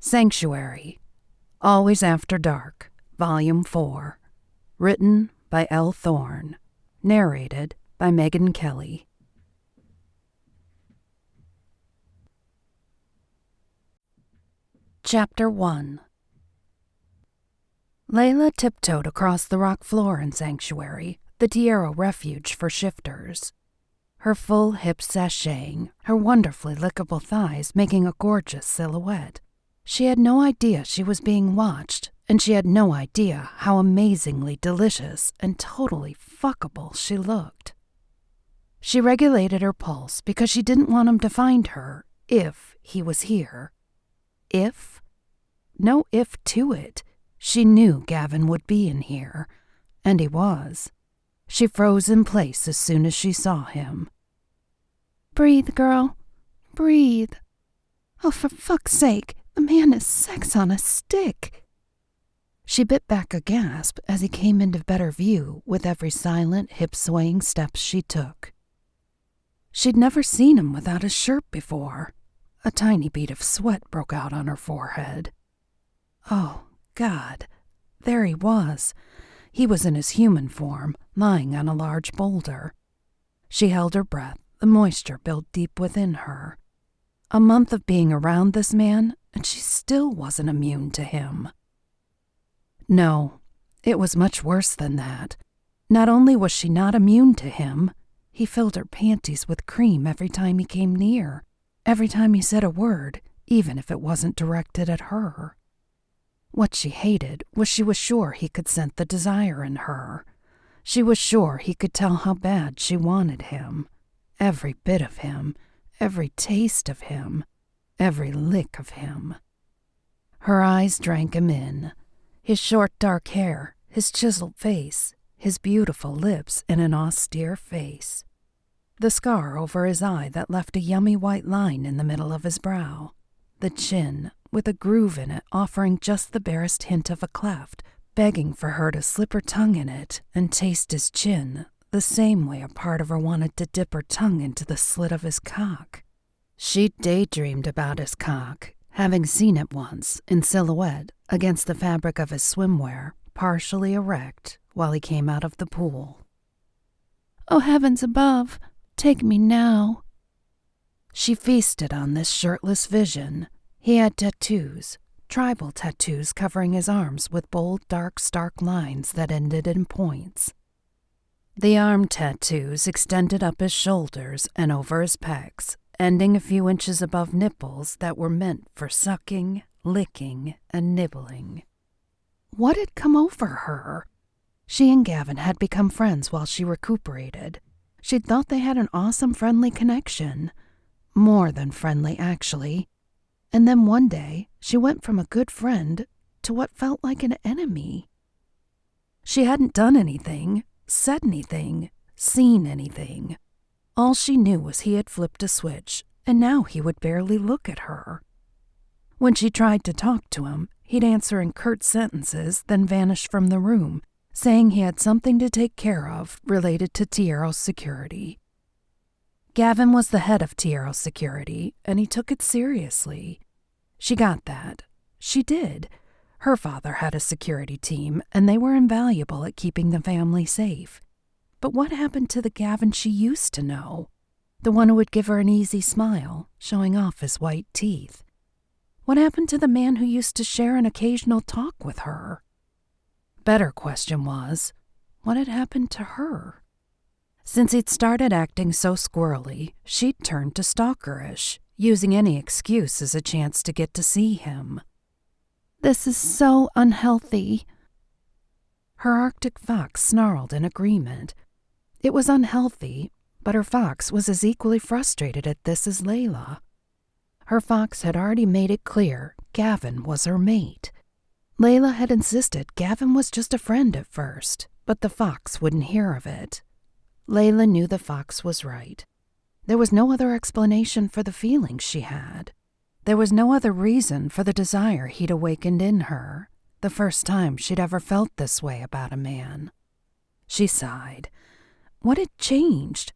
Sanctuary, Always After Dark, Volume 4. Written by Elle Thorne. Narrated by Megan Kelly. Chapter 1. Layla tiptoed across the rock floor in Sanctuary, the Tiero refuge for shifters. Her full hips sashaying, her wonderfully lickable thighs making a gorgeous silhouette. She had no idea she was being watched, and she had no idea how amazingly delicious and totally fuckable she looked. She regulated her pulse because she didn't want him to find her if he was here. If? No if to it. She knew Gavin would be in here, and he was. She froze in place as soon as she saw him. Breathe, girl. Breathe. Oh, for fuck's sake, the man is sex on a stick. She bit back a gasp as he came into better view with every silent, hip-swaying step she took. She'd never seen him without his shirt before. A tiny bead of sweat broke out on her forehead. Oh, God, there he was. He was in his human form, lying on a large boulder. She held her breath, the moisture built deep within her. A month of being around this man, and she still wasn't immune to him. No, it was much worse than that. Not only was she not immune to him, he filled her panties with cream every time he came near, every time he said a word, even if it wasn't directed at her. What she hated was she was sure he could scent the desire in her. She was sure he could tell how bad she wanted him. Every bit of him, every taste of him, every lick of him. Her eyes drank him in. His short dark hair, his chiseled face, his beautiful lips and an austere face. The scar over his eye that left a yummy white line in the middle of his brow. The chin, with a groove in it offering just the barest hint of a cleft, begging for her to slip her tongue in it and taste his chin, the same way a part of her wanted to dip her tongue into the slit of his cock. She'd daydreamed about his cock, having seen it once, in silhouette, against the fabric of his swimwear, partially erect, while he came out of the pool. Oh, heavens above, take me now. She feasted on this shirtless vision. He had tattoos, tribal tattoos covering his arms with bold, dark, stark lines that ended in points. The arm tattoos extended up his shoulders and over his pecs, ending a few inches above nipples that were meant for sucking, licking, and nibbling. What had come over her? She and Gavin had become friends while she recuperated. She'd thought they had an awesome friendly connection. More than friendly, actually. And then one day, she went from a good friend to what felt like an enemy. She hadn't done anything, said anything, seen anything. All she knew was he had flipped a switch, and now he would barely look at her. When she tried to talk to him, he'd answer in curt sentences, then vanish from the room, saying he had something to take care of related to Tiero's security. Gavin was the head of Tiero's security, and he took it seriously. She got that. She did. Her father had a security team, and they were invaluable at keeping the family safe. But what happened to the Gavin she used to know? The one who would give her an easy smile, showing off his white teeth. What happened to the man who used to share an occasional talk with her? Better question was, what had happened to her? Since he'd started acting so squirrely, she'd turned to stalkerish, using any excuse as a chance to get to see him. This is so unhealthy. Her Arctic fox snarled in agreement. It was unhealthy, but her fox was as equally frustrated at this as Layla. Her fox had already made it clear Gavin was her mate. Layla had insisted Gavin was just a friend at first, but the fox wouldn't hear of it. Layla knew the fox was right. There was no other explanation for the feelings she had. There was no other reason for the desire he'd awakened in her, the first time she'd ever felt this way about a man. She sighed. What had changed?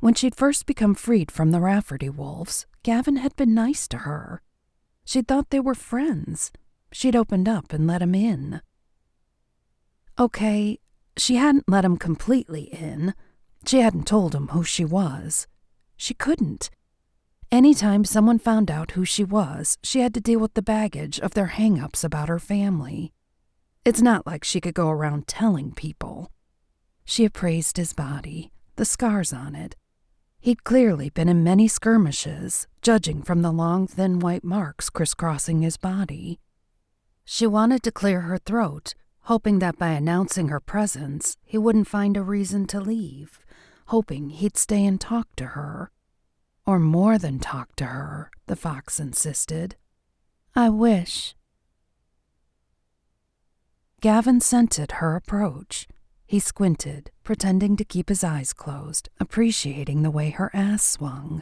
When she'd first become freed from the Rafferty wolves, Gavin had been nice to her. She'd thought they were friends. She'd opened up and let him in. Okay, she hadn't let him completely in. She hadn't told him who she was. She couldn't. Anytime someone found out who she was, she had to deal with the baggage of their hang-ups about her family. It's not like she could go around telling people. She appraised his body, the scars on it. He'd clearly been in many skirmishes, judging from the long, thin white marks crisscrossing his body. She wanted to clear her throat, hoping that by announcing her presence, he wouldn't find a reason to leave, hoping he'd stay and talk to her. Or more than talk to her, the fox insisted. I wish. Gavin scented her approach. He squinted, pretending to keep his eyes closed, appreciating the way her ass swung.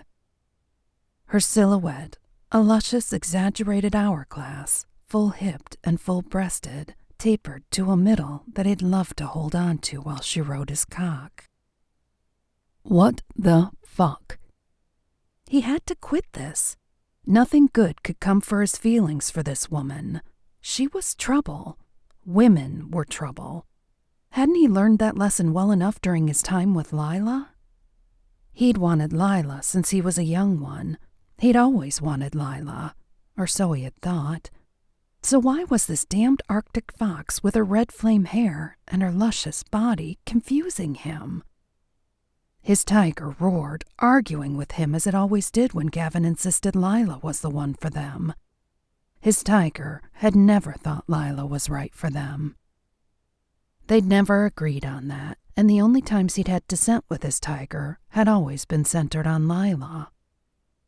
Her silhouette, a luscious, exaggerated hourglass, full-hipped and full-breasted, tapered to a middle that he'd love to hold on to while she rode his cock. What the fuck? He had to quit this. Nothing good could come for his feelings for this woman. She was trouble. Women were trouble. Hadn't he learned that lesson well enough during his time with Layla? He'd wanted Layla since he was a young one. He'd always wanted Layla, or so he had thought. So why was this damned Arctic fox with her red flame hair and her luscious body confusing him? His tiger roared, arguing with him as it always did when Gavin insisted Layla was the one for them. His tiger had never thought Layla was right for them. They'd never agreed on that, and the only times he'd had dissent with his tiger had always been centered on Layla.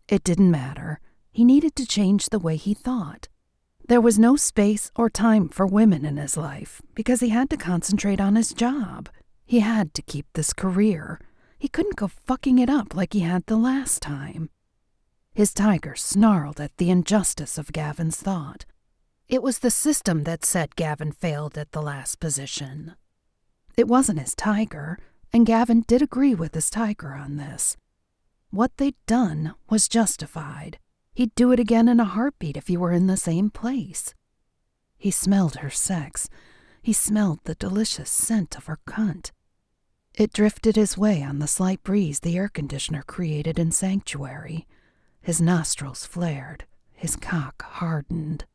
It didn't matter. He needed to change the way he thought. There was no space or time for women in his life because he had to concentrate on his job. He had to keep this career. He couldn't go fucking it up like he had the last time. His tiger snarled at the injustice of Gavin's thought. It was the system that said Gavin failed at the last position. It wasn't his tiger, and Gavin did agree with his tiger on this. What they'd done was justified. He'd do it again in a heartbeat if he were in the same place. He smelled her sex. He smelled the delicious scent of her cunt. It drifted his way on the slight breeze the air conditioner created in Sanctuary. His nostrils flared. His cock hardened.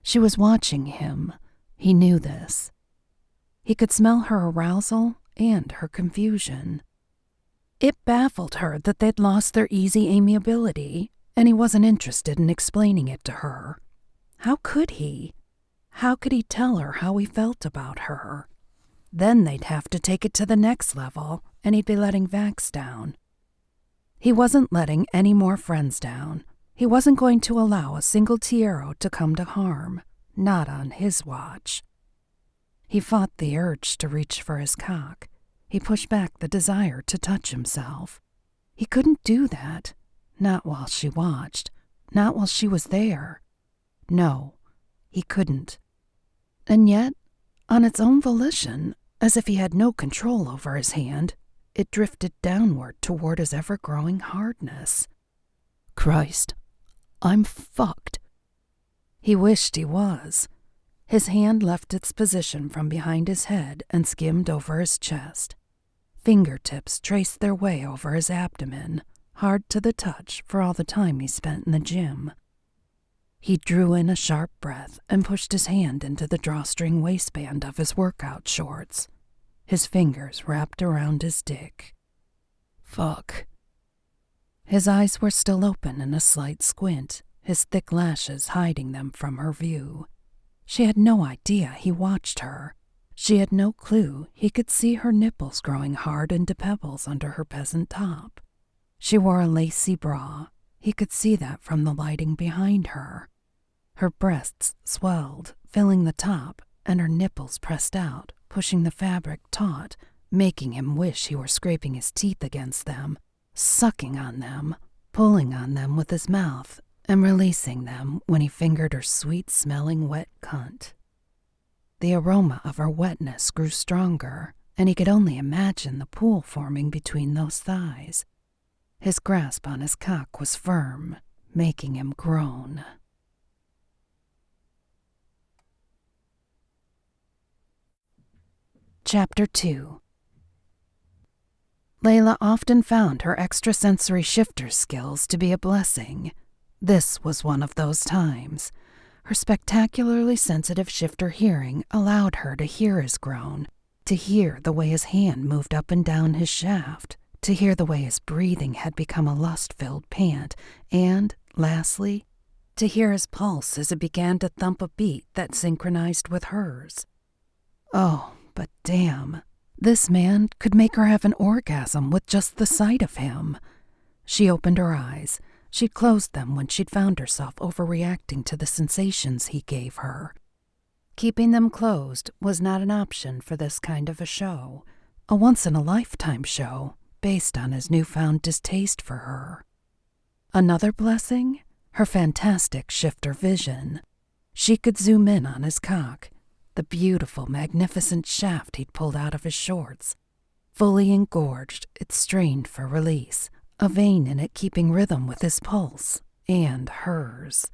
She was watching him. He knew this. He could smell her arousal and her confusion. It baffled her that they'd lost their easy amiability, and he wasn't interested in explaining it to her. How could he? How could he tell her how he felt about her? Then they'd have to take it to the next level, and he'd be letting Vax down. He wasn't letting any more friends down. He wasn't going to allow a single Tiero to come to harm, not on his watch. He fought the urge to reach for his cock. He pushed back the desire to touch himself. He couldn't do that, not while she watched, not while she was there. No, he couldn't. And yet, on its own volition, as if he had no control over his hand, it drifted downward toward his ever-growing hardness. Christ, I'm fucked. He wished he was. His hand left its position from behind his head and skimmed over his chest. Fingertips traced their way over his abdomen, hard to the touch for all the time he spent in the gym. He drew in a sharp breath and pushed his hand into the drawstring waistband of his workout shorts. His fingers wrapped around his dick. Fuck. His eyes were still open in a slight squint, his thick lashes hiding them from her view. She had no idea he watched her. She had no clue he could see her nipples growing hard into pebbles under her peasant top. She wore a lacy bra. He could see that from the lighting behind her. Her breasts swelled, filling the top, and her nipples pressed out, pushing the fabric taut, making him wish he were scraping his teeth against them, sucking on them, pulling on them with his mouth, and releasing them when he fingered her sweet-smelling wet cunt. The aroma of her wetness grew stronger, and he could only imagine the pool forming between those thighs. His grasp on his cock was firm, making him groan. Chapter 2. Layla often found her extrasensory shifter skills to be a blessing. This was one of those times. Her spectacularly sensitive shifter hearing allowed her to hear his groan, to hear the way his hand moved up and down his shaft, to hear the way his breathing had become a lust-filled pant, and, lastly, to hear his pulse as it began to thump a beat that synchronized with hers. Oh, but damn. This man could make her have an orgasm with just the sight of him. She opened her eyes. She'd closed them when she'd found herself overreacting to the sensations he gave her. Keeping them closed was not an option for this kind of a show, a once-in-a-lifetime show based on his newfound distaste for her. Another blessing? Her fantastic shifter vision. She could zoom in on his cock, the beautiful, magnificent shaft he'd pulled out of his shorts. Fully engorged, it strained for release, a vein in it keeping rhythm with his pulse, and hers.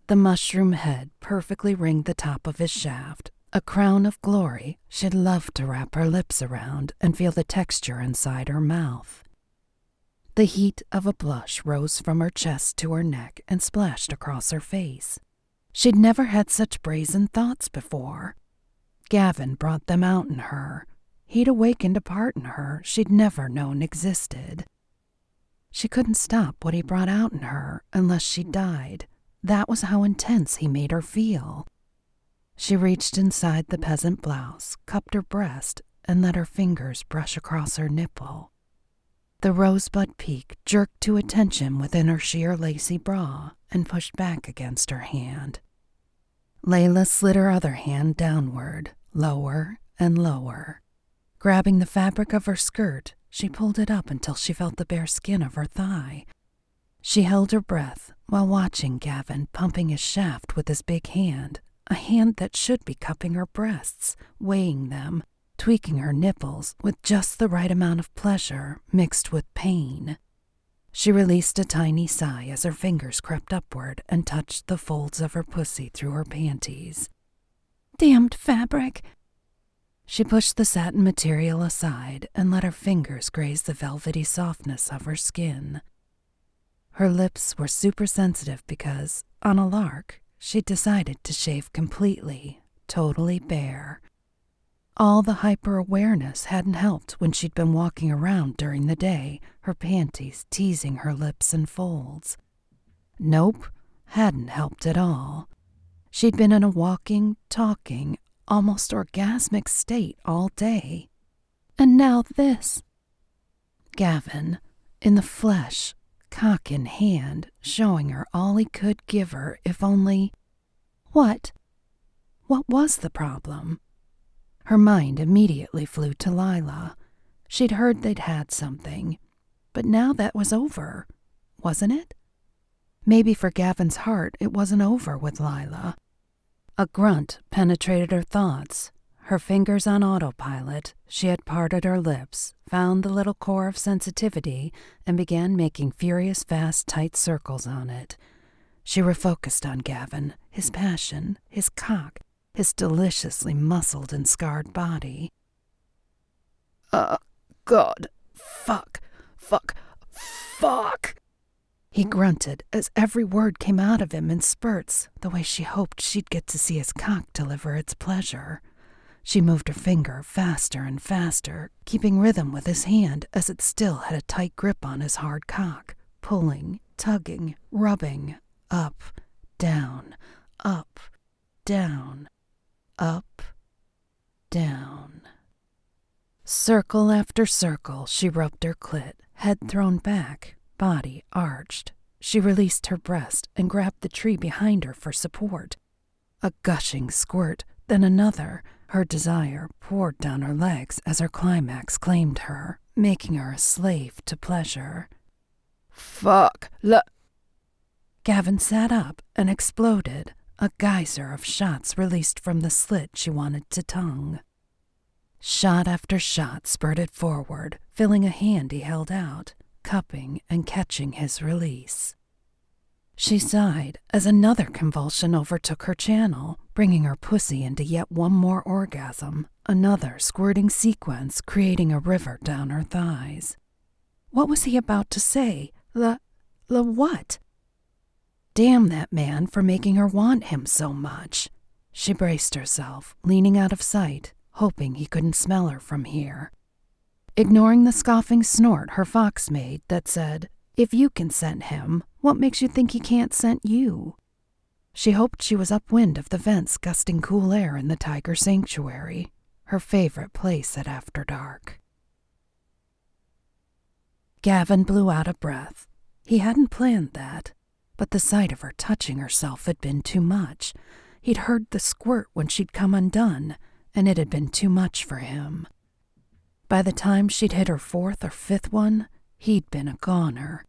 The mushroom head perfectly ringed the top of his shaft, a crown of glory she'd love to wrap her lips around and feel the texture inside her mouth. The heat of a blush rose from her chest to her neck and splashed across her face. She'd never had such brazen thoughts before. Gavin brought them out in her. He'd awakened a part in her she'd never known existed. She couldn't stop what he brought out in her unless she died. That was how intense he made her feel. She reached inside the peasant blouse, cupped her breast, and let her fingers brush across her nipple. The rosebud peak jerked to attention within her sheer lacy bra and pushed back against her hand. Layla slid her other hand downward, lower and lower. Grabbing the fabric of her skirt, she pulled it up until she felt the bare skin of her thigh. She held her breath while watching Gavin pumping his shaft with his big hand, a hand that should be cupping her breasts, weighing them, tweaking her nipples with just the right amount of pleasure mixed with pain. She released a tiny sigh as her fingers crept upward and touched the folds of her pussy through her panties. Damned fabric. She pushed the satin material aside and let her fingers graze the velvety softness of her skin. Her lips were super sensitive because, on a lark, she'd decided to shave completely, totally bare. All the hyper-awareness hadn't helped when she'd been walking around during the day, her panties teasing her lips and folds. Nope, hadn't helped at all. She'd been in a walking, talking, almost orgasmic state all day. And now this. Gavin, in the flesh, cock in hand, showing her all he could give her if only... What? What was the problem? Her mind immediately flew to Layla. She'd heard they'd had something, but now that was over, wasn't it? Maybe for Gavin's heart it wasn't over with Layla. A grunt penetrated her thoughts. Her fingers on autopilot, she had parted her lips, found the little core of sensitivity, and began making furious, fast, tight circles on it. She refocused on Gavin, his passion, his cock, his deliciously muscled and scarred body. God, fuck. He grunted as every word came out of him in spurts, the way she hoped she'd get to see his cock deliver its pleasure. She moved her finger faster and faster, keeping rhythm with his hand as it still had a tight grip on his hard cock, pulling, tugging, rubbing, up, down, up, down, up, down. Circle after circle, she rubbed her clit, head thrown back, body arched. She released her breast and grabbed the tree behind her for support. A gushing squirt, then another. Her desire poured down her legs as her climax claimed her, making her a slave to pleasure. Gavin sat up and exploded, a geyser of shots released from the slit she wanted to tongue. Shot after shot spurted forward, filling a hand he held out, cupping and catching his release. She sighed as another convulsion overtook her channel, bringing her pussy into yet one more orgasm, another squirting sequence creating a river down her thighs. What was he about to say? The what? Damn that man for making her want him so much. She braced herself, leaning out of sight, hoping he couldn't smell her from here. Ignoring the scoffing snort her fox made that said, "If you can scent him, what makes you think he can't scent you?" She hoped she was upwind of the vents gusting cool air in the tiger sanctuary, her favorite place at after dark. Gavin blew out a breath. He hadn't planned that, but the sight of her touching herself had been too much. He'd heard the squirt when she'd come undone, and it had been too much for him. By the time she'd hit her fourth or fifth one, he'd been a goner.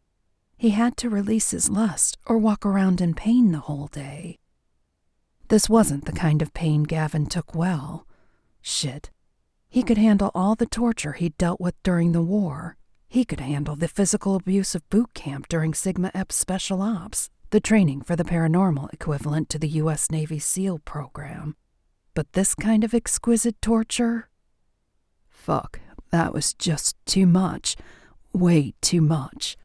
He had to release his lust or walk around in pain the whole day. This wasn't the kind of pain Gavin took well. Shit. He could handle all the torture he'd dealt with during the war. He could handle the physical abuse of boot camp during Sigma Ep's Special Ops, the training for the paranormal equivalent to the U.S. Navy SEAL program. But this kind of exquisite torture? Fuck, that was just too much. Way too much.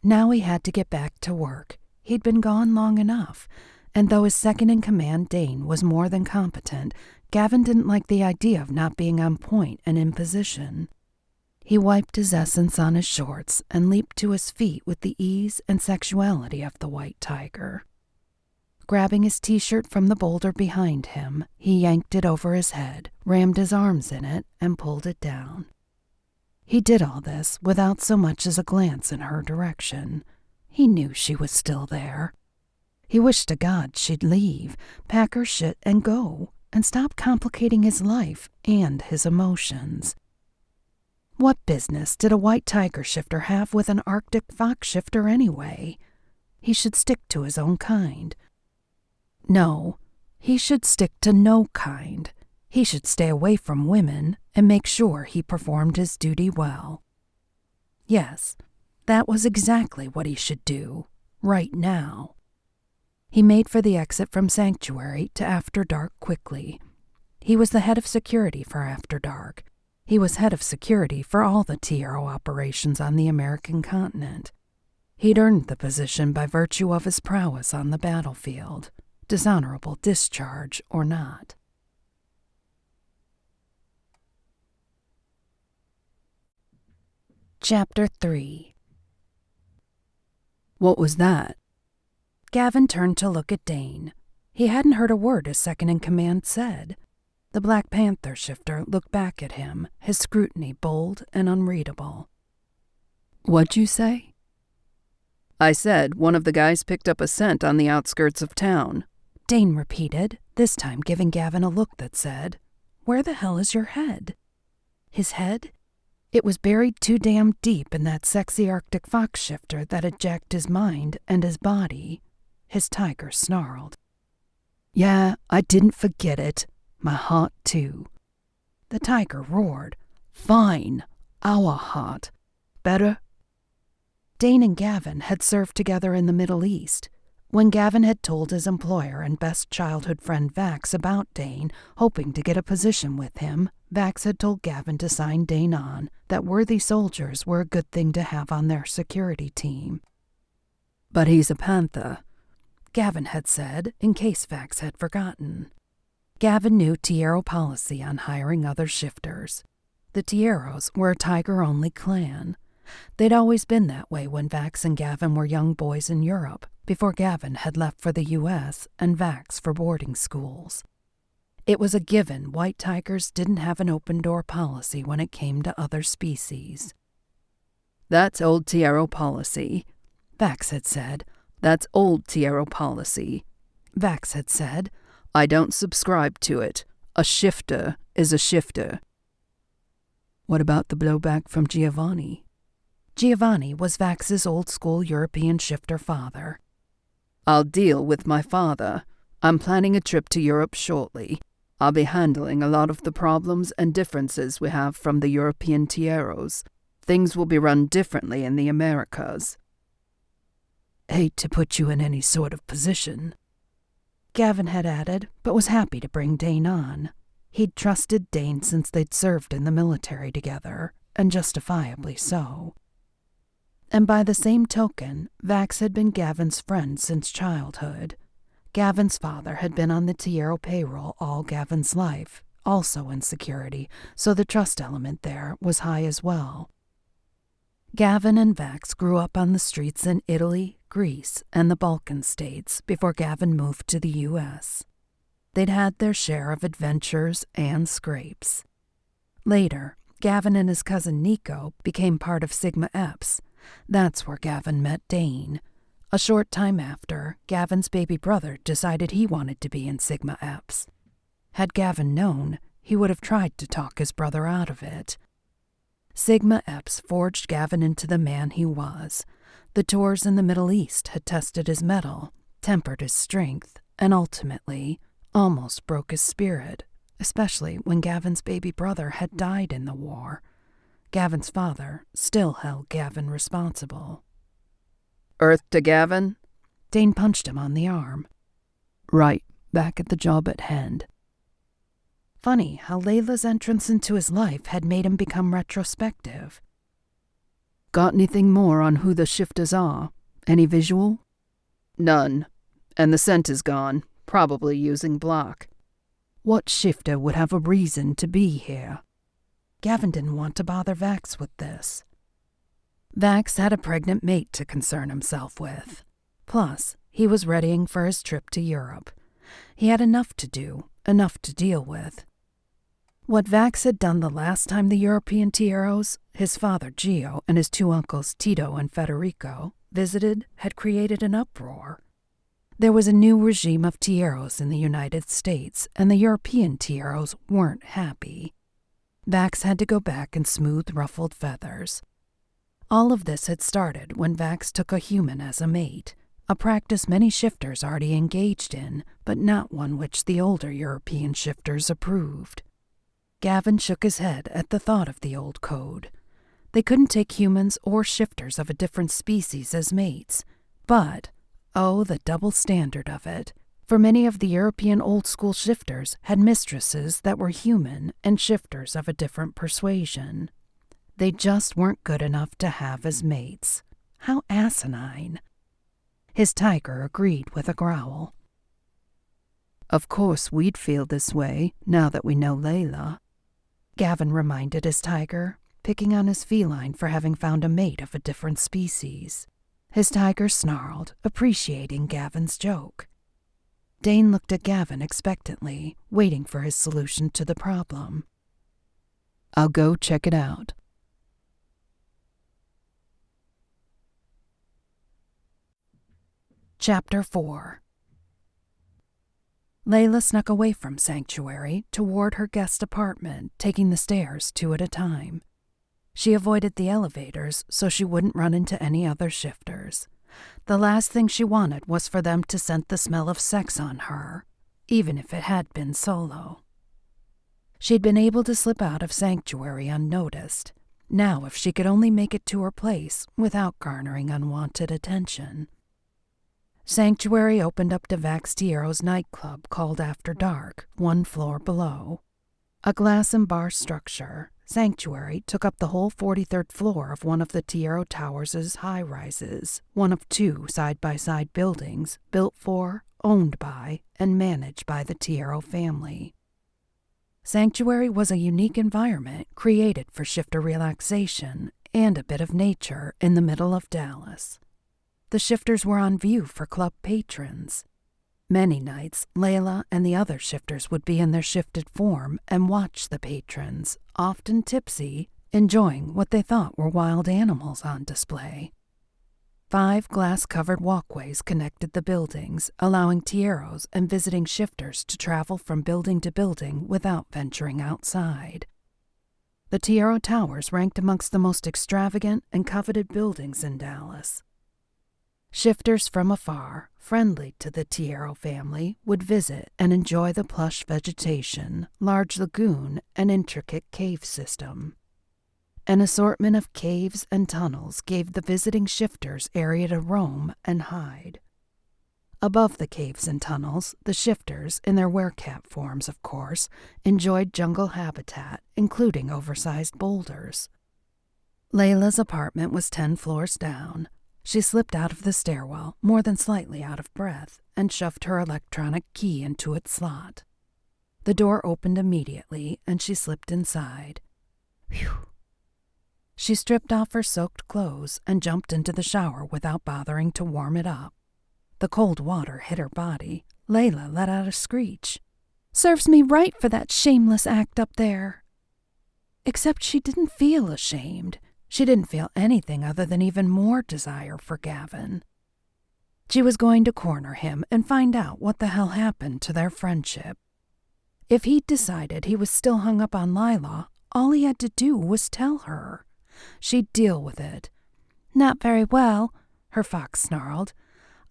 Now he had to get back to work. He'd been gone long enough, and though his second-in-command, Dane, was more than competent, Gavin didn't like the idea of not being on point and in position. He wiped his essence on his shorts and leaped to his feet with the ease and sexuality of the white tiger. Grabbing his t-shirt from the boulder behind him, he yanked it over his head, rammed his arms in it, and pulled it down. He did all this without so much as a glance in her direction. He knew she was still there. He wished to God she'd leave, pack her shit and go, and stop complicating his life and his emotions. What business did a white tiger shifter have with an Arctic fox shifter anyway? He should stick to his own kind. No, he should stick to no kind. He should stay away from women and make sure he performed his duty well. Yes, that was exactly what he should do, right now. He made for the exit from Sanctuary to After Dark quickly. He was the head of security for After Dark. He was head of security for all the Tiero operations on the American continent. He'd earned the position by virtue of his prowess on the battlefield, dishonorable discharge or not. Chapter 3. What was that? Gavin turned to look at Dane. He hadn't heard a word his second-in-command said. The Black Panther shifter looked back at him, his scrutiny bold and unreadable. What'd you say? I said one of the guys picked up a scent on the outskirts of town, Dane repeated, this time giving Gavin a look that said, "Where the hell is your head?" His head? It was buried too damn deep in that sexy Arctic fox shifter that had jacked his mind and his body. His tiger snarled. Yeah, I didn't forget it. My heart, too. The tiger roared. Fine. Our heart. Better? Dane and Gavin had served together in the Middle East. When Gavin had told his employer and best childhood friend Vax about Dane, hoping to get a position with him, Vax had told Gavin to sign Dane on, that worthy soldiers were a good thing to have on their security team. But he's a panther, Gavin had said, in case Vax had forgotten. Gavin knew Tiero policy on hiring other shifters. The Tieros were a tiger-only clan. They'd always been that way when Vax and Gavin were young boys in Europe, before Gavin had left for the U.S. and Vax for boarding schools. It was a given white tigers didn't have an open-door policy when it came to other species. That's old Tiero policy, Vax had said. That's old Tiero policy. Vax had said, I don't subscribe to it. A shifter is a shifter. What about the blowback from Giovanni? Giovanni was Vax's old-school European shifter father. I'll deal with my father. I'm planning a trip to Europe shortly. I'll be handling a lot of the problems and differences we have from the European Tieros. Things will be run differently in the Americas. Hate to put you in any sort of position. Gavin had added, but was happy to bring Dane on. He'd trusted Dane since they'd served in the military together, and justifiably so. And by the same token, Vax had been Gavin's friend since childhood. Gavin's father had been on the Tiero payroll all Gavin's life, also in security, so the trust element there was high as well. Gavin and Vax grew up on the streets in Italy, Greece, and the Balkan states before Gavin moved to the U.S. They'd had their share of adventures and scrapes. Later, Gavin and his cousin Nico became part of Sigma Epps. That's where Gavin met Dane. A short time after, Gavin's baby brother decided he wanted to be in Sigma Epps. Had Gavin known, he would have tried to talk his brother out of it. Sigma Epps forged Gavin into the man he was. The tours in the Middle East had tested his mettle, tempered his strength, and ultimately almost broke his spirit, especially when Gavin's baby brother had died in the war. Gavin's father still held Gavin responsible. "Earth to Gavin?" Dane punched him on the arm. "Right, back at the job at hand." Funny how Layla's entrance into his life had made him become retrospective. "Got anything more on who the shifters are? Any visual?" "None. And the scent is gone, probably using block." "What shifter would have a reason to be here?" Gavin didn't want to bother Vax with this. Vax had a pregnant mate to concern himself with. Plus, he was readying for his trip to Europe. He had enough to do, enough to deal with. What Vax had done the last time the European Tieros, his father Gio and his two uncles Tito and Federico, visited had created an uproar. There was a new regime of Tieros in the United States, and the European Tieros weren't happy. Vax had to go back and smooth ruffled feathers. All of this had started when Vax took a human as a mate, a practice many shifters already engaged in, but not one which the older European shifters approved. Gavin shook his head at the thought of the old code. They couldn't take humans or shifters of a different species as mates, but, oh, the double standard of it. For many of the European old-school shifters had mistresses that were human and shifters of a different persuasion. They just weren't good enough to have as mates. How asinine. His tiger agreed with a growl. "Of course we'd feel this way, now that we know Layla," Gavin reminded his tiger, picking on his feline for having found a mate of a different species. His tiger snarled, appreciating Gavin's joke. Dane looked at Gavin expectantly, waiting for his solution to the problem. "I'll go check it out." Chapter 4. Layla snuck away from Sanctuary toward her guest apartment, taking the stairs 2 at a time. She avoided the elevators so she wouldn't run into any other shifters. The last thing she wanted was for them to scent the smell of sex on her, even if it had been solo. She'd been able to slip out of Sanctuary unnoticed. Now if she could only make it to her place without garnering unwanted attention. Sanctuary opened up to Vax Tiero's nightclub called After Dark, 1 floor below. A glass and bar structure, Sanctuary took up the whole 43rd floor of one of the Tiero Towers' high-rises, one of 2 side-by-side buildings built for, owned by, and managed by the Tiero family. Sanctuary was a unique environment created for shifter relaxation and a bit of nature in the middle of Dallas. The shifters were on view for club patrons. Many nights, Layla and the other shifters would be in their shifted form and watch the patrons, often tipsy, enjoying what they thought were wild animals on display. 5 glass-covered walkways connected the buildings, allowing Tieros and visiting shifters to travel from building to building without venturing outside. The Tiero Towers ranked amongst the most extravagant and coveted buildings in Dallas. Shifters from afar, friendly to the Tiero family, would visit and enjoy the plush vegetation, large lagoon, and intricate cave system. An assortment of caves and tunnels gave the visiting shifters area to roam and hide. Above the caves and tunnels, the shifters, in their werecat forms of course, enjoyed jungle habitat, including oversized boulders. Layla's apartment was 10 floors down. She slipped out of the stairwell, more than slightly out of breath, and shoved her electronic key into its slot. The door opened immediately, and she slipped inside. Phew. She stripped off her soaked clothes and jumped into the shower without bothering to warm it up. The cold water hit her body. Layla let out a screech. Serves me right for that shameless act up there. Except she didn't feel ashamed. She didn't feel anything other than even more desire for Gavin. She was going to corner him and find out what the hell happened to their friendship. If he'd decided he was still hung up on Layla, all he had to do was tell her. She'd deal with it. Not very well, her fox snarled.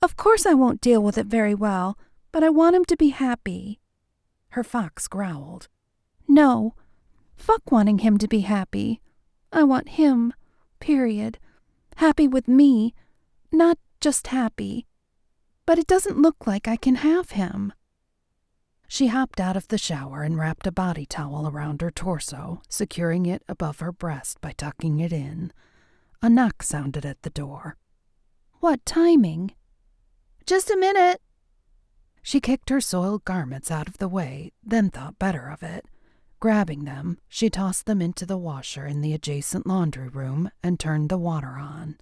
Of course I won't deal with it very well, but I want him to be happy. Her fox growled. No, fuck wanting him to be happy. I want him, period. Happy with me, not just happy. But it doesn't look like I can have him. She hopped out of the shower and wrapped a body towel around her torso, securing it above her breast by tucking it in. A knock sounded at the door. What timing? Just a minute. She kicked her soiled garments out of the way, then thought better of it. Grabbing them, she tossed them into the washer in the adjacent laundry room and turned the water on.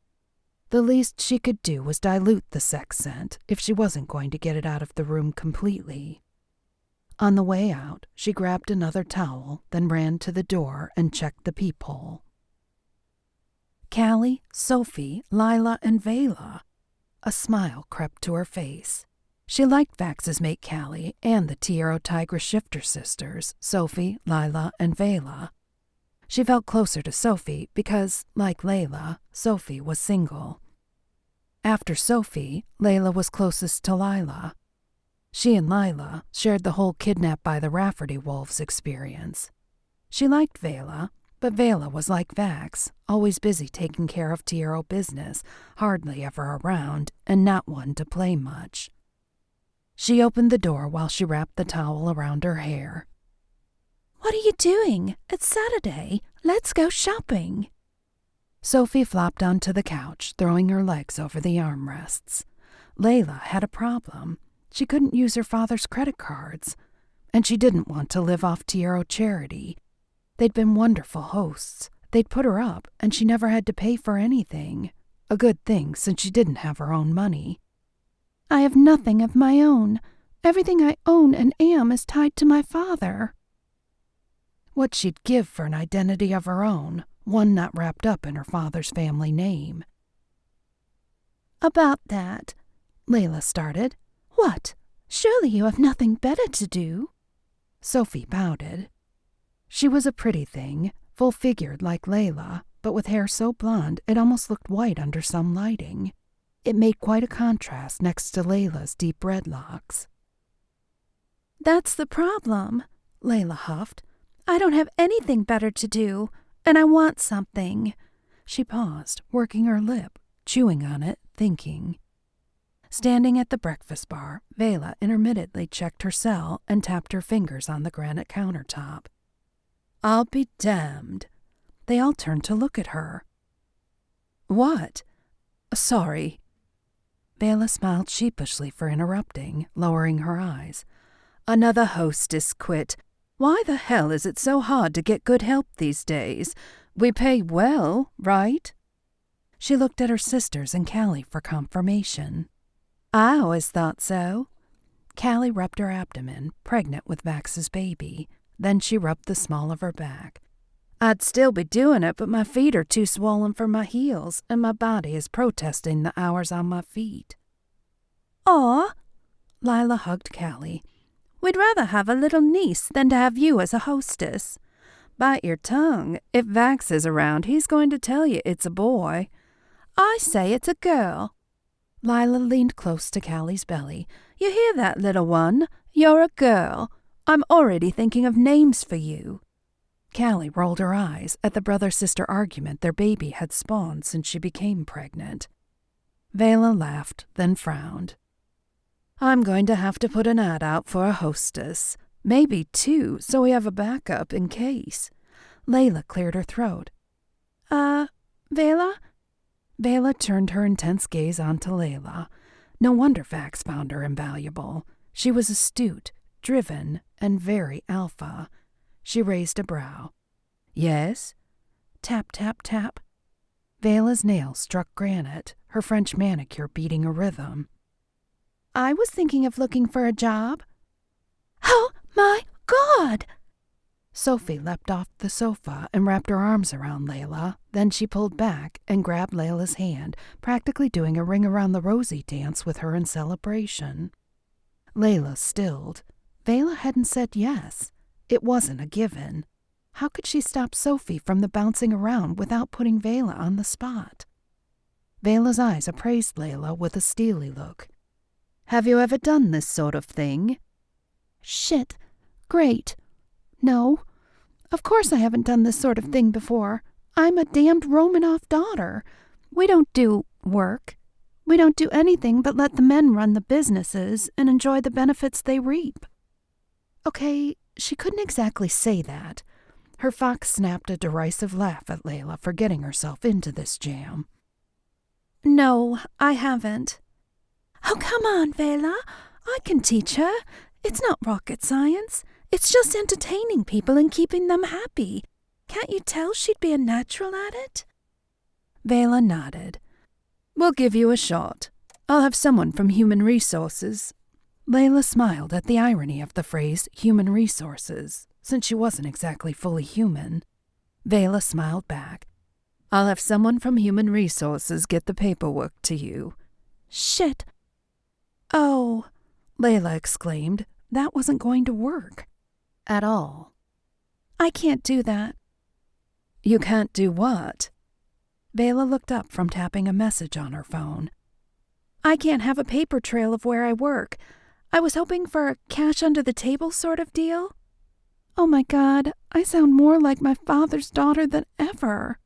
The least she could do was dilute the sex scent if she wasn't going to get it out of the room completely. On the way out, she grabbed another towel, then ran to the door and checked the peephole. Callie, Sophie, Layla, and Vela. A smile crept to her face. She liked Vax's mate Callie and the Tiero Tigress shifter sisters, Sophie, Layla, and Vela. She felt closer to Sophie because, like Layla, Sophie was single. After Sophie, Layla was closest to Layla. She and Layla shared the whole kidnapped by the Rafferty wolves experience. She liked Vela, but Vela was like Vax, always busy taking care of Tiero business, hardly ever around, and not one to play much. She opened the door while she wrapped the towel around her hair. What are you doing? It's Saturday. Let's go shopping. Sophie flopped onto the couch, throwing her legs over the armrests. Layla had a problem. She couldn't use her father's credit cards, and she didn't want to live off Tiero charity. They'd been wonderful hosts. They'd put her up, and she never had to pay for anything. A good thing, since she didn't have her own money. I have nothing of my own. Everything I own and am is tied to my father. What she'd give for an identity of her own, one not wrapped up in her father's family name. About that, Layla started. What? Surely you have nothing better to do? Sophie pouted. She was a pretty thing, full-figured like Layla, but with hair so blonde it almost looked white under some lighting. It made quite a contrast next to Layla's deep red locks. That's the problem, Layla huffed. I don't have anything better to do, and I want something. She paused, working her lip, chewing on it, thinking. Standing at the breakfast bar, Vela intermittently checked her cell and tapped her fingers on the granite countertop. I'll be damned. They all turned to look at her. What? Sorry. Vela smiled sheepishly for interrupting, lowering her eyes. Another hostess quit. Why the hell is it so hard to get good help these days? We pay well, right? She looked at her sisters and Callie for confirmation. I always thought so. Callie rubbed her abdomen, pregnant with Vax's baby. Then she rubbed the small of her back. I'd still be doing it, but my feet are too swollen for my heels, and my body is protesting the hours on my feet. Aw, Layla hugged Callie. We'd rather have a little niece than to have you as a hostess. Bite your tongue. If Vax is around, he's going to tell you it's a boy. I say it's a girl. Layla leaned close to Callie's belly. You hear that, little one? You're a girl. I'm already thinking of names for you. Callie rolled her eyes at the brother-sister argument their baby had spawned since she became pregnant. Vela laughed, then frowned. I'm going to have to put an ad out for a hostess. Maybe 2, so we have a backup in case. Layla cleared her throat. Vela? Vela turned her intense gaze onto Layla. No wonder Vax found her invaluable. She was astute, driven, and very alpha. She raised a brow. Yes? Tap, tap, tap. Vela's nails struck granite, her French manicure beating a rhythm. I was thinking of looking for a job. Oh, my God! Sophie leapt off the sofa and wrapped her arms around Layla. Then she pulled back and grabbed Layla's hand, practically doing a ring around the rosy dance with her in celebration. Layla stilled. Vela hadn't said yes. It wasn't a given. How could she stop Sophie from the bouncing around without putting Vela on the spot? Vela's eyes appraised Layla with a steely look. Have you ever done this sort of thing? Shit. Great. No. Of course I haven't done this sort of thing before. I'm a damned Romanoff daughter. We don't do work. We don't do anything but let the men run the businesses and enjoy the benefits they reap. Okay, she couldn't exactly say that. Her fox snapped a derisive laugh at Layla for getting herself into this jam. No, I haven't. Oh, come on, Vela. I can teach her. It's not rocket science. It's just entertaining people and keeping them happy. Can't you tell she'd be a natural at it? Vela nodded. We'll give you a shot. I'll have someone from Human Resources. Layla smiled at the irony of the phrase human resources, since she wasn't exactly fully human. Vela smiled back. I'll have someone from Human Resources get the paperwork to you. Shit. Oh, Layla exclaimed. That wasn't going to work. At all. I can't do that. You can't do what? Vela looked up from tapping a message on her phone. I can't have a paper trail of where I work. I was hoping for a cash under the table sort of deal. Oh my God, I sound more like my father's daughter than ever.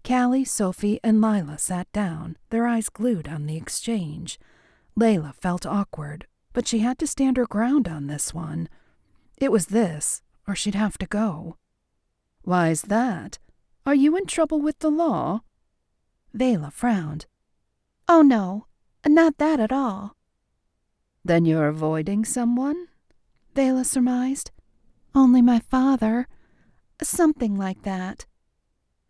Callie, Sophie, and Lila sat down, their eyes glued on the exchange. Layla felt awkward, but she had to stand her ground on this one. It was this, or she'd have to go. Why's that? Are you in trouble with the law? Vela frowned. Oh no, not that at all. Then you're avoiding someone? Vela surmised. Only my father. Something like that.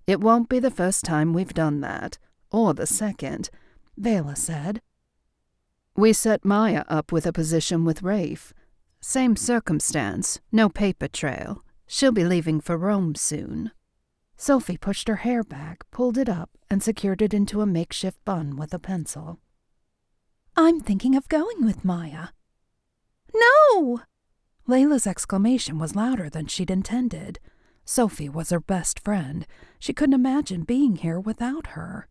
It won't be the first time we've done that, or the second, Vela said. We set Maya up with a position with Rafe. Same circumstance, no paper trail. She'll be leaving for Rome soon. Sophie pushed her hair back, pulled it up, and secured it into a makeshift bun with a pencil. I'm thinking of going with Maya. No! Layla's exclamation was louder than she'd intended. Sophie was her best friend. She couldn't imagine being here without her.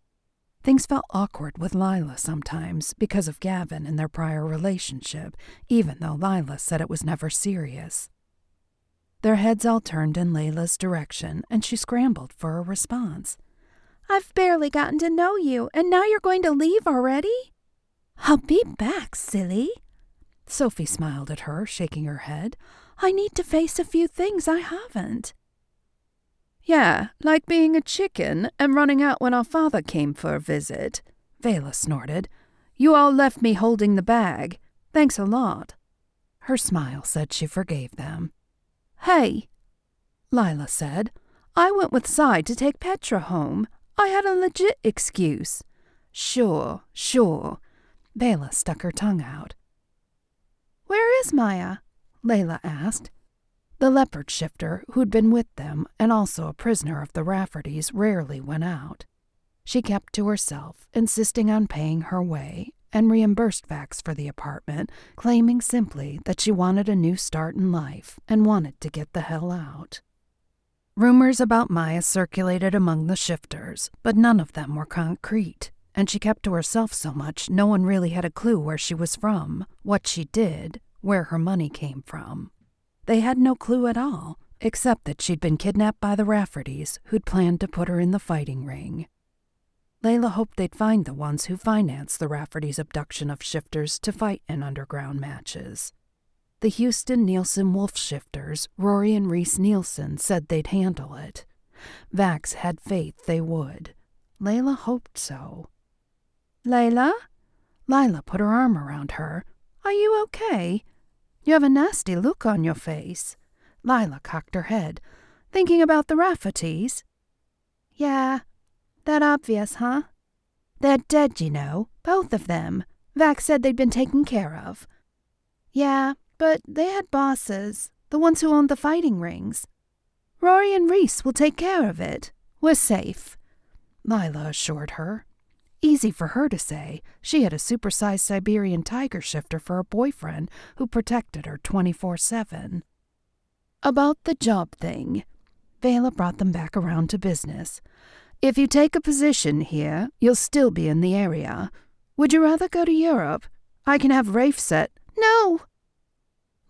Things felt awkward with Lila sometimes because of Gavin and their prior relationship, even though Lila said it was never serious. Their heads all turned in Layla's direction, and she scrambled for a response. I've barely gotten to know you, and now you're going to leave already? I'll be back, silly. Sophie smiled at her, shaking her head. I need to face a few things I haven't. Yeah, like being a chicken and running out when our father came for a visit, Vela snorted. You all left me holding the bag. Thanks a lot. Her smile said she forgave them. Hey, Lila said. I went with Cy to take Petra home. I had a legit excuse. Sure. Vela stuck her tongue out. Where is Maya? Layla asked. The leopard shifter, who'd been with them and also a prisoner of the Raffertys, rarely went out. She kept to herself, insisting on paying her way, and reimbursed Vax for the apartment, claiming simply that she wanted a new start in life and wanted to get the hell out. Rumors about Maya circulated among the shifters, but none of them were concrete, and she kept to herself so much no one really had a clue where she was from, what she did, where her money came from. They had no clue at all, except that she'd been kidnapped by the Raffertys, who'd planned to put her in the fighting ring. Layla hoped they'd find the ones who financed the Rafferty's abduction of shifters to fight in underground matches. The Houston Nielsen Wolf shifters, Rory and Reese Nielsen, said they'd handle it. Vax had faith they would. Layla hoped so. Layla? Lila put her arm around her. Are you okay? You have a nasty look on your face. Lila cocked her head. Thinking about the Raffertys? Yeah, that obvious, huh? They're dead, you know, both of them. Vax said they'd been taken care of. Yeah, but they had bosses, the ones who owned the fighting rings. Rory and Reese will take care of it. We're safe, Lila assured her. Easy for her to say. She had a supersized Siberian tiger shifter for a boyfriend who protected her 24/7. About the job thing, Vela brought them back around to business. If you take a position here, you'll still be in the area. Would you rather go to Europe? I can have Rafe set. No!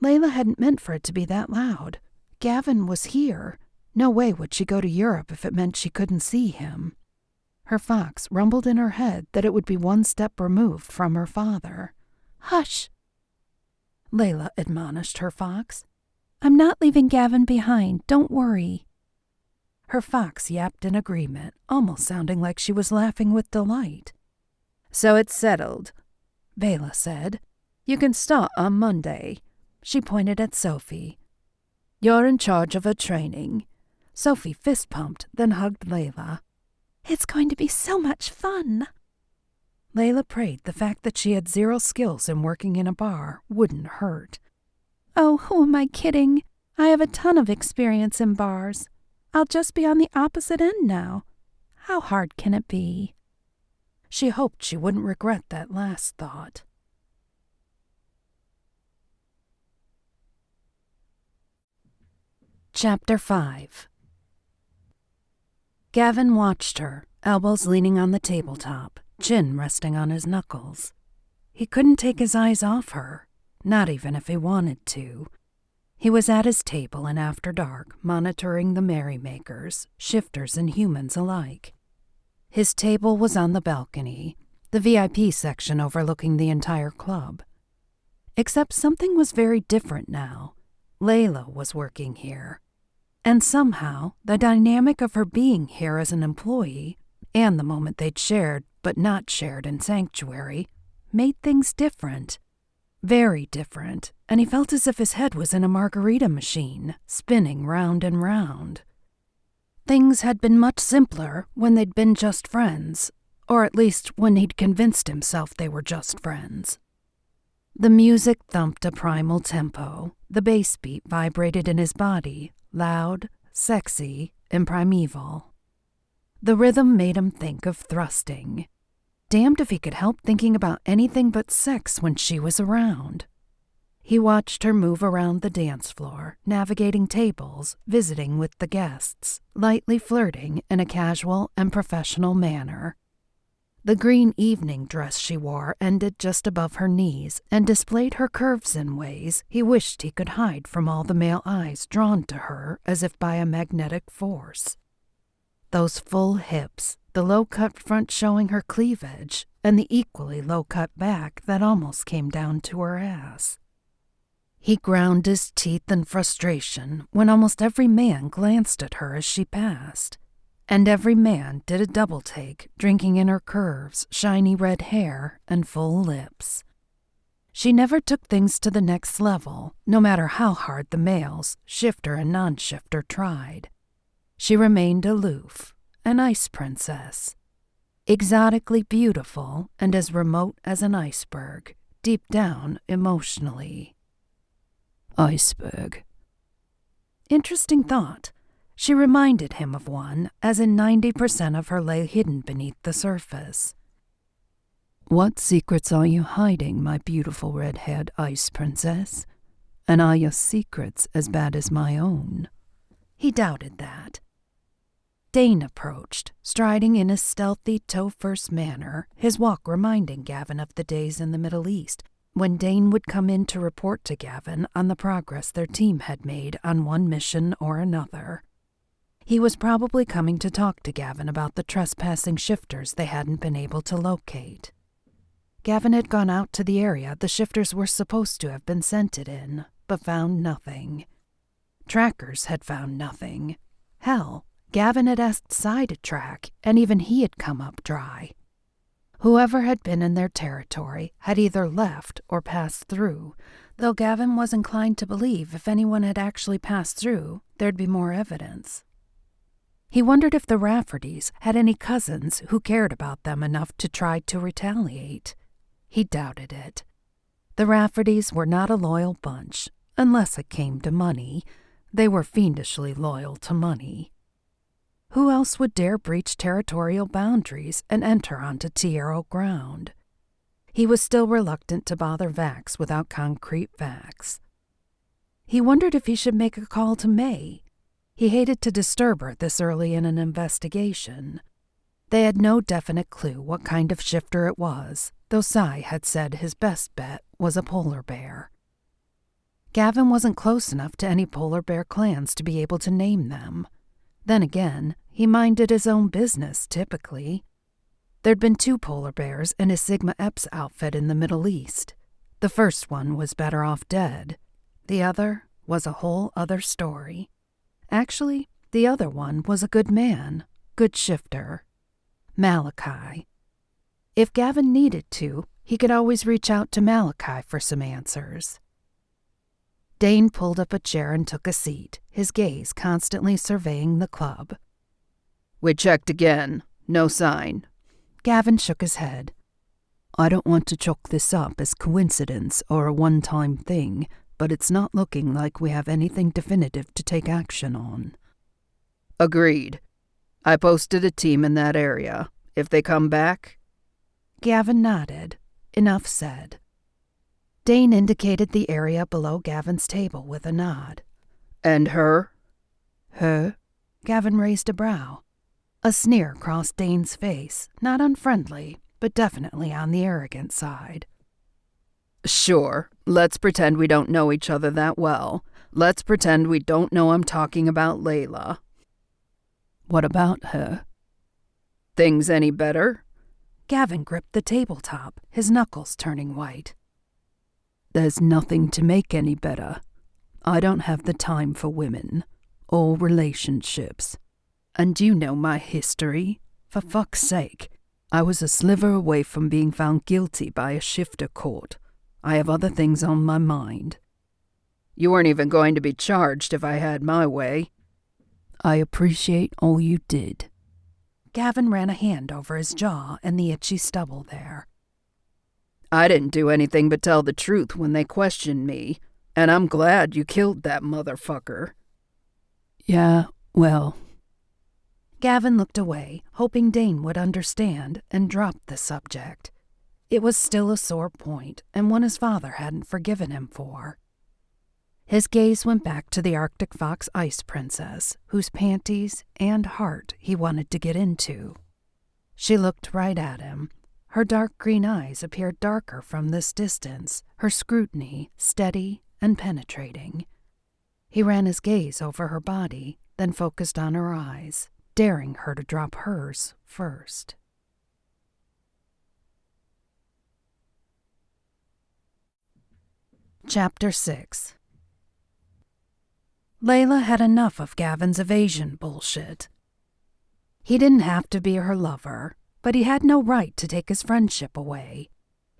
Layla hadn't meant for it to be that loud. Gavin was here. No way would she go to Europe if it meant she couldn't see him. Her fox rumbled in her head that it would be one step removed from her father. Hush, Layla admonished her fox. I'm not leaving Gavin behind, don't worry. Her fox yapped in agreement, almost sounding like she was laughing with delight. So it's settled, Vela said. You can start on Monday. She pointed at Sophie. You're in charge of her training. Sophie fist-pumped, then hugged Layla. It's going to be so much fun. Layla prayed the fact that she had zero skills in working in a bar wouldn't hurt. Oh, who am I kidding? I have a ton of experience in bars. I'll just be on the opposite end now. How hard can it be? She hoped she wouldn't regret that last thought. Chapter 5. Gavin watched her, elbows leaning on the tabletop, chin resting on his knuckles. He couldn't take his eyes off her, not even if he wanted to. He was at his table and after dark, monitoring the merrymakers, shifters and humans alike. His table was on the balcony, the VIP section overlooking the entire club. Except something was very different now. Layla was working here. And somehow, the dynamic of her being here as an employee, and the moment they'd shared but not shared in Sanctuary, made things different. Very different, and he felt as if his head was in a margarita machine, spinning round and round. Things had been much simpler when they'd been just friends, or at least when he'd convinced himself they were just friends. The music thumped a primal tempo, the bass beat vibrated in his body, loud, sexy, and primeval. The rhythm made him think of thrusting. Damned if he could help thinking about anything but sex when she was around. He watched her move around the dance floor, navigating tables, visiting with the guests, lightly flirting in a casual and professional manner. The green evening dress she wore ended just above her knees and displayed her curves in ways he wished he could hide from all the male eyes drawn to her as if by a magnetic force. Those full hips, the low-cut front showing her cleavage, and the equally low-cut back that almost came down to her ass. He ground his teeth in frustration when almost every man glanced at her as she passed. And every man did a double-take, drinking in her curves, shiny red hair, and full lips. She never took things to the next level, no matter how hard the males, shifter and non-shifter, tried. She remained aloof, an ice princess. Exotically beautiful and as remote as an iceberg, deep down emotionally. Iceberg. Interesting thought. She reminded him of one, as in 90% of her lay hidden beneath the surface. What secrets are you hiding, my beautiful red-haired ice princess? And are your secrets as bad as my own? He doubted that. Dane approached, striding in a stealthy, toe-first manner, his walk reminding Gavin of the days in the Middle East, when Dane would come in to report to Gavin on the progress their team had made on one mission or another. He was probably coming to talk to Gavin about the trespassing shifters they hadn't been able to locate. Gavin had gone out to the area the shifters were supposed to have been scented in, but found nothing. Trackers had found nothing. Hell, Gavin had asked Cy to track, and even he had come up dry. Whoever had been in their territory had either left or passed through, though Gavin was inclined to believe if anyone had actually passed through, there'd be more evidence. He wondered if the Raffertys had any cousins who cared about them enough to try to retaliate. He doubted it. The Raffertys were not a loyal bunch, unless it came to money. They were fiendishly loyal to money. Who else would dare breach territorial boundaries and enter onto Tiero ground? He was still reluctant to bother Vax without concrete facts. He wondered if he should make a call to May. He hated to disturb her this early in an investigation. They had no definite clue what kind of shifter it was, though Cy had said his best bet was a polar bear. Gavin wasn't close enough to any polar bear clans to be able to name them. Then again, he minded his own business, typically. There'd been 2 polar bears in his Sigma Epps outfit in the Middle East. The first one was better off dead. The other was a whole other story. Actually, the other one was a good man, good shifter. Malachi. If Gavin needed to, he could always reach out to Malachi for some answers. Dane pulled up a chair and took a seat, his gaze constantly surveying the club. "We checked again. No sign." Gavin shook his head. "I don't want to chalk this up as coincidence or a one-time thing, but it's not looking like we have anything definitive to take action on." "Agreed. I posted a team in that area. If they come back..." Gavin nodded. Enough said. Dane indicated the area below Gavin's table with a nod. "And her?" "Her?" Gavin raised a brow. A sneer crossed Dane's face, not unfriendly, but definitely on the arrogant side. "Sure, let's pretend we don't know each other that well. Let's pretend we don't know I'm talking about Layla." "What about her?" "Things any better?" Gavin gripped the tabletop, his knuckles turning white. "There's nothing to make any better. I don't have the time for women, or relationships. And you know my history. For fuck's sake, I was a sliver away from being found guilty by a shifter court. I have other things on my mind." "You weren't even going to be charged if I had my way." "I appreciate all you did." Gavin ran a hand over his jaw and the itchy stubble there. "I didn't do anything but tell the truth when they questioned me, and I'm glad you killed that motherfucker." "Yeah, well..." Gavin looked away, hoping Dane would understand, and dropped the subject. It was still a sore point, and one his father hadn't forgiven him for. His gaze went back to the Arctic Fox Ice Princess, whose panties and heart he wanted to get into. She looked right at him. Her dark green eyes appeared darker from this distance, her scrutiny steady and penetrating. He ran his gaze over her body, then focused on her eyes, daring her to drop hers first. Chapter 6. Layla had enough of Gavin's evasion bullshit. He didn't have to be her lover, but he had no right to take his friendship away.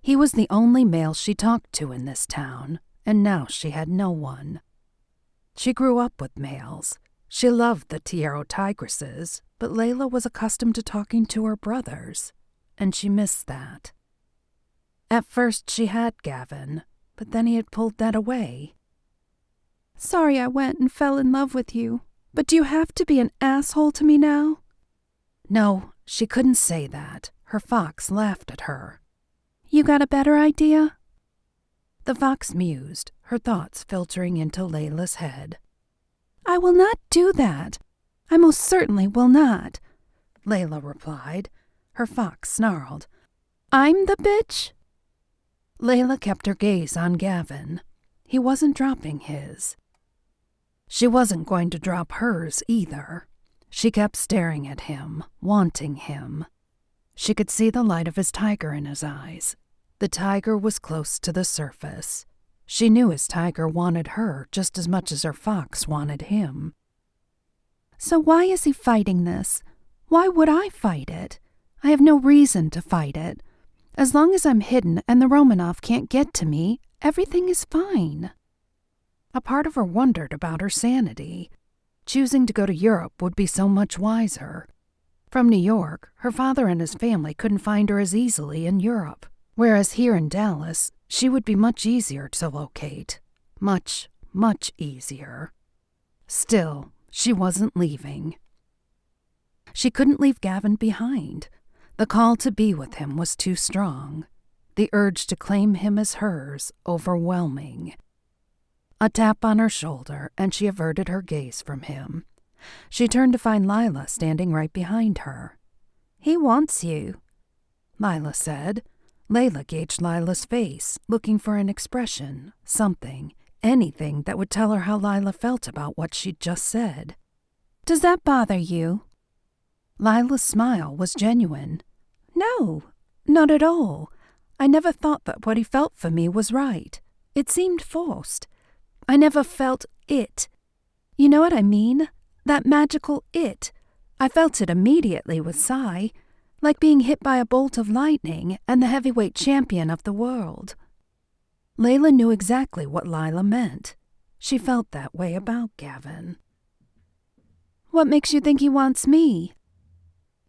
He was the only male she talked to in this town, and now she had no one. She grew up with males. She loved the Tiero tigresses, but Layla was accustomed to talking to her brothers, and she missed that. At first she had Gavin, but then he had pulled that away. "Sorry I went and fell in love with you, but do you have to be an asshole to me now?" No, she couldn't say that. Her fox laughed at her. "You got a better idea?" The fox mused, her thoughts filtering into Layla's head. "I will not do that. I most certainly will not," Layla replied. Her fox snarled. "I'm the bitch?" Layla kept her gaze on Gavin. He wasn't dropping his. She wasn't going to drop hers either. She kept staring at him, wanting him. She could see the light of his tiger in his eyes. The tiger was close to the surface. She knew his tiger wanted her just as much as her fox wanted him. So why is he fighting this? Why would I fight it? I have no reason to fight it. As long as I'm hidden and the Romanov can't get to me, everything is fine. A part of her wondered about her sanity. Choosing to go to Europe would be so much wiser. From New York, her father and his family couldn't find her as easily in Europe, whereas here in Dallas, she would be much easier to locate. Much, much easier. Still, she wasn't leaving. She couldn't leave Gavin behind. The call to be with him was too strong. The urge to claim him as hers overwhelming. A tap on her shoulder, and she averted her gaze from him. She turned to find Layla standing right behind her. "He wants you," Layla said. Layla gauged Lila's face, looking for an expression, something, anything that would tell her how Layla felt about what she'd just said. "Does that bother you?" Lila's smile was genuine. "No, not at all. I never thought that what he felt for me was right. It seemed forced. I never felt it. You know what I mean? That magical it. I felt it immediately with Sai, like being hit by a bolt of lightning and the heavyweight champion of the world." Layla knew exactly what Layla meant. She felt that way about Gavin. "What makes you think he wants me?"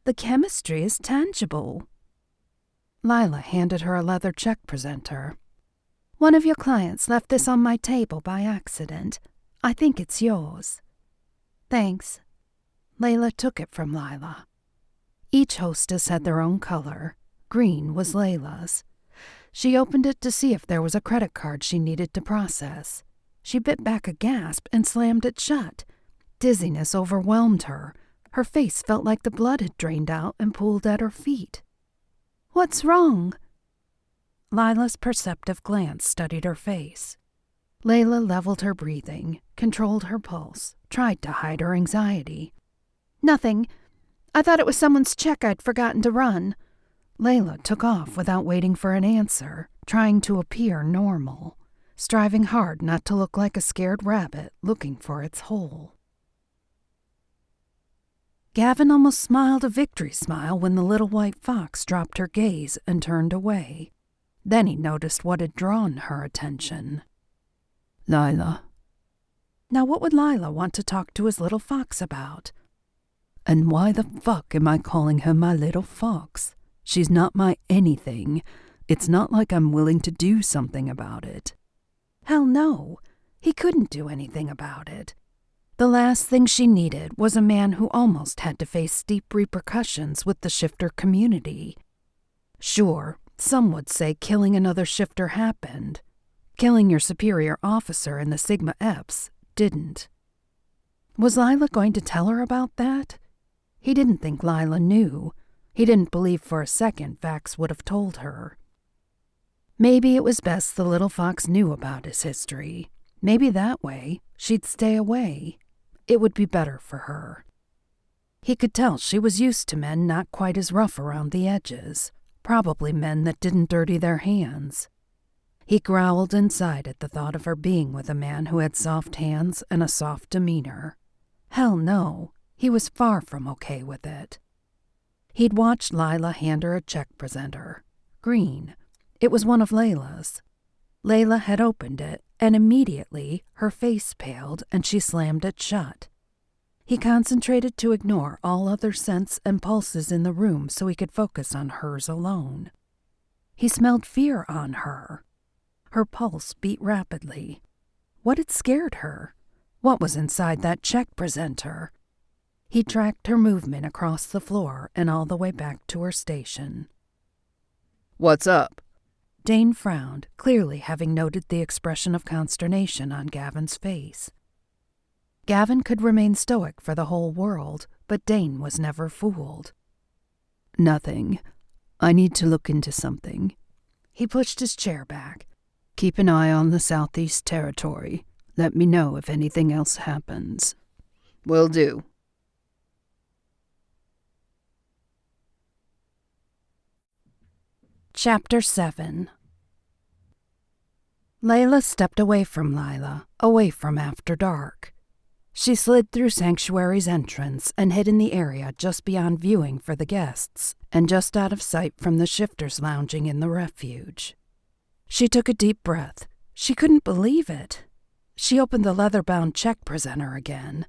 "The chemistry is tangible." Layla handed her a leather check presenter. "One of your clients left this on my table by accident. I think it's yours." "Thanks." Layla took it from Layla. Each hostess had their own color. Green was Layla's. She opened it to see if there was a credit card she needed to process. She bit back a gasp and slammed it shut. Dizziness overwhelmed her. Her face felt like the blood had drained out and pooled at her feet. "What's wrong?" Lila's perceptive glance studied her face. Layla leveled her breathing, controlled her pulse, tried to hide her anxiety. "Nothing. I thought it was someone's check I'd forgotten to run." Layla took off without waiting for an answer, trying to appear normal, striving hard not to look like a scared rabbit looking for its hole. Gavin almost smiled a victory smile when the little white fox dropped her gaze and turned away. Then he noticed what had drawn her attention. "Layla." Now what would Layla want to talk to his little fox about? "And why the fuck am I calling her my little fox? She's not my anything. It's not like I'm willing to do something about it." Hell no. He couldn't do anything about it. The last thing she needed was a man who almost had to face steep repercussions with the shifter community. Sure, some would say killing another shifter happened. Killing your superior officer in the Sigma Eps didn't. Was Layla going to tell her about that? He didn't think Layla knew. He didn't believe for a second Vax would have told her. Maybe it was best the little fox knew about his history. Maybe that way she'd stay away. It would be better for her. He could tell she was used to men not quite as rough around the edges, probably men that didn't dirty their hands. He growled inside at the thought of her being with a man who had soft hands and a soft demeanor. Hell no, he was far from okay with it. He'd watched Layla hand her a check presenter. Green. It was one of Layla's. Layla had opened it, and immediately her face paled and she slammed it shut. He concentrated to ignore all other scents and pulses in the room so he could focus on hers alone. He smelled fear on her. Her pulse beat rapidly. What had scared her? What was inside that check presenter? He tracked her movement across the floor and all the way back to her station. "What's up?" Dane frowned, clearly having noted the expression of consternation on Gavin's face. Gavin could remain stoic for the whole world, but Dane was never fooled. "Nothing. I need to look into something." He pushed his chair back. "Keep an eye on the Southeast Territory. Let me know if anything else happens." "Will do." Chapter 7. Layla stepped away from Lila, away from After Dark. She slid through Sanctuary's entrance and hid in the area just beyond viewing for the guests and just out of sight from the shifters lounging in the refuge. She took a deep breath. She couldn't believe it. She opened the leather-bound check presenter again.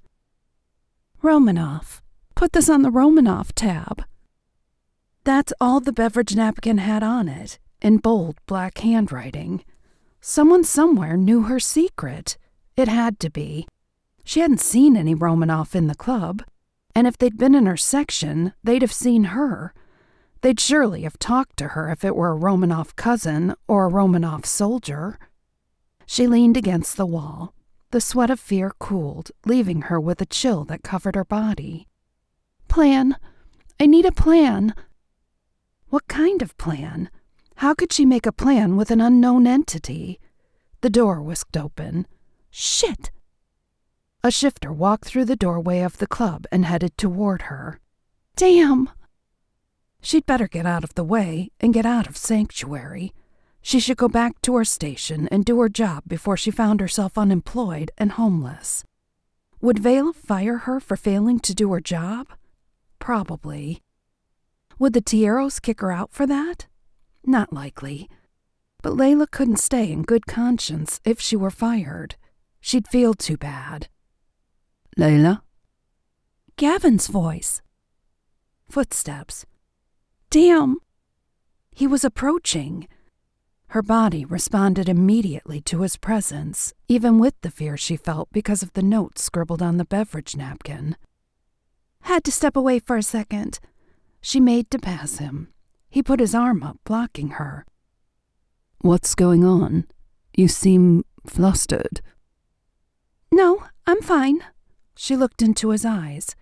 Romanoff. Put this on the Romanoff tab. That's all the beverage napkin had on it, in bold black handwriting. Someone somewhere knew her secret. It had to be. She hadn't seen any Romanoff in the club, and if they'd been in her section, they'd have seen her. They'd surely have talked to her if it were a Romanoff cousin or a Romanoff soldier. She leaned against the wall. The sweat of fear cooled, leaving her with a chill that covered her body. Plan. I need a plan. What kind of plan? How could she make a plan with an unknown entity? The door whisked open. Shit! A shifter walked through the doorway of the club and headed toward her. Damn! She'd better get out of the way and get out of Sanctuary. She should go back to her station and do her job before she found herself unemployed and homeless. Would Vela fire her for failing to do her job? Probably. Would the Tieros kick her out for that? Not likely. But Layla couldn't stay in good conscience if she were fired. She'd feel too bad. Layla? Gavin's voice. Footsteps. Damn! He was approaching. Her body responded immediately to his presence, even with the fear she felt because of the notes scribbled on the beverage napkin. Had to step away for a second. She made to pass him. He put his arm up, blocking her. What's going on? You seem flustered. No, I'm fine. She looked into his eyes.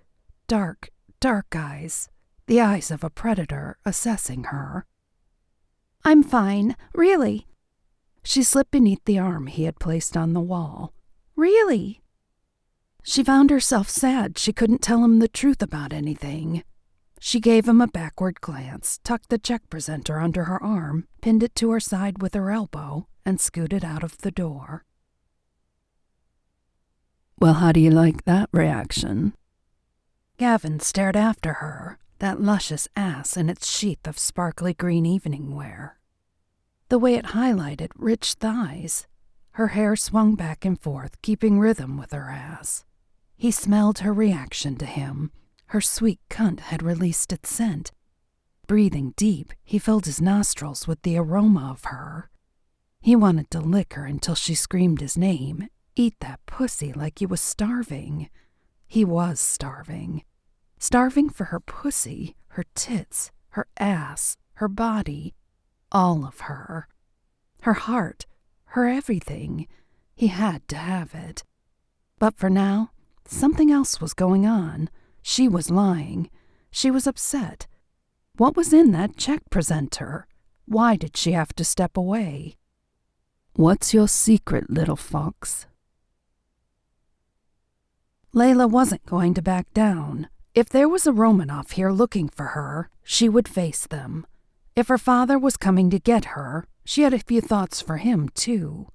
Dark, dark eyes. The eyes of a predator assessing her. I'm fine, really. She slipped beneath the arm he had placed on the wall. Really? She found herself sad she couldn't tell him the truth about anything. She gave him a backward glance, tucked the check presenter under her arm, pinned it to her side with her elbow, and scooted out of the door. Well, how do you like that reaction? Gavin stared after her, that luscious ass in its sheath of sparkly green evening wear. The way it highlighted rich thighs. Her hair swung back and forth, keeping rhythm with her ass. He smelled her reaction to him. Her sweet cunt had released its scent. Breathing deep, he filled his nostrils with the aroma of her. He wanted to lick her until she screamed his name, eat that pussy like he was starving. He was starving. Starving for her pussy, her tits, her ass, her body, all of her. Her heart, her everything. He had to have it. But for now, something else was going on. She was lying. She was upset. What was in that check presenter? Why did she have to step away? What's your secret, little fox? Layla wasn't going to back down. If there was a Romanoff here looking for her, she would face them. If her father was coming to get her, she had a few thoughts for him, too.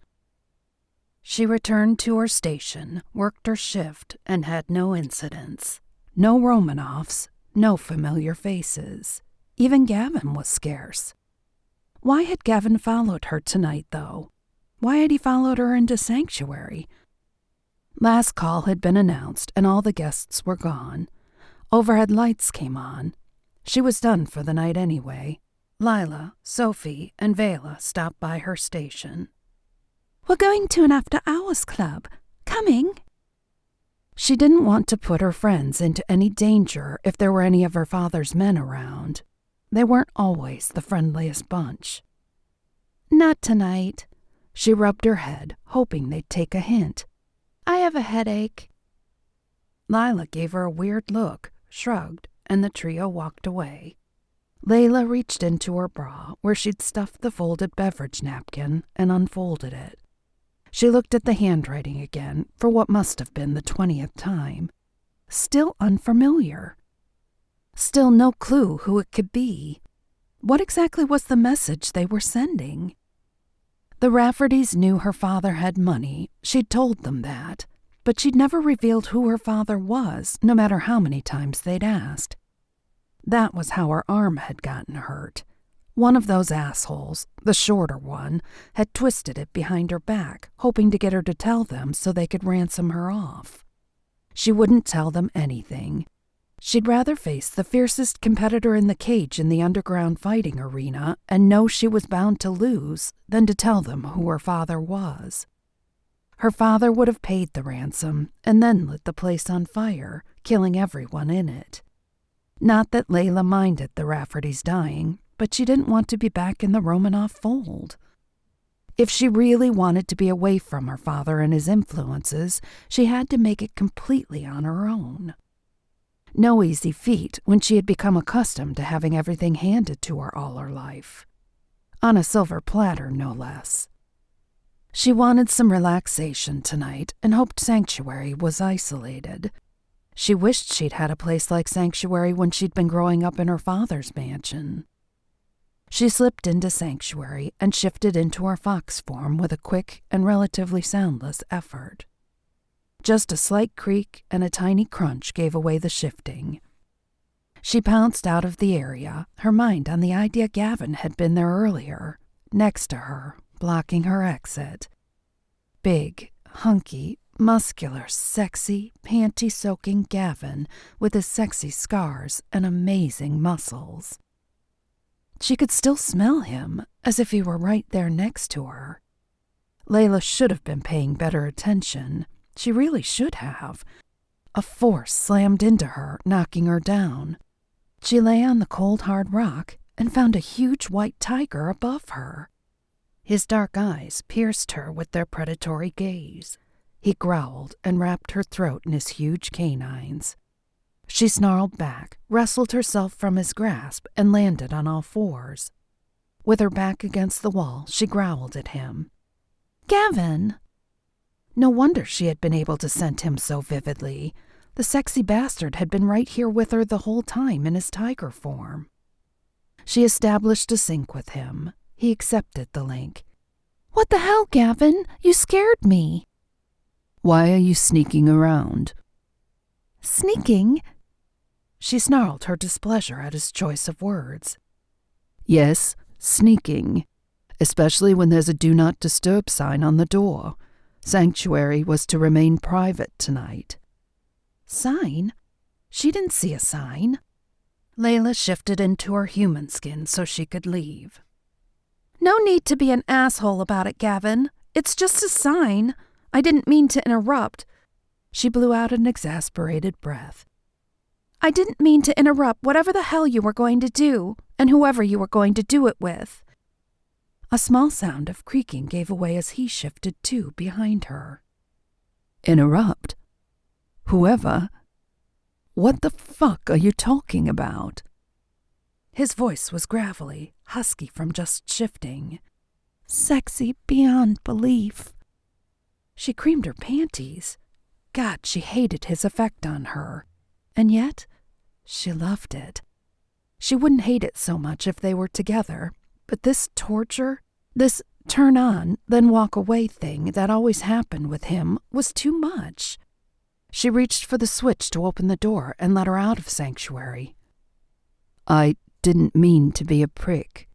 She returned to her station, worked her shift, and had no incidents. No Romanoffs, no familiar faces. Even Gavin was scarce. Why had Gavin followed her tonight, though? Why had he followed her into Sanctuary? Last call had been announced, and all the guests were gone. Overhead lights came on. She was done for the night anyway. Layla, Sophie, and Vela stopped by her station. We're going to an after-hours club. Coming? She didn't want to put her friends into any danger if there were any of her father's men around. They weren't always the friendliest bunch. Not tonight. She rubbed her head, hoping they'd take a hint. I have a headache. Layla gave her a weird look, shrugged, and the trio walked away. Layla reached into her bra, where she'd stuffed the folded beverage napkin, and unfolded it. She looked at the handwriting again for what must have been the 20th time. Still unfamiliar. Still no clue who it could be. What exactly was the message they were sending? The Raffertys knew her father had money. She'd told them that. But she'd never revealed who her father was, no matter how many times they'd asked. That was how her arm had gotten hurt. One of those assholes, the shorter one, had twisted it behind her back, hoping to get her to tell them so they could ransom her off. She wouldn't tell them anything. She'd rather face the fiercest competitor in the cage in the underground fighting arena and know she was bound to lose than to tell them who her father was. Her father would have paid the ransom and then lit the place on fire, killing everyone in it. Not that Layla minded the Raffertys dying, but she didn't want to be back in the Romanoff fold. If she really wanted to be away from her father and his influences, she had to make it completely on her own. No easy feat when she had become accustomed to having everything handed to her all her life. On a silver platter, no less. She wanted some relaxation tonight and hoped Sanctuary was isolated. She wished she'd had a place like Sanctuary when she'd been growing up in her father's mansion. She slipped into Sanctuary and shifted into her fox form with a quick and relatively soundless effort. Just a slight creak and a tiny crunch gave away the shifting. She pounced out of the area, her mind on the idea Gavin had been there earlier, next to her, blocking her exit. Big, hunky, muscular, sexy, panty-soaking Gavin with his sexy scars and amazing muscles. She could still smell him, as if he were right there next to her. Layla should have been paying better attention. She really should have. A force slammed into her, knocking her down. She lay on the cold, hard rock and found a huge white tiger above her. His dark eyes pierced her with their predatory gaze. He growled and wrapped her throat in his huge canines. She snarled back, wrestled herself from his grasp, and landed on all fours. With her back against the wall, she growled at him. "Gavin!" No wonder she had been able to scent him so vividly. The sexy bastard had been right here with her the whole time in his tiger form. She established a sync with him. He accepted the link. "What the hell, Gavin? You scared me." Why are you sneaking around? "Sneaking?" She snarled her displeasure at his choice of words. Yes, sneaking. Especially when there's a do not disturb sign on the door. Sanctuary was to remain private tonight. Sign? She didn't see a sign. Layla shifted into her human skin so she could leave. "No need to be an asshole about it, Gavin. It's just a sign. I didn't mean to interrupt." She blew out an exasperated breath. "I didn't mean to interrupt whatever the hell you were going to do, and whoever you were going to do it with." A small sound of creaking gave away as he shifted too behind her. Interrupt? Whoever? What the fuck are you talking about? His voice was gravelly, husky from just shifting. Sexy beyond belief. She creamed her panties. God, she hated his effect on her. And yet, she loved it. She wouldn't hate it so much if they were together, but this torture, this turn on, then walk away thing that always happened with him was too much. She reached for the switch to open the door and let her out of Sanctuary. I didn't mean to be a prick,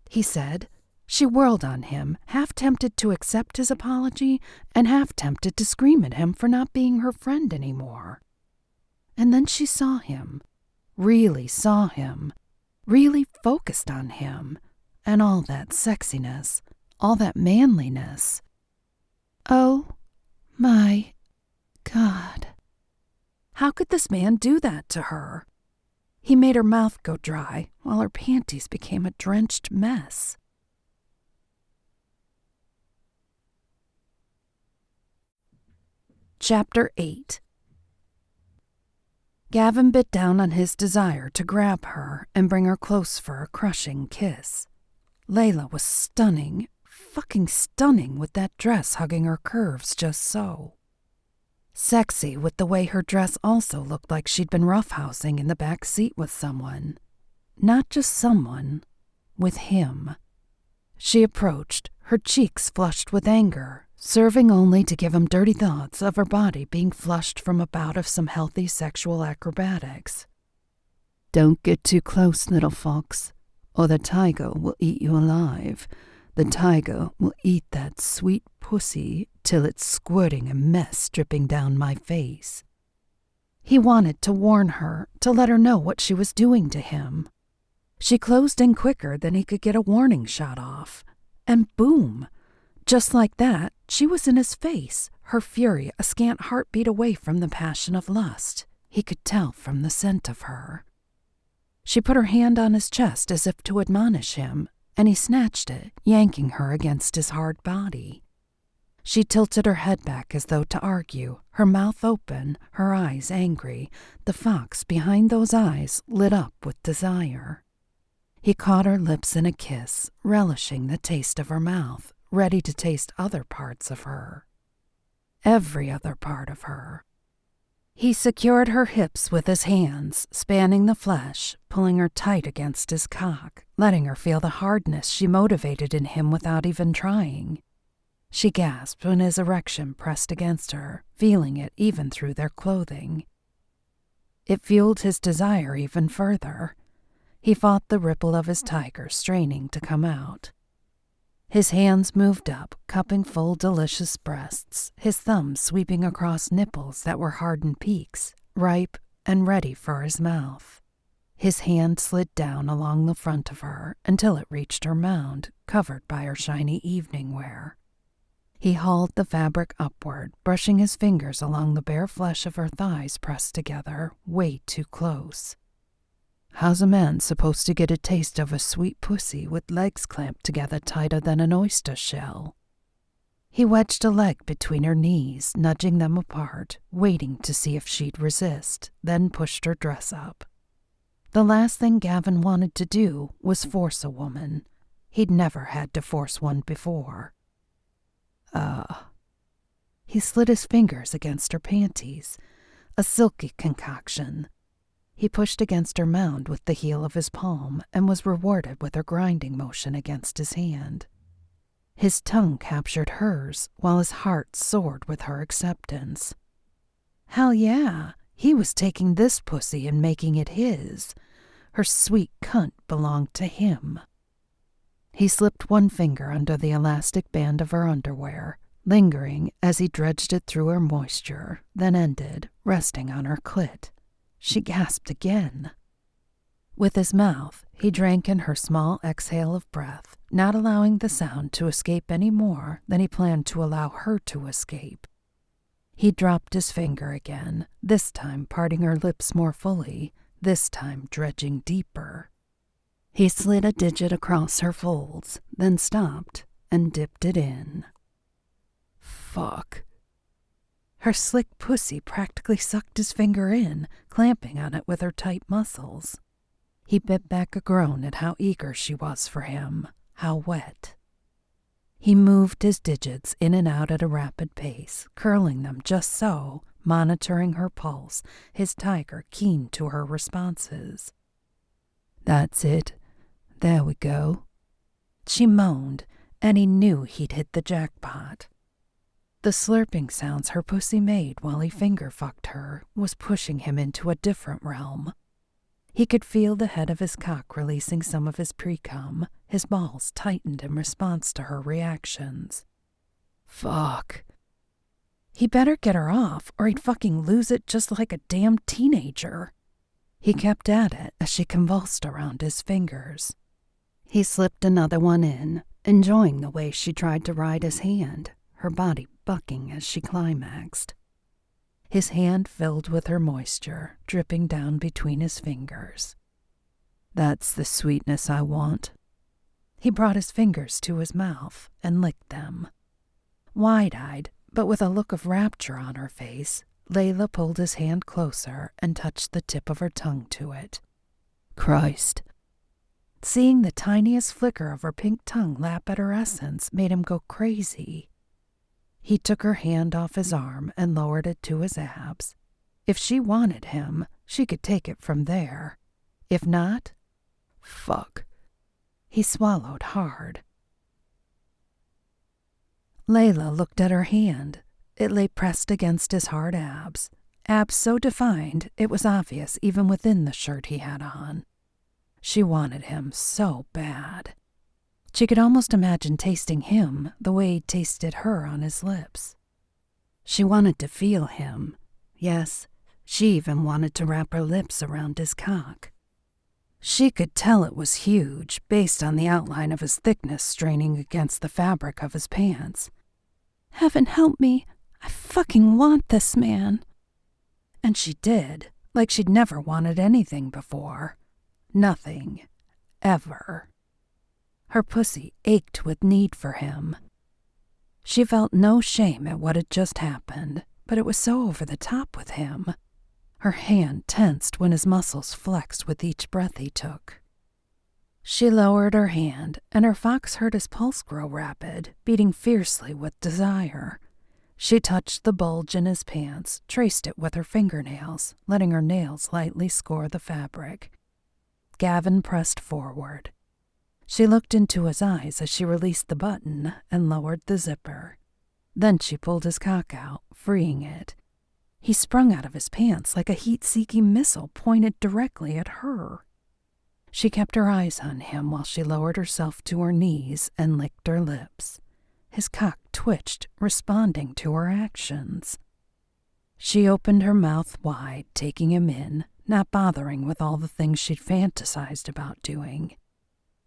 he said. She whirled on him, half tempted to accept his apology and half tempted to scream at him for not being her friend anymore. And then she saw him, really focused on him, and all that sexiness, all that manliness. Oh my God. How could this man do that to her? He made her mouth go dry while her panties became a drenched mess. Chapter 8. Gavin bit down on his desire to grab her and bring her close for a crushing kiss. Layla was stunning, fucking stunning with that dress hugging her curves just so. Sexy with the way her dress also looked like she'd been roughhousing in the back seat with someone. Not just someone, with him. She approached, her cheeks flushed with anger, serving only to give him dirty thoughts of her body being flushed from a bout of some healthy sexual acrobatics. "Don't get too close, little fox, or the tiger will eat you alive. The tiger will eat that sweet pussy till it's squirting a mess dripping down my face." He wanted to warn her, to let her know what she was doing to him. She closed in quicker than he could get a warning shot off. And boom! Just like that, she was in his face, her fury a scant heartbeat away from the passion of lust. He could tell from the scent of her. She put her hand on his chest as if to admonish him, and he snatched it, yanking her against his hard body. She tilted her head back as though to argue, her mouth open, her eyes angry, the fox behind those eyes lit up with desire. He caught her lips in a kiss, relishing the taste of her mouth, ready to taste other parts of her. Every other part of her. He secured her hips with his hands, spanning the flesh, pulling her tight against his cock, letting her feel the hardness she motivated in him without even trying. She gasped when his erection pressed against her, feeling it even through their clothing. It fueled his desire even further. He fought the ripple of his tiger straining to come out. His hands moved up, cupping full, delicious breasts, his thumbs sweeping across nipples that were hardened peaks, ripe and ready for his mouth. His hand slid down along the front of her until it reached her mound, covered by her shiny evening wear. He hauled the fabric upward, brushing his fingers along the bare flesh of her thighs pressed together, way too close. How's a man supposed to get a taste of a sweet pussy with legs clamped together tighter than an oyster shell? He wedged a leg between her knees, nudging them apart, waiting to see if she'd resist, then pushed her dress up. The last thing Gavin wanted to do was force a woman. He'd never had to force one before. He slid his fingers against her panties, a silky concoction. He pushed against her mound with the heel of his palm and was rewarded with her grinding motion against his hand. His tongue captured hers while his heart soared with her acceptance. Hell yeah, he was taking this pussy and making it his. Her sweet cunt belonged to him. He slipped one finger under the elastic band of her underwear, lingering as he dredged it through her moisture, then ended, resting on her clit. She gasped again. With his mouth, he drank in her small exhale of breath, not allowing the sound to escape any more than he planned to allow her to escape. He dropped his finger again, this time parting her lips more fully, this time dredging deeper. He slid a digit across her folds, then stopped and dipped it in. Fuck. Her slick pussy practically sucked his finger in, clamping on it with her tight muscles. He bit back a groan at how eager she was for him, how wet. He moved his digits in and out at a rapid pace, curling them just so, monitoring her pulse, his tiger keen to her responses. That's it. There we go. She moaned, and he knew he'd hit the jackpot. The slurping sounds her pussy made while he finger-fucked her was pushing him into a different realm. He could feel the head of his cock releasing some of his pre-cum. His balls tightened in response to her reactions. Fuck. He better get her off, or he'd fucking lose it just like a damn teenager. He kept at it as she convulsed around his fingers. He slipped another one in, enjoying the way she tried to ride his hand, her body bucking as she climaxed. His hand filled with her moisture, dripping down between his fingers. That's the sweetness I want. He brought his fingers to his mouth and licked them. Wide-eyed, but with a look of rapture on her face, Layla pulled his hand closer and touched the tip of her tongue to it. Christ. Seeing the tiniest flicker of her pink tongue lap at her essence made him go crazy. He took her hand off his arm and lowered it to his abs. If she wanted him, she could take it from there. If not, fuck. He swallowed hard. Layla looked at her hand. It lay pressed against his hard abs so defined it was obvious even within the shirt he had on. She wanted him so bad. She could almost imagine tasting him the way he'd tasted her on his lips. She wanted to feel him. Yes, she even wanted to wrap her lips around his cock. She could tell it was huge based on the outline of his thickness straining against the fabric of his pants. Heaven help me, I fucking want this man. And she did, like she'd never wanted anything before. Nothing. Ever. Her pussy ached with need for him. She felt no shame at what had just happened, but it was so over the top with him. Her hand tensed when his muscles flexed with each breath he took. She lowered her hand, and her fox heard his pulse grow rapid, beating fiercely with desire. She touched the bulge in his pants, traced it with her fingernails, letting her nails lightly score the fabric. Gavin pressed forward. She looked into his eyes as she released the button and lowered the zipper. Then she pulled his cock out, freeing it. He sprung out of his pants like a heat-seeking missile pointed directly at her. She kept her eyes on him while she lowered herself to her knees and licked her lips. His cock twitched, responding to her actions. She opened her mouth wide, taking him in, not bothering with all the things she'd fantasized about doing.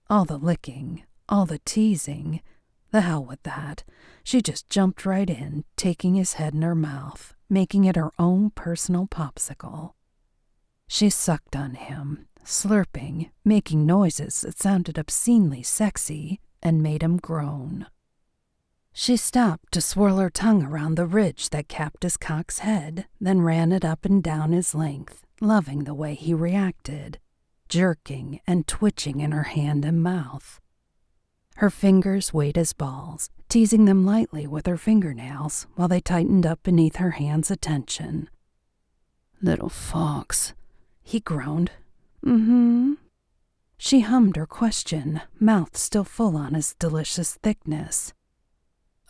All the licking, all the teasing. The hell with that. She just jumped right in, taking his head in her mouth, making it her own personal popsicle. She sucked on him, slurping, making noises that sounded obscenely sexy and made him groan. She stopped to swirl her tongue around the ridge that capped his cock's head, then ran it up and down his length, loving the way he reacted, jerking and twitching in her hand and mouth. Her fingers weighed his balls, teasing them lightly with her fingernails while they tightened up beneath her hand's attention. "Little fox," he groaned. Mm-hmm. She hummed her question, mouth still full on his delicious thickness.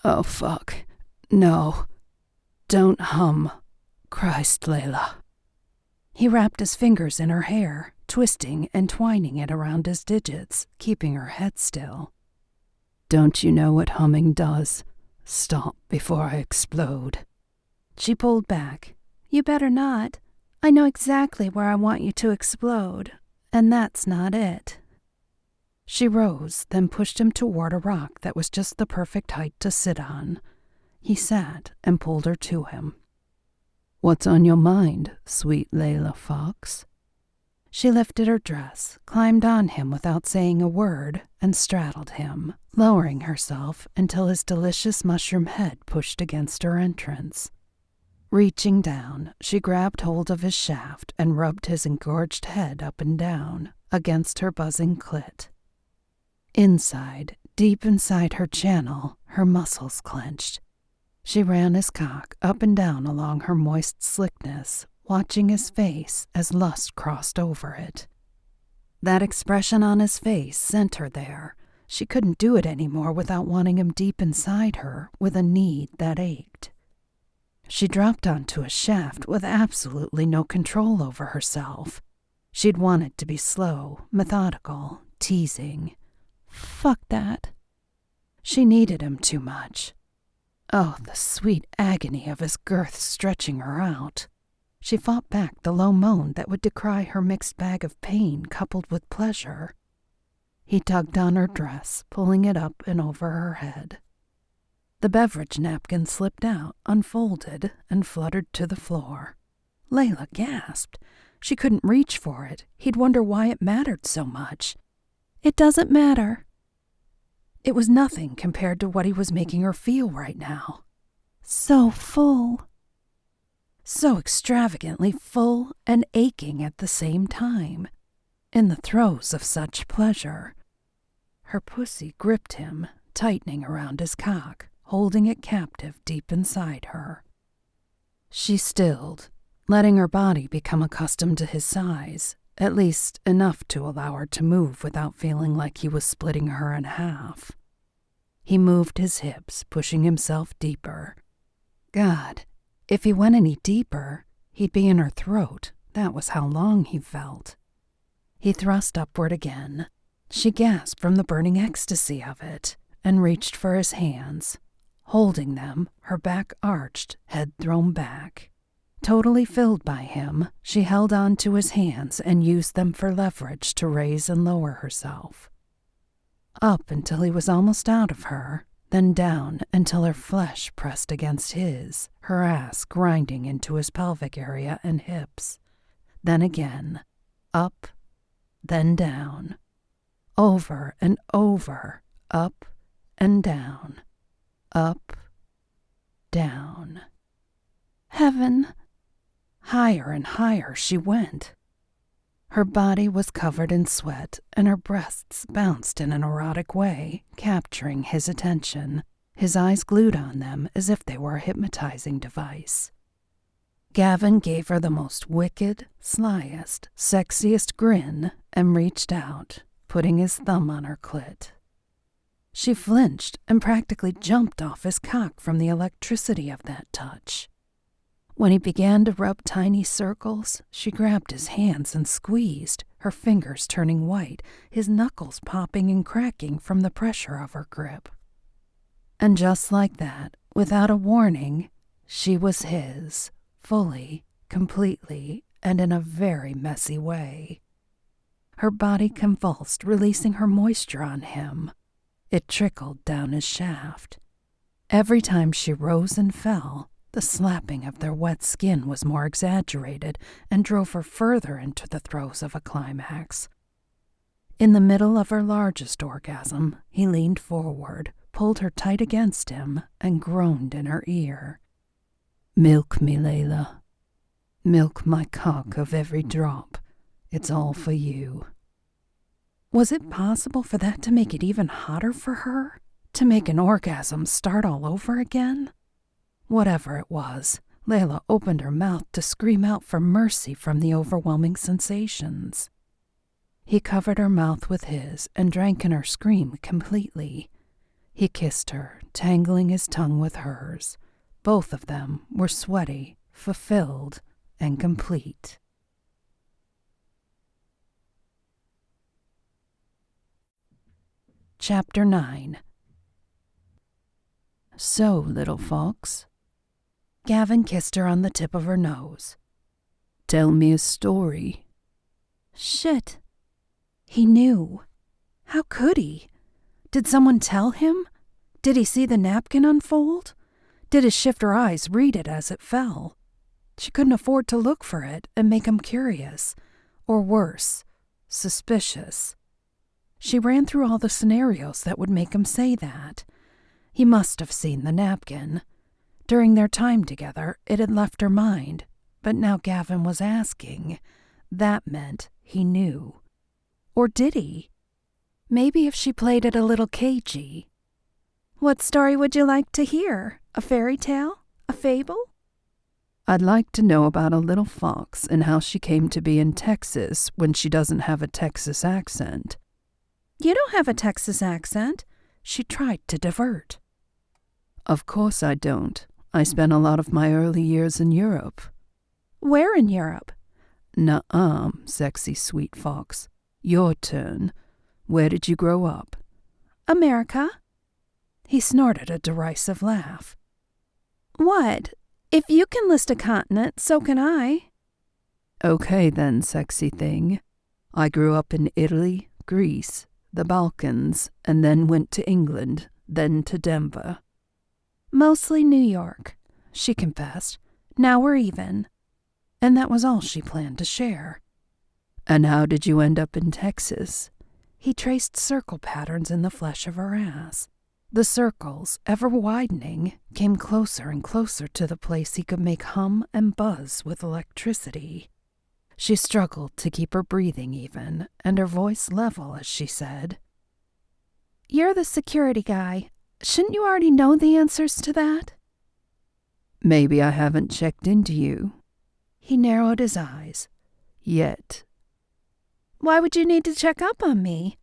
"Oh, fuck. No. Don't hum. Christ, Layla." He wrapped his fingers in her hair, twisting and twining it around his digits, keeping her head still. "Don't you know what humming does? Stop before I explode." She pulled back. You better not. I know exactly where I want you to explode, and that's not it. She rose, then pushed him toward a rock that was just the perfect height to sit on. He sat and pulled her to him. "What's on your mind, sweet Layla Fox?" She lifted her dress, climbed on him without saying a word, and straddled him, lowering herself until his delicious mushroom head pushed against her entrance. Reaching down, she grabbed hold of his shaft and rubbed his engorged head up and down against her buzzing clit. Inside, deep inside her channel, her muscles clenched. She ran his cock up and down along her moist slickness, watching his face as lust crossed over it. That expression on his face sent her there. She couldn't do it anymore without wanting him deep inside her with a need that ached. She dropped onto a shaft with absolutely no control over herself. She'd wanted to be slow, methodical, teasing. Fuck that. She needed him too much. Oh, the sweet agony of his girth stretching her out. She fought back the low moan that would decry her mixed bag of pain coupled with pleasure. He tugged on her dress, pulling it up and over her head. The beverage napkin slipped out, unfolded, and fluttered to the floor. Layla gasped. She couldn't reach for it. He'd wonder why it mattered so much. It doesn't matter. It was nothing compared to what he was making her feel right now. So full. So extravagantly full and aching at the same time. In the throes of such pleasure. Her pussy gripped him, tightening around his cock, holding it captive deep inside her. She stilled, letting her body become accustomed to his size, at least enough to allow her to move without feeling like he was splitting her in half. He moved his hips, pushing himself deeper. God, if he went any deeper, he'd be in her throat. That was how long he felt. He thrust upward again. She gasped from the burning ecstasy of it and reached for his hands. Holding them, her back arched, head thrown back. Totally filled by him, she held on to his hands and used them for leverage to raise and lower herself. Up until he was almost out of her, then down until her flesh pressed against his, her ass grinding into his pelvic area and hips. Then again, up, then down. Over and over, up and down. Up, down. Heaven. Higher and higher she went. Her body was covered in sweat, and her breasts bounced in an erotic way, capturing his attention, his eyes glued on them as if they were a hypnotizing device. Gavin gave her the most wicked, slyest, sexiest grin and reached out, putting his thumb on her clit. She flinched and practically jumped off his cock from the electricity of that touch. When he began to rub tiny circles, she grabbed his hands and squeezed, her fingers turning white, his knuckles popping and cracking from the pressure of her grip. And just like that, without a warning, she was his, fully, completely, and in a very messy way. Her body convulsed, releasing her moisture on him. It trickled down his shaft. Every time she rose and fell, the slapping of their wet skin was more exaggerated and drove her further into the throes of a climax. In the middle of her largest orgasm, he leaned forward, pulled her tight against him, and groaned in her ear. "Milk me, Layla. Milk my cock of every drop. It's all for you." Was it possible for that to make it even hotter for her? To make an orgasm start all over again? Whatever it was, Layla opened her mouth to scream out for mercy from the overwhelming sensations. He covered her mouth with his and drank in her scream completely. He kissed her, tangling his tongue with hers. Both of them were sweaty, fulfilled, and complete. Chapter 9. "So, little fox." Gavin kissed her on the tip of her nose. "Tell me a story." Shit. He knew. How could he? Did someone tell him? Did he see the napkin unfold? Did his shifter eyes read it as it fell? She couldn't afford to look for it and make him curious, or worse, suspicious. She ran through all the scenarios that would make him say that. He must have seen the napkin. During their time together, it had left her mind, but now Gavin was asking. That meant he knew. Or did he? Maybe if she played it a little cagey. What story would you like to hear? A fairy tale? A fable? I'd like to know about a little fox and how she came to be in Texas when she doesn't have a Texas accent. You don't have a Texas accent. She tried to divert. Of course I don't. I spent a lot of my early years in Europe. Where in Europe? Nuh-uh, sexy sweet fox. Your turn. Where did you grow up? America. He snorted a derisive laugh. What? If you can list a continent, so can I. Okay then, sexy thing. I grew up in Italy, Greece, the Balkans, and then went to England, then to Denver. Mostly New York, she confessed. Now we're even. And that was all she planned to share. And how did you end up in Texas? He traced circle patterns in the flesh of her ass. The circles, ever widening, came closer and closer to the place he could make hum and buzz with electricity. She struggled to keep her breathing even, and her voice level as she said, "You're the security guy. Shouldn't you already know the answers to that?" Maybe I haven't checked into you. He narrowed his eyes. Yet. Why would you need to check up on me?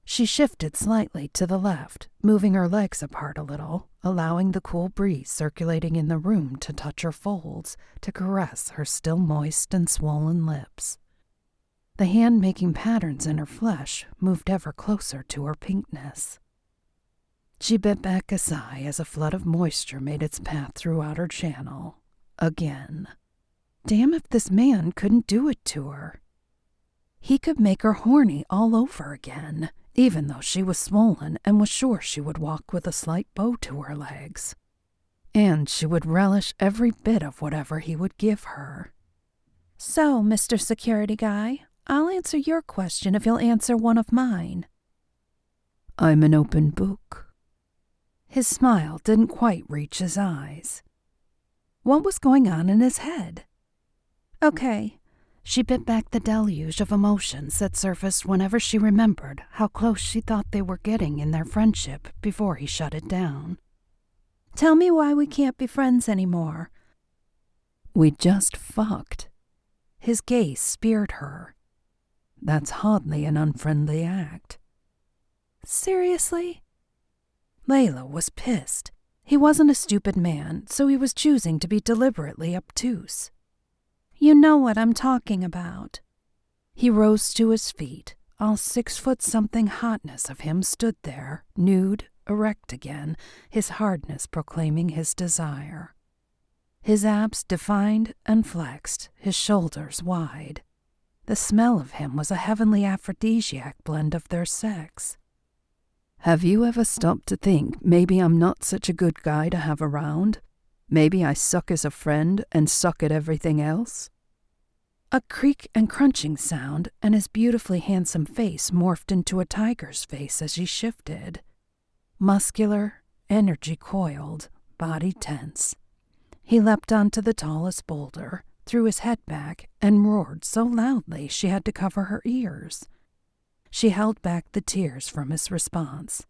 She shifted slightly to the left, moving her legs apart a little, allowing the cool breeze circulating in the room to touch her folds, to caress her still moist and swollen lips. The hand making patterns in her flesh moved ever closer to her pinkness. She bit back a sigh as a flood of moisture made its path throughout her channel. Again. Damn if this man couldn't do it to her. He could make her horny all over again, even though she was swollen and was sure she would walk with a slight bow to her legs. And she would relish every bit of whatever he would give her. So, Mr. Security Guy, I'll answer your question if you'll answer one of mine. I'm an open book. His smile didn't quite reach his eyes. What was going on in his head? Okay. She bit back the deluge of emotions that surfaced whenever she remembered how close she thought they were getting in their friendship before he shut it down. Tell me why we can't be friends anymore. We just fucked. His gaze speared her. That's hardly an unfriendly act. Seriously? Layla was pissed. He wasn't a stupid man, so he was choosing to be deliberately obtuse. You know what I'm talking about. He rose to his feet. All 6-foot-something hotness of him stood there, nude, erect again, his hardness proclaiming his desire. His abs defined and flexed, his shoulders wide. The smell of him was a heavenly aphrodisiac blend of their sex. Have you ever stopped to think maybe I'm not such a good guy to have around? Maybe I suck as a friend and suck at everything else? A creak and crunching sound, and his beautifully handsome face morphed into a tiger's face as he shifted. Muscular, energy coiled, body tense. He leapt onto the tallest boulder, threw his head back, and roared so loudly she had to cover her ears. She held back the tears from his response.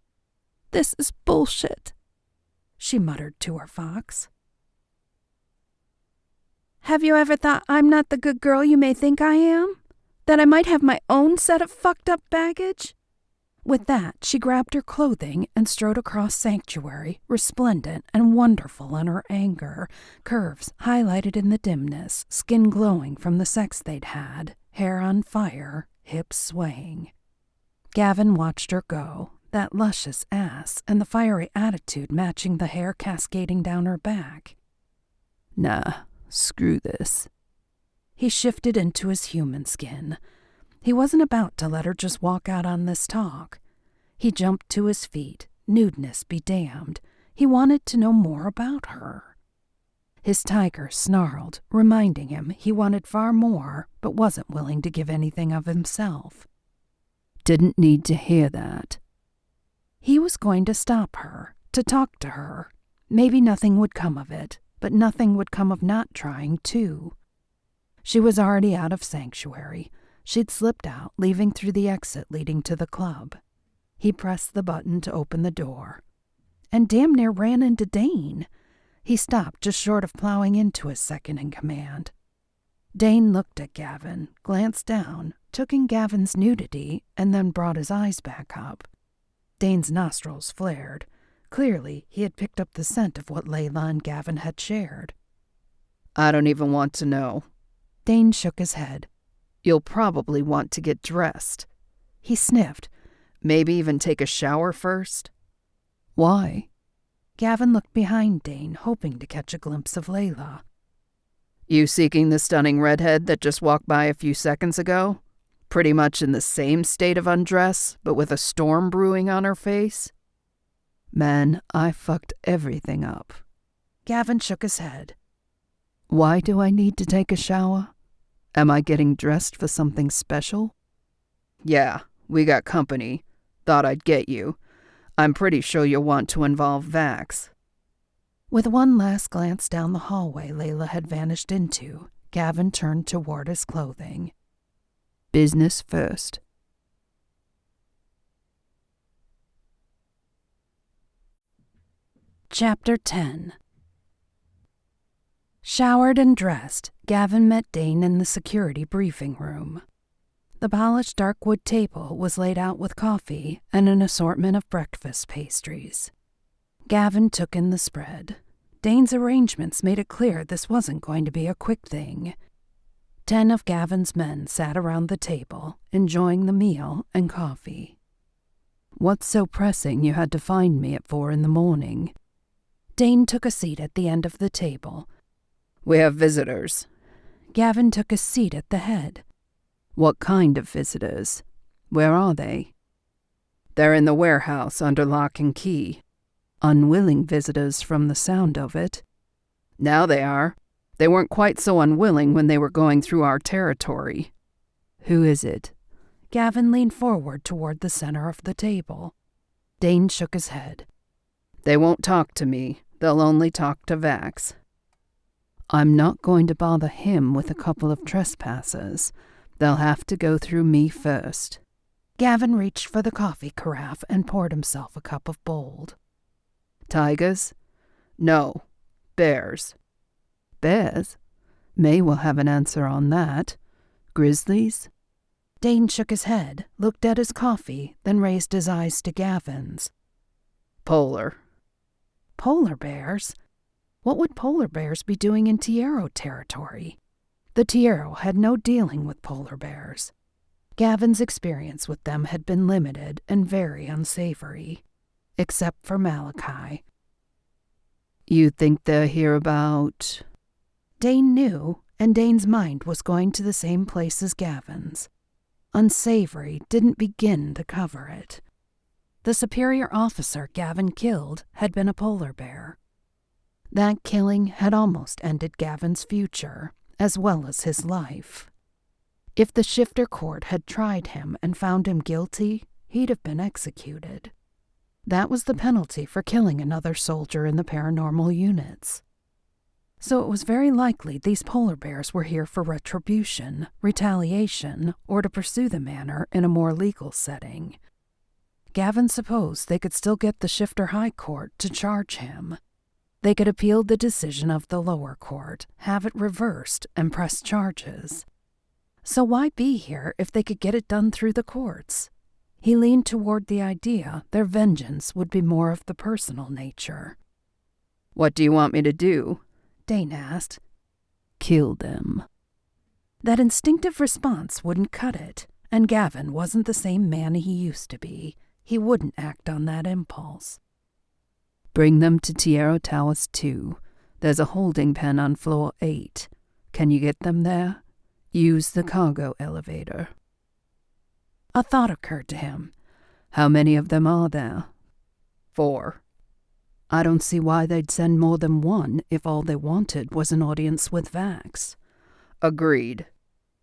This is bullshit, she muttered to her fox. Have you ever thought I'm not the good girl you may think I am? That I might have my own set of fucked up baggage? With that, she grabbed her clothing and strode across sanctuary, resplendent and wonderful in her anger, curves highlighted in the dimness, skin glowing from the sex they'd had, hair on fire, hips swaying. Gavin watched her go, that luscious ass and the fiery attitude matching the hair cascading down her back. Nah, screw this. He shifted into his human skin. He wasn't about to let her just walk out on this talk. He jumped to his feet, nudeness be damned. He wanted to know more about her. His tiger snarled, reminding him he wanted far more, but wasn't willing to give anything of himself. Didn't need to hear that. He was going to stop her, to talk to her. Maybe nothing would come of it, but nothing would come of not trying, too. She was already out of sanctuary. She'd slipped out, leaving through the exit leading to the club. He pressed the button to open the door, and damn near ran into Dane. He stopped just short of plowing into his second in command. Dane looked at Gavin, glanced down, took in Gavin's nudity, and then brought his eyes back up. Dane's nostrils flared. Clearly, he had picked up the scent of what Layla and Gavin had shared. I don't even want to know. Dane shook his head. You'll probably want to get dressed. He sniffed. Maybe even take a shower first. Why? Gavin looked behind Dane, hoping to catch a glimpse of Layla. You seeking the stunning redhead that just walked by a few seconds ago? Pretty much in the same state of undress, but with a storm brewing on her face? Man, I fucked everything up. Gavin shook his head. Why do I need to take a shower? Am I getting dressed for something special? Yeah, we got company. Thought I'd get you. I'm pretty sure you'll want to involve Vax. With one last glance down the hallway Layla had vanished into, Gavin turned toward his clothing. Business first. Chapter 10. Showered and dressed, Gavin met Dane in the security briefing room. The polished dark wood table was laid out with coffee and an assortment of breakfast pastries. Gavin took in the spread. Dane's arrangements made it clear this wasn't going to be a quick thing. 10 of Gavin's men sat around the table, enjoying the meal and coffee. "What's so pressing you had to find me at 4 a.m? Dane took a seat at the end of the table. "We have visitors." Gavin took a seat at the head. "What kind of visitors? Where are they?" "They're in the warehouse under lock and key." "Unwilling visitors from the sound of it." "Now they are. They weren't quite so unwilling when they were going through our territory." "Who is it?" Gavin leaned forward toward the center of the table. Dane shook his head. "They won't talk to me. They'll only talk to Vax." "I'm not going to bother him with a couple of trespassers. They'll have to go through me first." Gavin reached for the coffee carafe and poured himself a cup of bold. "Tigers?" "No. Bears." "Bears? May will have an answer on that. Grizzlies?" Dane shook his head, looked at his coffee, then raised his eyes to Gavin's. "Polar." Polar bears? What would polar bears be doing in Tiero territory? The Tiero had no dealing with polar bears. Gavin's experience with them had been limited and very unsavory, except for Malachi. "You think they're here about—" Dane knew, and Dane's mind was going to the same place as Gavin's. Unsavory didn't begin to cover it. The superior officer Gavin killed had been a polar bear. That killing had almost ended Gavin's future, as well as his life. If the shifter court had tried him and found him guilty, he'd have been executed. That was the penalty for killing another soldier in the paranormal units. So it was very likely these polar bears were here for retribution, retaliation, or to pursue the manor in a more legal setting. Gavin supposed they could still get the shifter high court to charge him. They could appeal the decision of the lower court, have it reversed, and press charges. So why be here if they could get it done through the courts? He leaned toward the idea their vengeance would be more of the personal nature. "What do you want me to do?" Dane asked. "Kill them." That instinctive response wouldn't cut it, and Gavin wasn't the same man he used to be. He wouldn't act on that impulse. "Bring them to Tiero Towers 2. There's a holding pen on floor 8. Can you get them there? Use the cargo elevator." A thought occurred to him. "How many of them are there?" 4. "I don't see why they'd send more than one if all they wanted was an audience with Vax." "Agreed."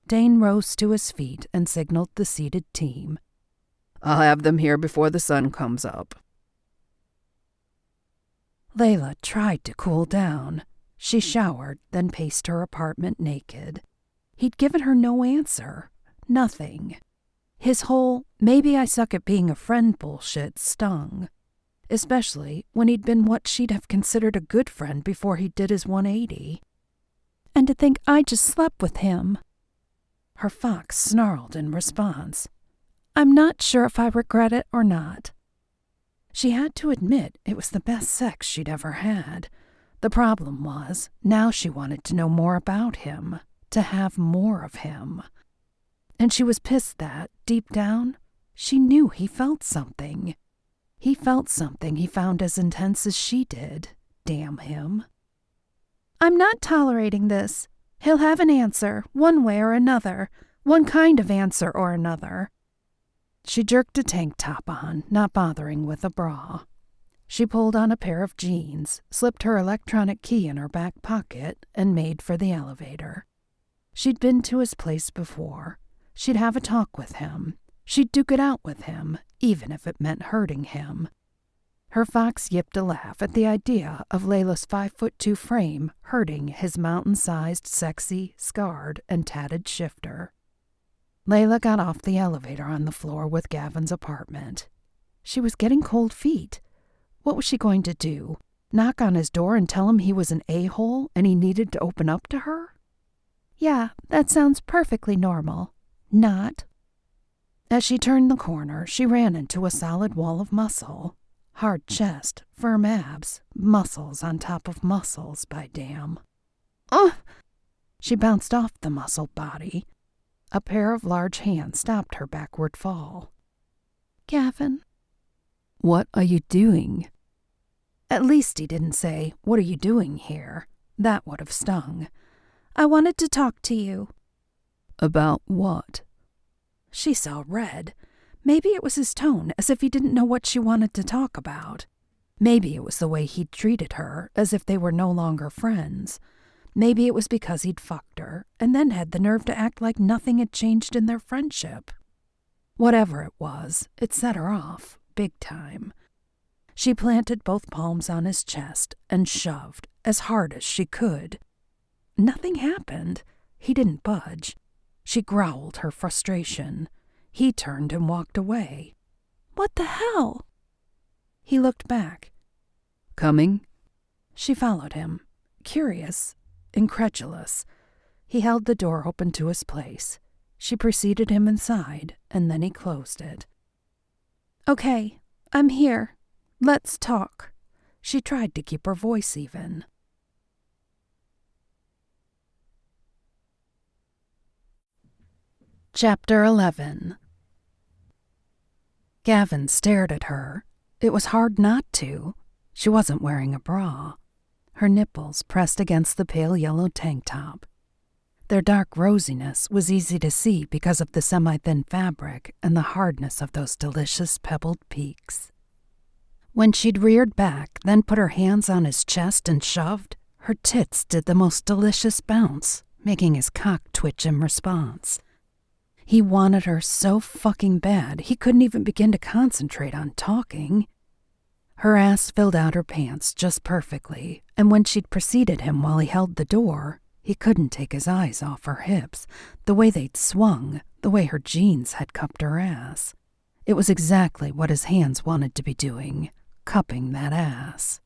Dane rose to his feet and signaled the seated team. "I'll have them here before the sun comes up." Layla tried to cool down. She showered, then paced her apartment naked. He'd given her no answer. Nothing. His whole, maybe I suck at being a friend bullshit stung. Especially when he'd been what she'd have considered a good friend before he did his 180. And to think I just slept with him. Her fox snarled in response. I'm not sure if I regret it or not. She had to admit it was the best sex she'd ever had. The problem was, now she wanted to know more about him, to have more of him. And she was pissed that, deep down, she knew he felt something. He felt something he found as intense as she did. Damn him. I'm not tolerating this. He'll have an answer, one way or another, one kind of answer or another. She jerked a tank top on, not bothering with a bra. She pulled on a pair of jeans, slipped her electronic key in her back pocket, and made for the elevator. She'd been to his place before. She'd have a talk with him. She'd duke it out with him, even if it meant hurting him. Her fox yipped a laugh at the idea of Layla's 5'2" frame hurting his mountain-sized, sexy, scarred, and tatted shifter. Layla got off the elevator on the floor with Gavin's apartment. She was getting cold feet. What was she going to do? Knock on his door and tell him he was an a-hole and he needed to open up to her? Yeah, that sounds perfectly normal. Not. As she turned the corner, she ran into a solid wall of muscle. Hard chest, firm abs, muscles on top of muscles, by damn. Ugh! She bounced off the muscled body. A pair of large hands stopped her backward fall. Gavin. What are you doing? At least he didn't say, "What are you doing here?" That would have stung. I wanted to talk to you. About what? She saw red. Maybe it was his tone, as if he didn't know what she wanted to talk about. Maybe it was the way he'd treated her, as if they were no longer friends. Maybe it was because he'd fucked her, and then had the nerve to act like nothing had changed in their friendship. Whatever it was, it set her off, big time. She planted both palms on his chest and shoved as hard as she could. Nothing happened. He didn't budge. She growled her frustration. He turned and walked away. What the hell? He looked back. Coming? She followed him, curious, incredulous. He held the door open to his place. She preceded him inside, and then he closed it. Okay, I'm here. Let's talk. She tried to keep her voice even. Chapter 11. Gavin stared at her. It was hard not to. She wasn't wearing a bra. Her nipples pressed against the pale yellow tank top. Their dark rosiness was easy to see because of the semi-thin fabric and the hardness of those delicious pebbled peaks. When she'd reared back, then put her hands on his chest and shoved, her tits did the most delicious bounce, making his cock twitch in response. He wanted her so fucking bad he couldn't even begin to concentrate on talking. Her ass filled out her pants just perfectly, and when she'd preceded him while he held the door, he couldn't take his eyes off her hips, the way they'd swung, the way her jeans had cupped her ass. It was exactly what his hands wanted to be doing, cupping that ass.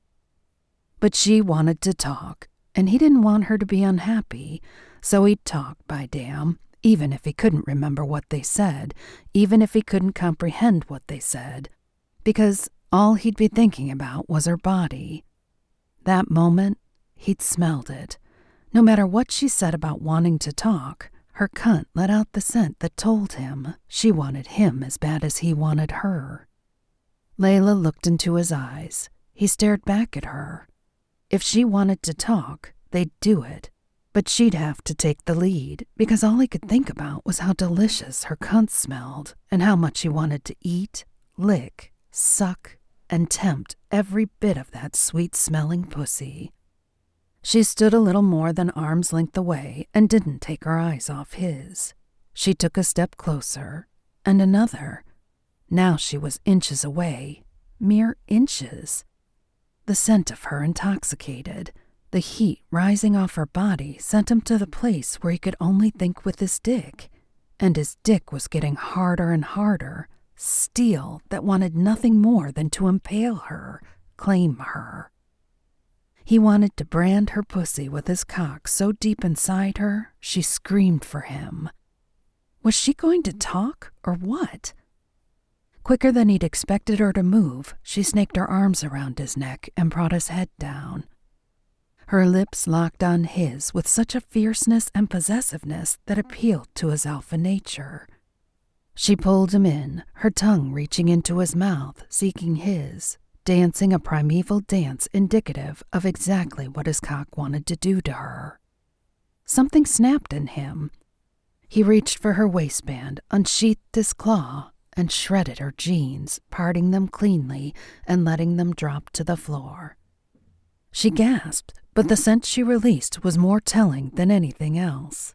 But she wanted to talk, and he didn't want her to be unhappy, so he'd talk, by damn, even if he couldn't remember what they said, even if he couldn't comprehend what they said, because all he'd be thinking about was her body. That moment, he'd smelled it. No matter what she said about wanting to talk, her cunt let out the scent that told him she wanted him as bad as he wanted her. Layla looked into his eyes. He stared back at her. If she wanted to talk, they'd do it. But she'd have to take the lead, because all he could think about was how delicious her cunt smelled and how much he wanted to eat, lick, suck, and tempt every bit of that sweet-smelling pussy. She stood a little more than arm's length away and didn't take her eyes off his. She took a step closer, and another. Now she was inches away, mere inches. The scent of her intoxicated. The heat rising off her body sent him to the place where he could only think with his dick, and his dick was getting harder and harder, steel that wanted nothing more than to impale her, claim her. He wanted to brand her pussy with his cock so deep inside her, she screamed for him. Was she going to talk, or what? Quicker than he'd expected her to move, she snaked her arms around his neck and brought his head down. Her lips locked on his with such a fierceness and possessiveness that appealed to his alpha nature. She pulled him in, her tongue reaching into his mouth, seeking his, dancing a primeval dance indicative of exactly what his cock wanted to do to her. Something snapped in him. He reached for her waistband, unsheathed his claw, and shredded her jeans, parting them cleanly and letting them drop to the floor. She gasped, but the scent she released was more telling than anything else.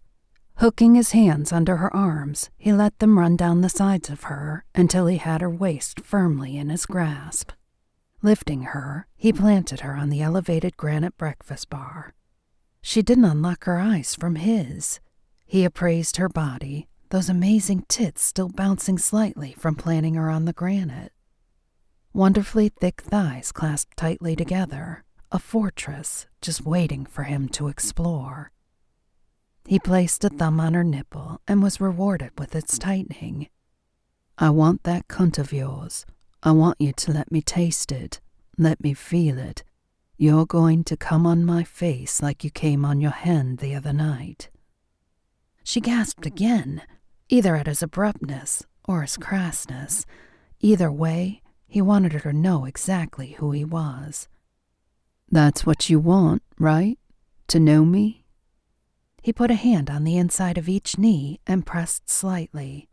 Hooking his hands under her arms, he let them run down the sides of her until he had her waist firmly in his grasp. Lifting her, he planted her on the elevated granite breakfast bar. She didn't unlock her eyes from his. He appraised her body, those amazing tits still bouncing slightly from planting her on the granite. Wonderfully thick thighs clasped tightly together, a fortress just waiting for him to explore. He placed a thumb on her nipple and was rewarded with its tightening. I want that cunt of yours. I want you to let me taste it. Let me feel it. You're going to come on my face like you came on your hand the other night." She gasped again, either at his abruptness or his crassness. Either way, he wanted her to know exactly who he was. "That's what you want, right? To know me?" He put a hand on the inside of each knee and pressed slightly.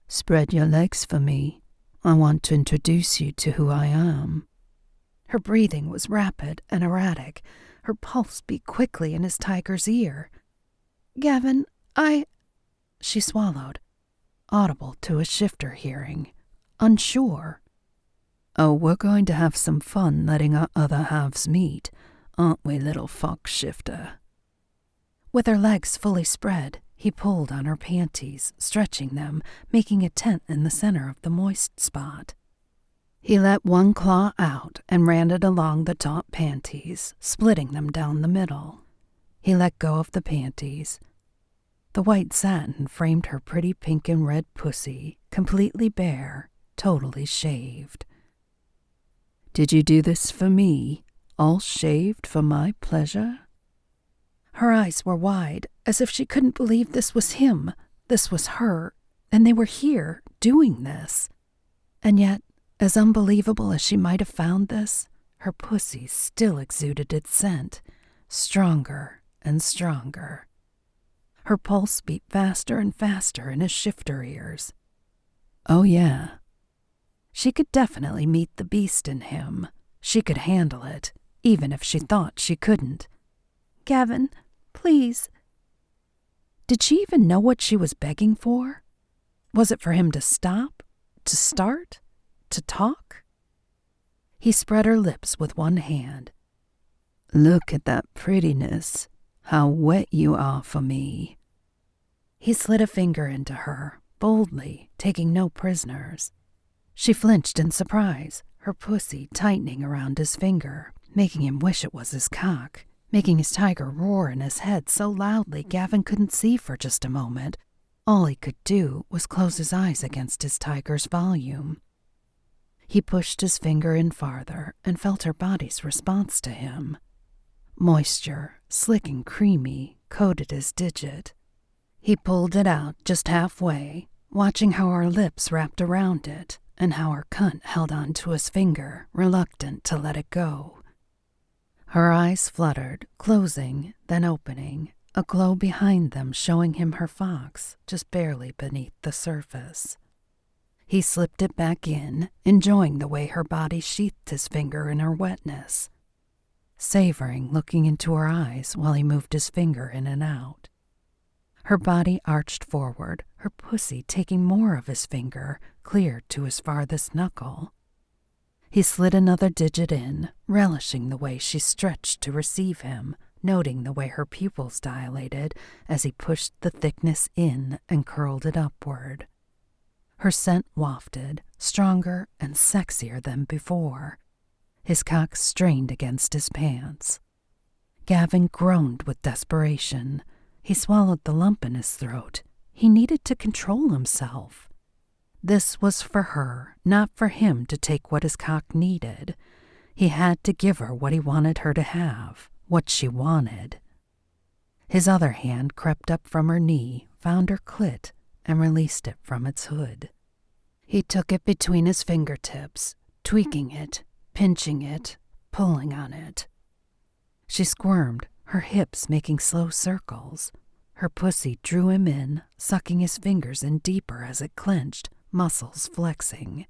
"Spread your legs for me. I want to introduce you to who I am." Her breathing was rapid and erratic. Her pulse beat quickly in his tiger's ear. "Gavin, She swallowed, audible to his shifter hearing, unsure. "Oh, we're going to have some fun letting our other halves meet, aren't we, little fox shifter?" With her legs fully spread, he pulled on her panties, stretching them, making a tent in the center of the moist spot. He let one claw out and ran it along the taut panties, splitting them down the middle. He let go of the panties. The white satin framed her pretty pink and red pussy, completely bare, totally shaved. "Did you do this for me? All shaved for my pleasure?" Her eyes were wide, as if she couldn't believe this was him, this was her, and they were here, doing this. And yet, as unbelievable as she might have found this, her pussy still exuded its scent, stronger and stronger. Her pulse beat faster and faster in his shifter ears. "Oh, yeah." She could definitely meet the beast in him. She could handle it, even if she thought she couldn't. Gavin, please." Did she even know what she was begging for? Was it for him to stop? To start? To talk? He spread her lips with one hand. "Look at that prettiness. How wet you are for me." He slid a finger into her, boldly, taking no prisoners. She flinched in surprise, her pussy tightening around his finger, making him wish it was his cock, making his tiger roar in his head so loudly Gavin couldn't see for just a moment. All he could do was close his eyes against his tiger's volume. He pushed his finger in farther and felt her body's response to him. Moisture, slick and creamy, coated his digit. He pulled it out just halfway, watching how her lips wrapped around it and how her cunt held on to his finger, reluctant to let it go. Her eyes fluttered, closing, then opening, a glow behind them showing him her fox just barely beneath the surface. He slipped it back in, enjoying the way her body sheathed his finger in her wetness, savoring looking into her eyes while he moved his finger in and out. Her body arched forward, her pussy taking more of his finger, clear to his farthest knuckle. He slid another digit in, relishing the way she stretched to receive him, noting the way her pupils dilated as he pushed the thickness in and curled it upward. Her scent wafted, stronger and sexier than before. His cock strained against his pants. Gavin groaned with desperation. He swallowed the lump in his throat. He needed to control himself. This was for her, not for him to take what his cock needed. He had to give her what he wanted her to have, what she wanted. His other hand crept up from her knee, found her clit, and released it from its hood. He took it between his fingertips, tweaking it, pinching it, pulling on it. She squirmed, her hips making slow circles. Her pussy drew him in, sucking his fingers in deeper as it clenched, muscles flexing.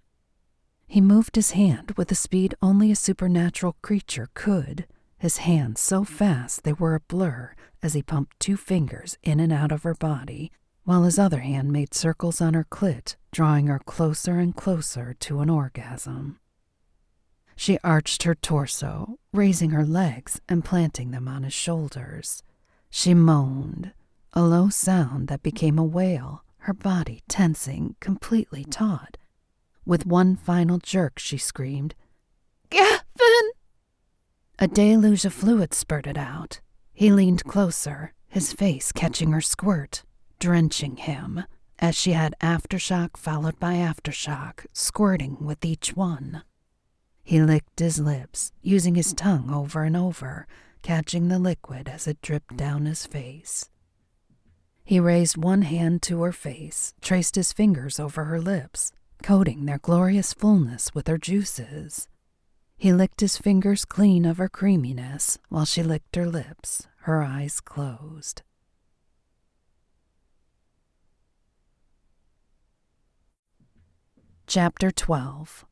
He moved his hand with a speed only a supernatural creature could, his hands so fast they were a blur as he pumped 2 fingers in and out of her body, while his other hand made circles on her clit, drawing her closer and closer to an orgasm. She arched her torso, raising her legs and planting them on his shoulders. She moaned, a low sound that became a wail, her body tensing, completely taut. With one final jerk, she screamed, "Gavin!" A deluge of fluid spurted out. He leaned closer, his face catching her squirt, drenching him, as she had aftershock followed by aftershock, squirting with each one. He licked his lips, using his tongue over and over, catching the liquid as it dripped down his face. He raised one hand to her face, traced his fingers over her lips, coating their glorious fullness with her juices. He licked his fingers clean of her creaminess while she licked her lips, her eyes closed. Chapter 12.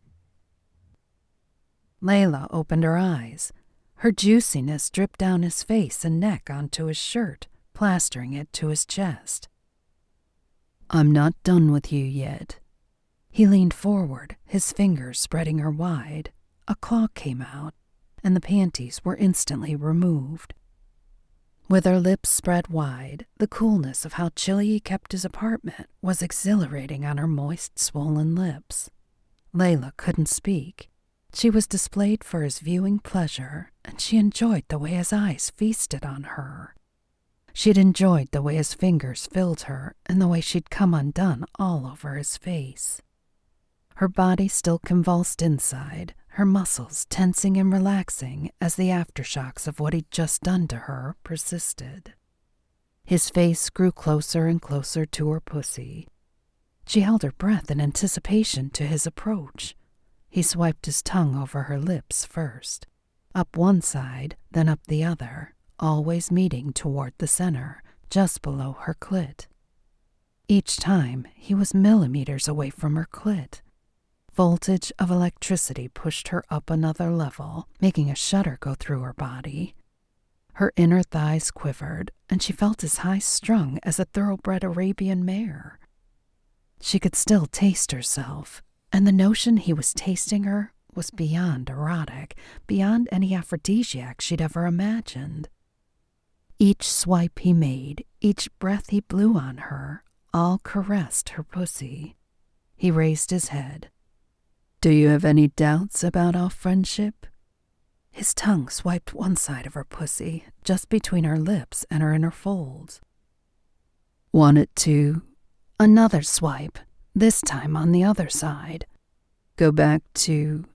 Layla opened her eyes. Her juiciness dripped down his face and neck onto his shirt, plastering it to his chest. I'm not done with you yet. He leaned forward, his fingers spreading her wide. A claw came out, and the panties were instantly removed. With her lips spread wide, the coolness of how chilly he kept his apartment was exhilarating on her moist, swollen lips. Layla couldn't speak. She was displayed for his viewing pleasure, and she enjoyed the way his eyes feasted on her. She'd enjoyed the way his fingers filled her and the way she'd come undone all over his face. Her body still convulsed inside, her muscles tensing and relaxing as the aftershocks of what he'd just done to her persisted. His face grew closer and closer to her pussy. She held her breath in anticipation to his approach. He swiped his tongue over her lips first, up one side, then up the other, always meeting toward the center, just below her clit. Each time, he was millimeters away from her clit. Voltage of electricity pushed her up another level, making a shudder go through her body. Her inner thighs quivered, and she felt as high-strung as a thoroughbred Arabian mare. She could still taste herself, and the notion he was tasting her was beyond erotic, beyond any aphrodisiac she'd ever imagined. Each swipe he made, each breath he blew on her, all caressed her pussy. He raised his head. Do you have any doubts about our friendship? His tongue swiped one side of her pussy, just between her lips and her inner folds. Want it to? Another swipe, this time on the other side. Go back to?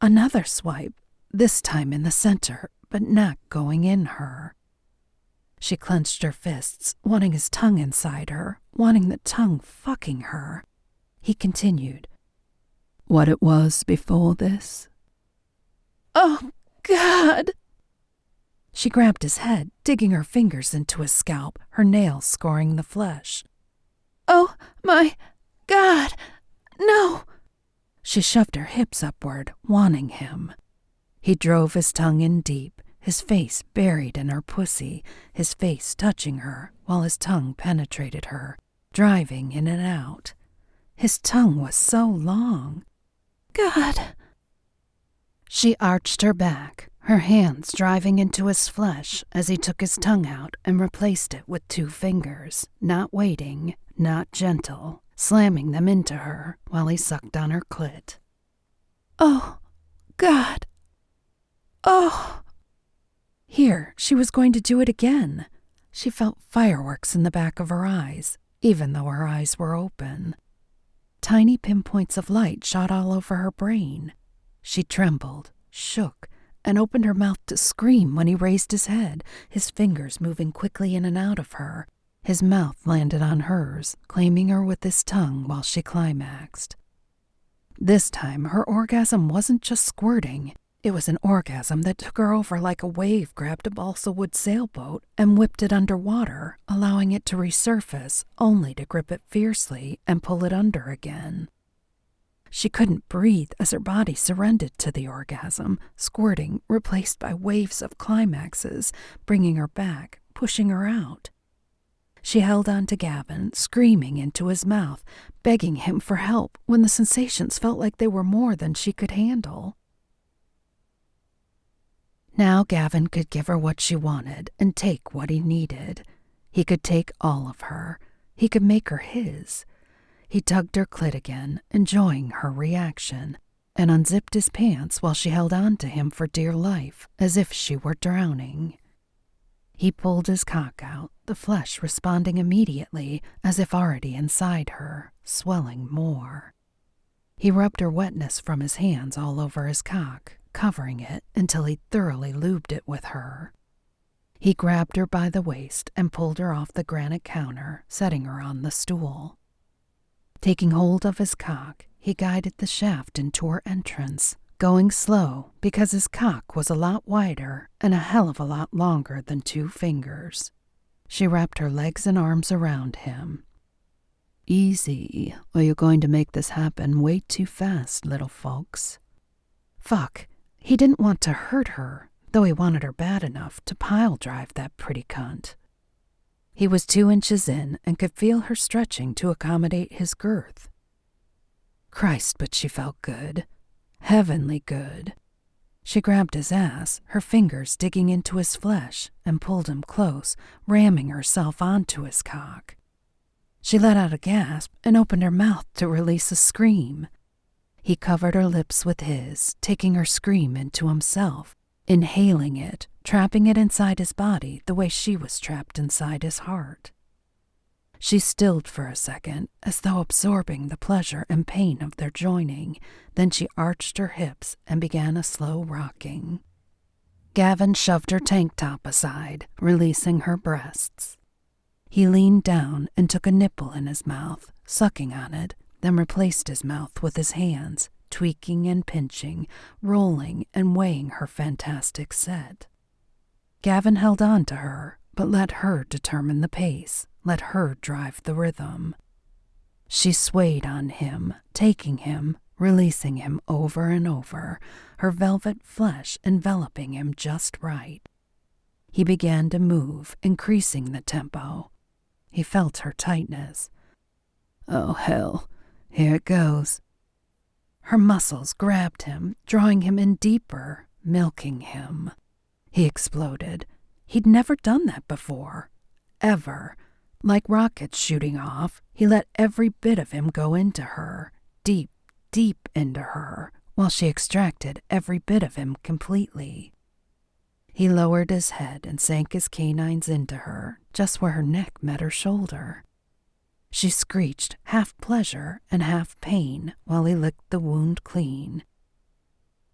Another swipe, this time in the center, but not going in her. She clenched her fists, wanting his tongue inside her, wanting the tongue fucking her. He continued. What it was before this? Oh, God! She grabbed his head, digging her fingers into his scalp, her nails scoring the flesh. Oh, my God! No! She shoved her hips upward, wanting him. He drove his tongue in deep, his face buried in her pussy, his face touching her, while his tongue penetrated her, driving in and out. His tongue was so long. God! She arched her back, her hands driving into his flesh as he took his tongue out and replaced it with 2 fingers, not waiting, not gentle, slamming them into her while he sucked on her clit. Oh, God! Oh! Here, she was going to do it again. She felt fireworks in the back of her eyes, even though her eyes were open. Tiny pinpoints of light shot all over her brain. She trembled, shook, and opened her mouth to scream when he raised his head, his fingers moving quickly in and out of her. His mouth landed on hers, claiming her with his tongue while she climaxed. This time, her orgasm wasn't just squirting. It was an orgasm that took her over like a wave grabbed a balsa wood sailboat and whipped it underwater, allowing it to resurface, only to grip it fiercely and pull it under again. She couldn't breathe as her body surrendered to the orgasm, squirting, replaced by waves of climaxes, bringing her back, pushing her out. She held on to Gavin, screaming into his mouth, begging him for help when the sensations felt like they were more than she could handle. Now Gavin could give her what she wanted and take what he needed. He could take all of her. He could make her his. He tugged her clit again, enjoying her reaction, and unzipped his pants while she held on to him for dear life, as if she were drowning. He pulled his cock out, the flesh responding immediately as if already inside her, swelling more. He rubbed her wetness from his hands all over his cock, covering it until he thoroughly lubed it with her. He grabbed her by the waist and pulled her off the granite counter, setting her on the stool. Taking hold of his cock, he guided the shaft into her entrance, going slow because his cock was a lot wider and a hell of a lot longer than 2 fingers. She wrapped her legs and arms around him. Easy, or you're going to make this happen way too fast, little fox. Fuck, he didn't want to hurt her, though he wanted her bad enough to pile drive that pretty cunt. He was 2 inches in and could feel her stretching to accommodate his girth. Christ, but she felt good. Heavenly good. She grabbed his ass, her fingers digging into his flesh, and pulled him close, ramming herself onto his cock. She let out a gasp and opened her mouth to release a scream. He covered her lips with his, taking her scream into himself, inhaling it, trapping it inside his body the way she was trapped inside his heart. She stilled for a second, as though absorbing the pleasure and pain of their joining. Then she arched her hips and began a slow rocking. Gavin shoved her tank top aside, releasing her breasts. He leaned down and took a nipple in his mouth, sucking on it, then replaced his mouth with his hands, tweaking and pinching, rolling and weighing her fantastic set. Gavin held on to her, but let her determine the pace, let her drive the rhythm. She swayed on him, taking him, releasing him over and over, her velvet flesh enveloping him just right. He began to move, increasing the tempo. He felt her tightness. Oh, hell. Here it goes. Her muscles grabbed him, drawing him in deeper, milking him. He exploded. He'd never done that before. Ever. Like rockets shooting off, he let every bit of him go into her, deep, deep into her, while she extracted every bit of him completely. He lowered his head and sank his canines into her, just where her neck met her shoulder. She screeched, half pleasure and half pain, while he licked the wound clean.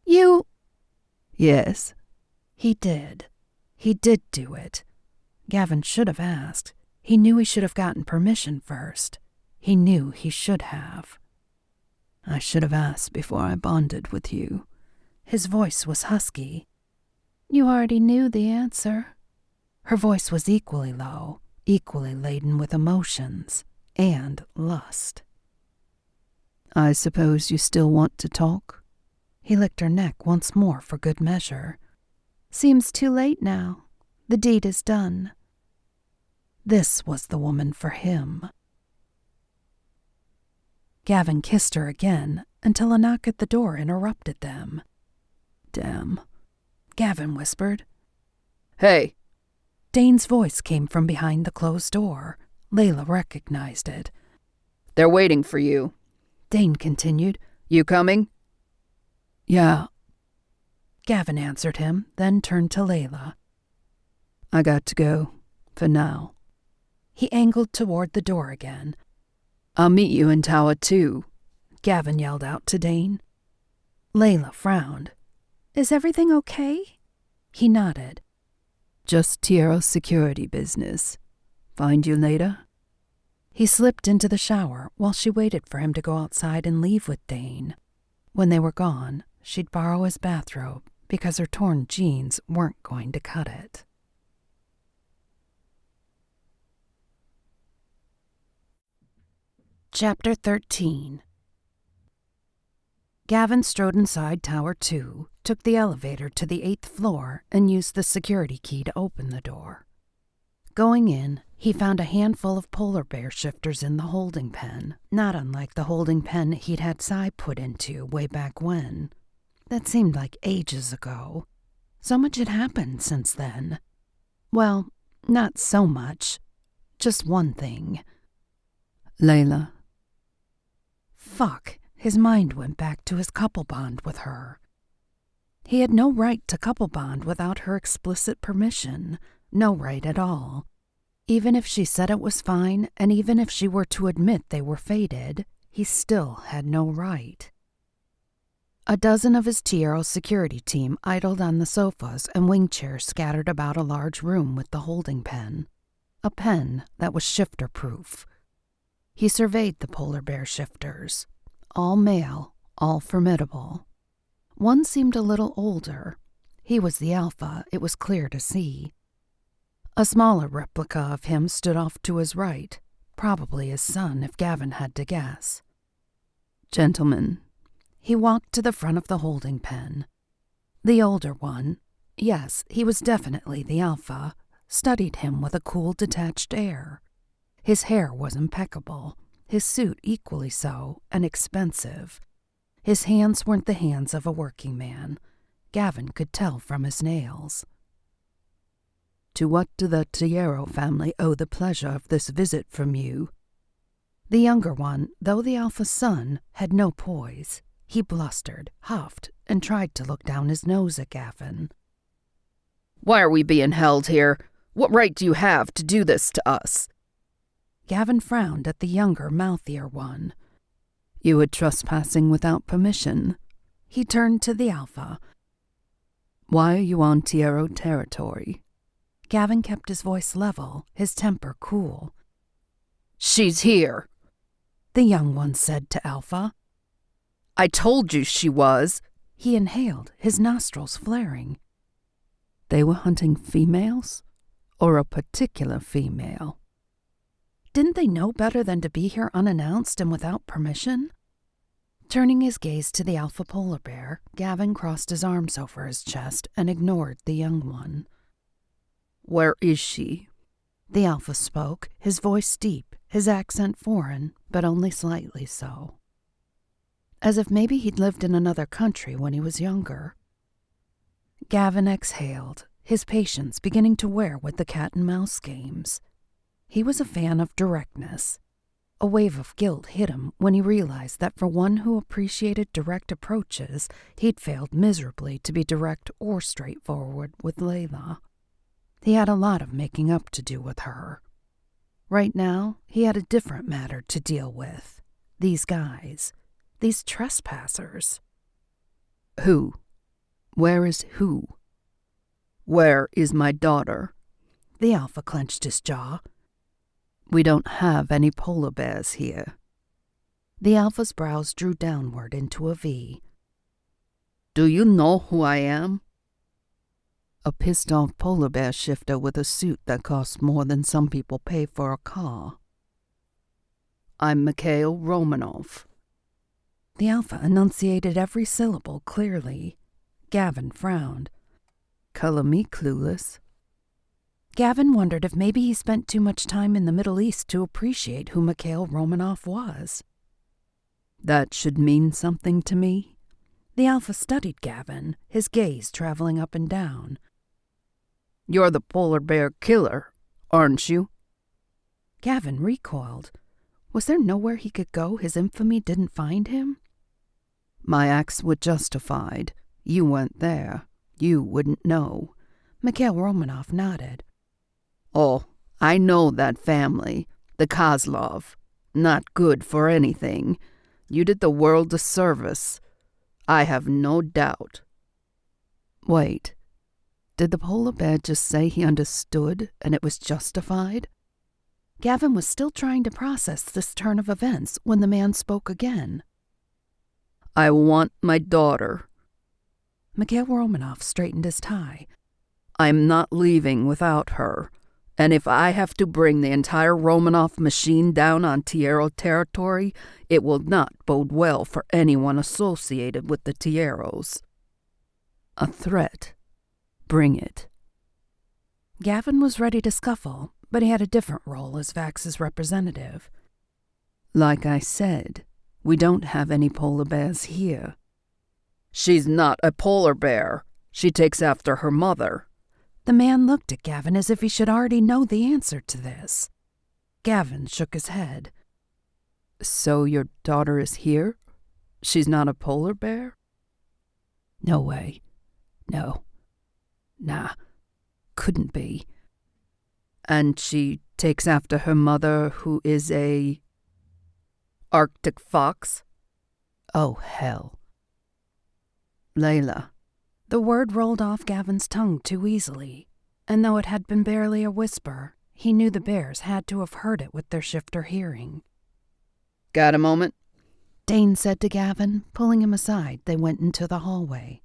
You... Yes. He did. He did do it. Gavin should have asked. He knew he should have gotten permission first. He knew he should have. I should have asked before I bonded with you. His voice was husky. You already knew the answer. Her voice was equally low, equally laden with emotions and lust. I suppose you still want to talk? He licked her neck once more for good measure. Seems too late now. The deed is done. This was the woman for him. Gavin kissed her again until a knock at the door interrupted them. Damn. Gavin whispered. Hey! Dane's voice came from behind the closed door. Layla recognized it. They're waiting for you. Dane continued. You coming? Yeah. Gavin answered him, then turned to Layla. I got to go. For now. He angled toward the door again. I'll meet you in Tower 2. Gavin yelled out to Dane. Layla frowned. Is everything okay? He nodded. Just Tiero's security business. Find you later? He slipped into the shower while she waited for him to go outside and leave with Dane. When they were gone, she'd borrow his bathrobe because her torn jeans weren't going to cut it. Chapter 13. Gavin strode inside Tower 2, took the elevator to the 8th floor, and used the security key to open the door. Going in, he found a handful of polar bear shifters in the holding pen, not unlike the holding pen he'd had Cy put into way back when. That seemed like ages ago. So much had happened since then. Well, not so much. Just one thing. Layla. Fuck, his mind went back to his couple bond with her. He had no right to couple bond without her explicit permission, No right at all. Even if she said it was fine, and even if she were to admit they were fated, he still had no right. A dozen of his Tiero security team idled on the sofas and wing chairs scattered about a large room with the holding pen. A pen that was shifter-proof. He surveyed the polar bear shifters. All male, all formidable. One seemed a little older. He was the alpha, it was clear to see. A smaller replica of him stood off to his right, probably his son if Gavin had to guess. Gentlemen. He walked to the front of the holding pen. The older one, yes, he was definitely the alpha, studied him with a cool, detached air. His hair was impeccable, his suit equally so, and expensive. His hands weren't the hands of a working man. Gavin could tell from his nails. To what do the Tiero family owe the pleasure of this visit from you? The younger one, though the alpha's son, had no poise. He blustered, huffed, and tried to look down his nose at Gavin. Why are we being held here? What right do you have to do this to us? Gavin frowned at the younger, mouthier one. You were trespassing without permission. He turned to the alpha. Why are you on Tiero territory? Gavin kept his voice level, his temper cool. She's here, the young one said to Alpha. I told you she was. He inhaled, his nostrils flaring. They were hunting females? Or a particular female? Didn't they know better than to be here unannounced and without permission? Turning his gaze to the alpha polar bear, Gavin crossed his arms over his chest and ignored the young one. Where is she? The alpha spoke, his voice deep, his accent foreign, but only slightly so. As if maybe he'd lived in another country when he was younger. Gavin exhaled, his patience beginning to wear with the cat-and-mouse games. He was a fan of directness. A wave of guilt hit him when he realized that for one who appreciated direct approaches, he'd failed miserably to be direct or straightforward with Layla. He had a lot of making up to do with her. Right now, he had a different matter to deal with. These guys. These trespassers. Who? Where is who? Where is my daughter? The alpha clenched his jaw. We don't have any polar bears here. The alpha's brows drew downward into a V. Do you know who I am? A pissed-off polar bear shifter with a suit that costs more than some people pay for a car. I'm Mikhail Romanov. The alpha enunciated every syllable clearly. Gavin frowned. Color me clueless. Gavin wondered if maybe he spent too much time in the Middle East to appreciate who Mikhail Romanov was. That should mean something to me? The alpha studied Gavin, his gaze traveling up and down. You're the polar bear killer, aren't you? Gavin recoiled. Was there nowhere he could go his infamy didn't find him? My acts were justified. You weren't there. You wouldn't know. Mikhail Romanov nodded. Oh, I know that family. The Kozlov. Not good for anything. You did the world a service. I have no doubt. Wait. Did the polar bear just say he understood and it was justified? Gavin was still trying to process this turn of events when the man spoke again. I want my daughter. Mikhail Romanov straightened his tie. I'm not leaving without her. And if I have to bring the entire Romanov machine down on Tiero territory, it will not bode well for anyone associated with the Tieros. A threat. Bring it. Gavin was ready to scuffle, but he had a different role as Vax's representative. Like I said, we don't have any polar bears here. She's not a polar bear. She takes after her mother. The man looked at Gavin as if he should already know the answer to this. Gavin shook his head. So your daughter is here? She's not a polar bear? No way. No. Nah. Couldn't be. And she takes after her mother, who is a Arctic fox? Oh, hell. Layla. The word rolled off Gavin's tongue too easily, and though it had been barely a whisper, he knew the bears had to have heard it with their shifter hearing. Got a moment? Dane said to Gavin, pulling him aside. They went into the hallway.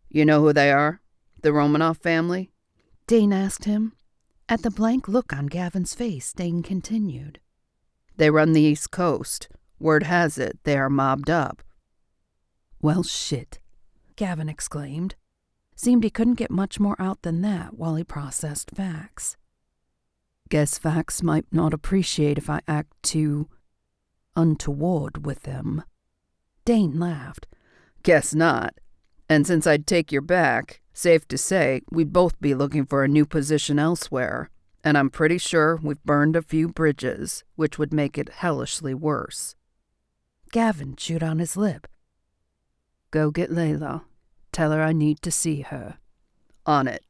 You know who they are? The Romanoff family? Dane asked him. At the blank look on Gavin's face, Dane continued. They run the East Coast. Word has it they are mobbed up. Well, shit, Gavin exclaimed. Seemed he couldn't get much more out than that while he processed facts. Guess Vax might not appreciate if I act too untoward with them. Dane laughed. Guess not. And since I'd take your back, safe to say we'd both be looking for a new position elsewhere. And I'm pretty sure we've burned a few bridges, which would make it hellishly worse. Gavin chewed on his lip. Go get Layla. Tell her I need to see her. On it.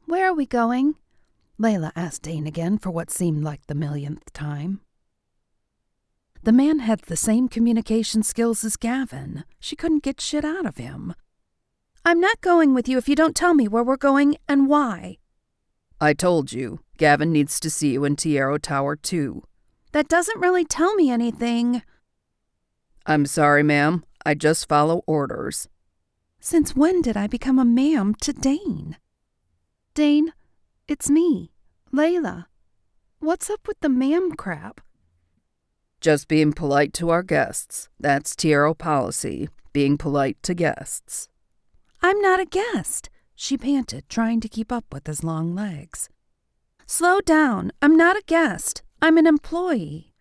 Where are we going? Layla asked Dane again for what seemed like the millionth time. The man had the same communication skills as Gavin. She couldn't get shit out of him. I'm not going with you if you don't tell me where we're going and why. I told you, Gavin needs to see you in Tiero Tower 2. That doesn't really tell me anything. I'm sorry, ma'am. I just follow orders. Since when did I become a ma'am to Dane? Dane, it's me, Layla. What's up with the ma'am crap? Just being polite to our guests. That's Tiero policy, being polite to guests. I'm not a guest, she panted, trying to keep up with his long legs. Slow down. I'm not a guest. I'm an employee.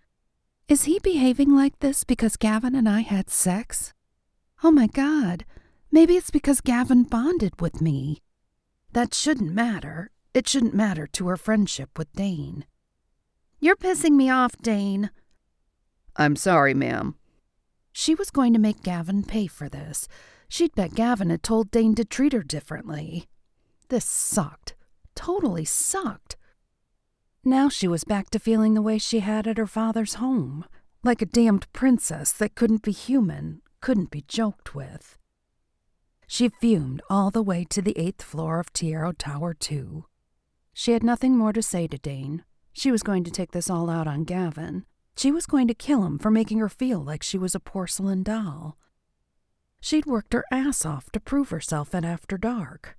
Is he behaving like this because Gavin and I had sex? Oh my God, maybe it's because Gavin bonded with me. That shouldn't matter. It shouldn't matter to her friendship with Dane. You're pissing me off, Dane. I'm sorry, ma'am. She was going to make Gavin pay for this. She'd bet Gavin had told Dane to treat her differently. This sucked. Totally sucked. Now she was back to feeling the way she had at her father's home, like a damned princess that couldn't be human, couldn't be joked with. She fumed all the way to the 8th floor of Tiero Tower 2. She had nothing more to say to Dane. She was going to take this all out on Gavin. She was going to kill him for making her feel like she was a porcelain doll. She'd worked her ass off to prove herself at After Dark.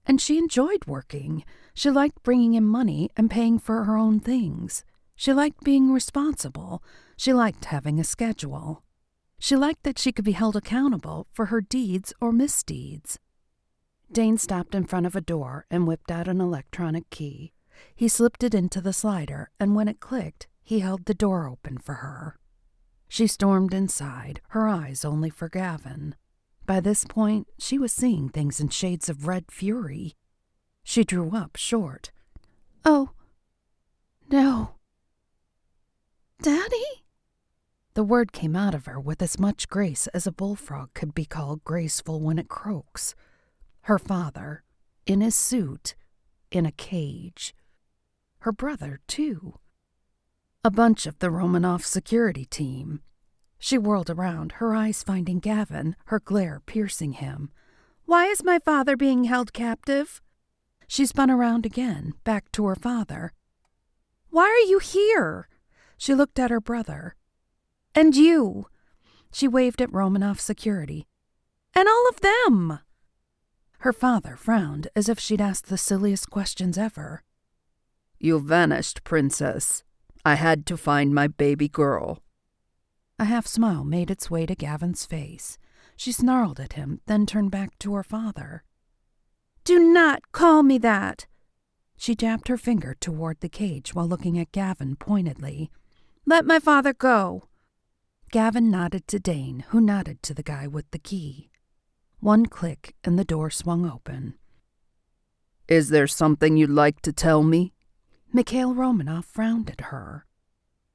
And she enjoyed working. She liked bringing in money and paying for her own things. She liked being responsible. She liked having a schedule. She liked that she could be held accountable for her deeds or misdeeds. Dane stopped in front of a door and whipped out an electronic key. He slipped it into the slider, and when it clicked, he held the door open for her. She stormed inside, her eyes only for Gavin. By this point, she was seeing things in shades of red fury. She drew up short. Oh, no. Daddy? The word came out of her with as much grace as a bullfrog could be called graceful when it croaks. Her father, in his suit, in a cage. Her brother, too. A bunch of the Romanoff security team. She whirled around, her eyes finding Gavin, her glare piercing him. Why is my father being held captive? She spun around again, back to her father. Why are you here? She looked at her brother. And you? She waved at Romanoff security. And all of them? Her father frowned as if she'd asked the silliest questions ever. You vanished, princess. I had to find my baby girl. A half smile made its way to Gavin's face. She snarled at him, then turned back to her father. Do not call me that. She jabbed her finger toward the cage while looking at Gavin pointedly. Let my father go. Gavin nodded to Dane, who nodded to the guy with the key. One click and the door swung open. Is there something you'd like to tell me? Mikhail Romanoff frowned at her.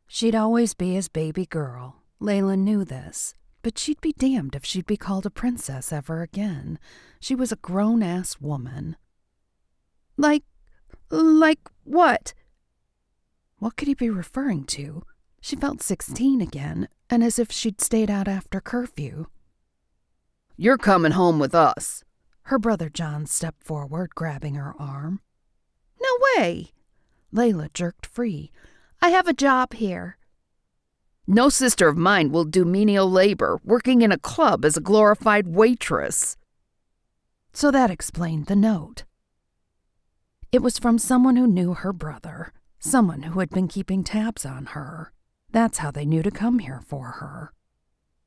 She'd always be his baby girl. Layla knew this, but she'd be damned if she'd be called a princess ever again. She was a grown-ass woman. Like what? What could he be referring to? She felt 16 again, and as if she'd stayed out after curfew. You're coming home with us. Her brother John stepped forward, grabbing her arm. No way! Layla jerked free. I have a job here. No sister of mine will do menial labor, working in a club as a glorified waitress. So that explained the note. It was from someone who knew her brother, someone who had been keeping tabs on her. That's how they knew to come here for her.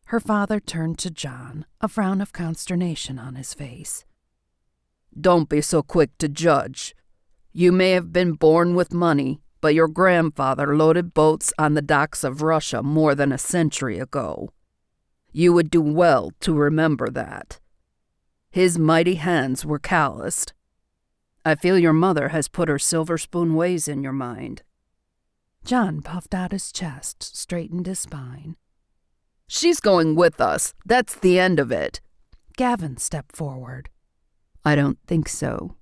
Her father turned to John, a frown of consternation on his face. Don't be so quick to judge. You may have been born with money, but your grandfather loaded boats on the docks of Russia more than a century ago. You would do well to remember that. His mighty hands were calloused. I feel your mother has put her silver spoon ways in your mind. John puffed out his chest, straightened his spine. She's going with us. That's the end of it. Gavin stepped forward. I don't think so.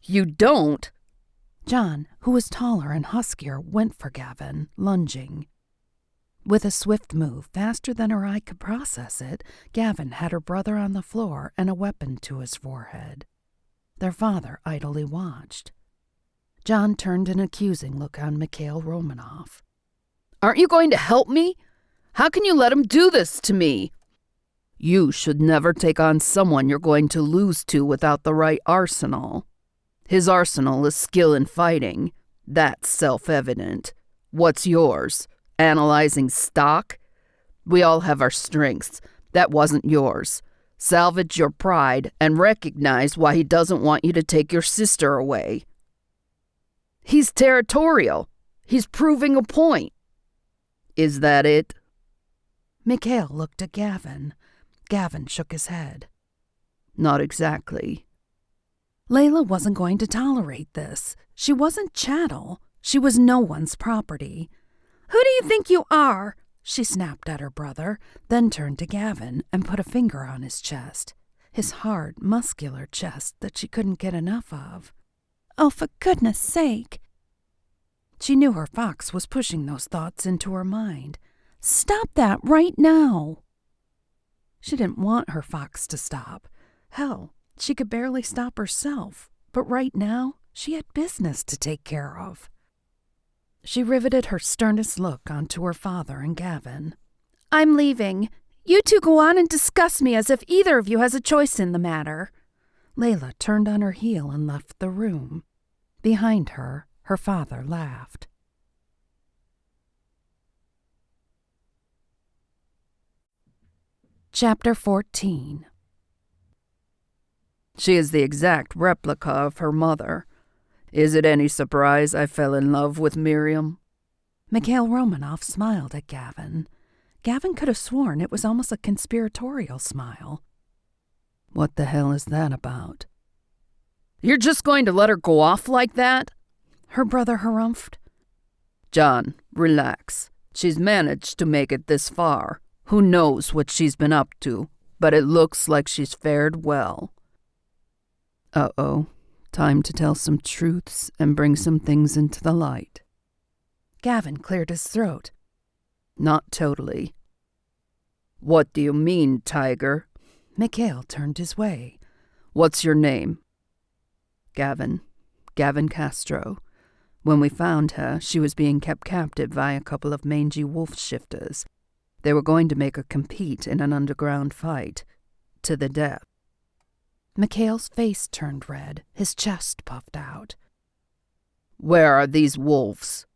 You don't? John, who was taller and huskier, went for Gavin, lunging. With a swift move, faster than her eye could process it, Gavin had her brother on the floor and a weapon to his forehead. Their father idly watched. John turned an accusing look on Mikhail Romanoff. Aren't you going to help me? How can you let him do this to me? You should never take on someone you're going to lose to without the right arsenal. His arsenal is skill in fighting. That's self-evident. What's yours? Analyzing stock? We all have our strengths. That wasn't yours. Salvage your pride and recognize why he doesn't want you to take your sister away. He's territorial. He's proving a point. Is that it? Mikhail looked at Gavin. Gavin shook his head. Not exactly. Layla wasn't going to tolerate this. She wasn't chattel. She was no one's property. Who do you think you are? She snapped at her brother, then turned to Gavin and put a finger on his chest. His hard, muscular chest that she couldn't get enough of. Oh, for goodness sake. She knew her fox was pushing those thoughts into her mind. Stop that right now. She didn't want her fox to stop. Hell, she could barely stop herself. But right now, she had business to take care of. She riveted her sternest look onto her father and Gavin. I'm leaving. You two go on and discuss me as if either of you has a choice in the matter. Layla turned on her heel and left the room. Behind her, her father laughed. Chapter 14. She is the exact replica of her mother. Is it any surprise I fell in love with Miriam? Mikhail Romanoff smiled at Gavin. Gavin could have sworn it was almost a conspiratorial smile. What the hell is that about? You're just going to let her go off like that? Her brother harumphed. John, relax. She's managed to make it this far. Who knows what she's been up to, but it looks like she's fared well. Uh-oh. Time to tell some truths and bring some things into the light. Gavin cleared his throat. Not totally. What do you mean, Tiger? Mikhail turned his way. What's your name? Gavin Castro. When we found her, she was being kept captive by a couple of mangy wolf shifters. They were going to make her compete in an underground fight. To the death. Mikhail's face turned red, his chest puffed out. Where are these wolves?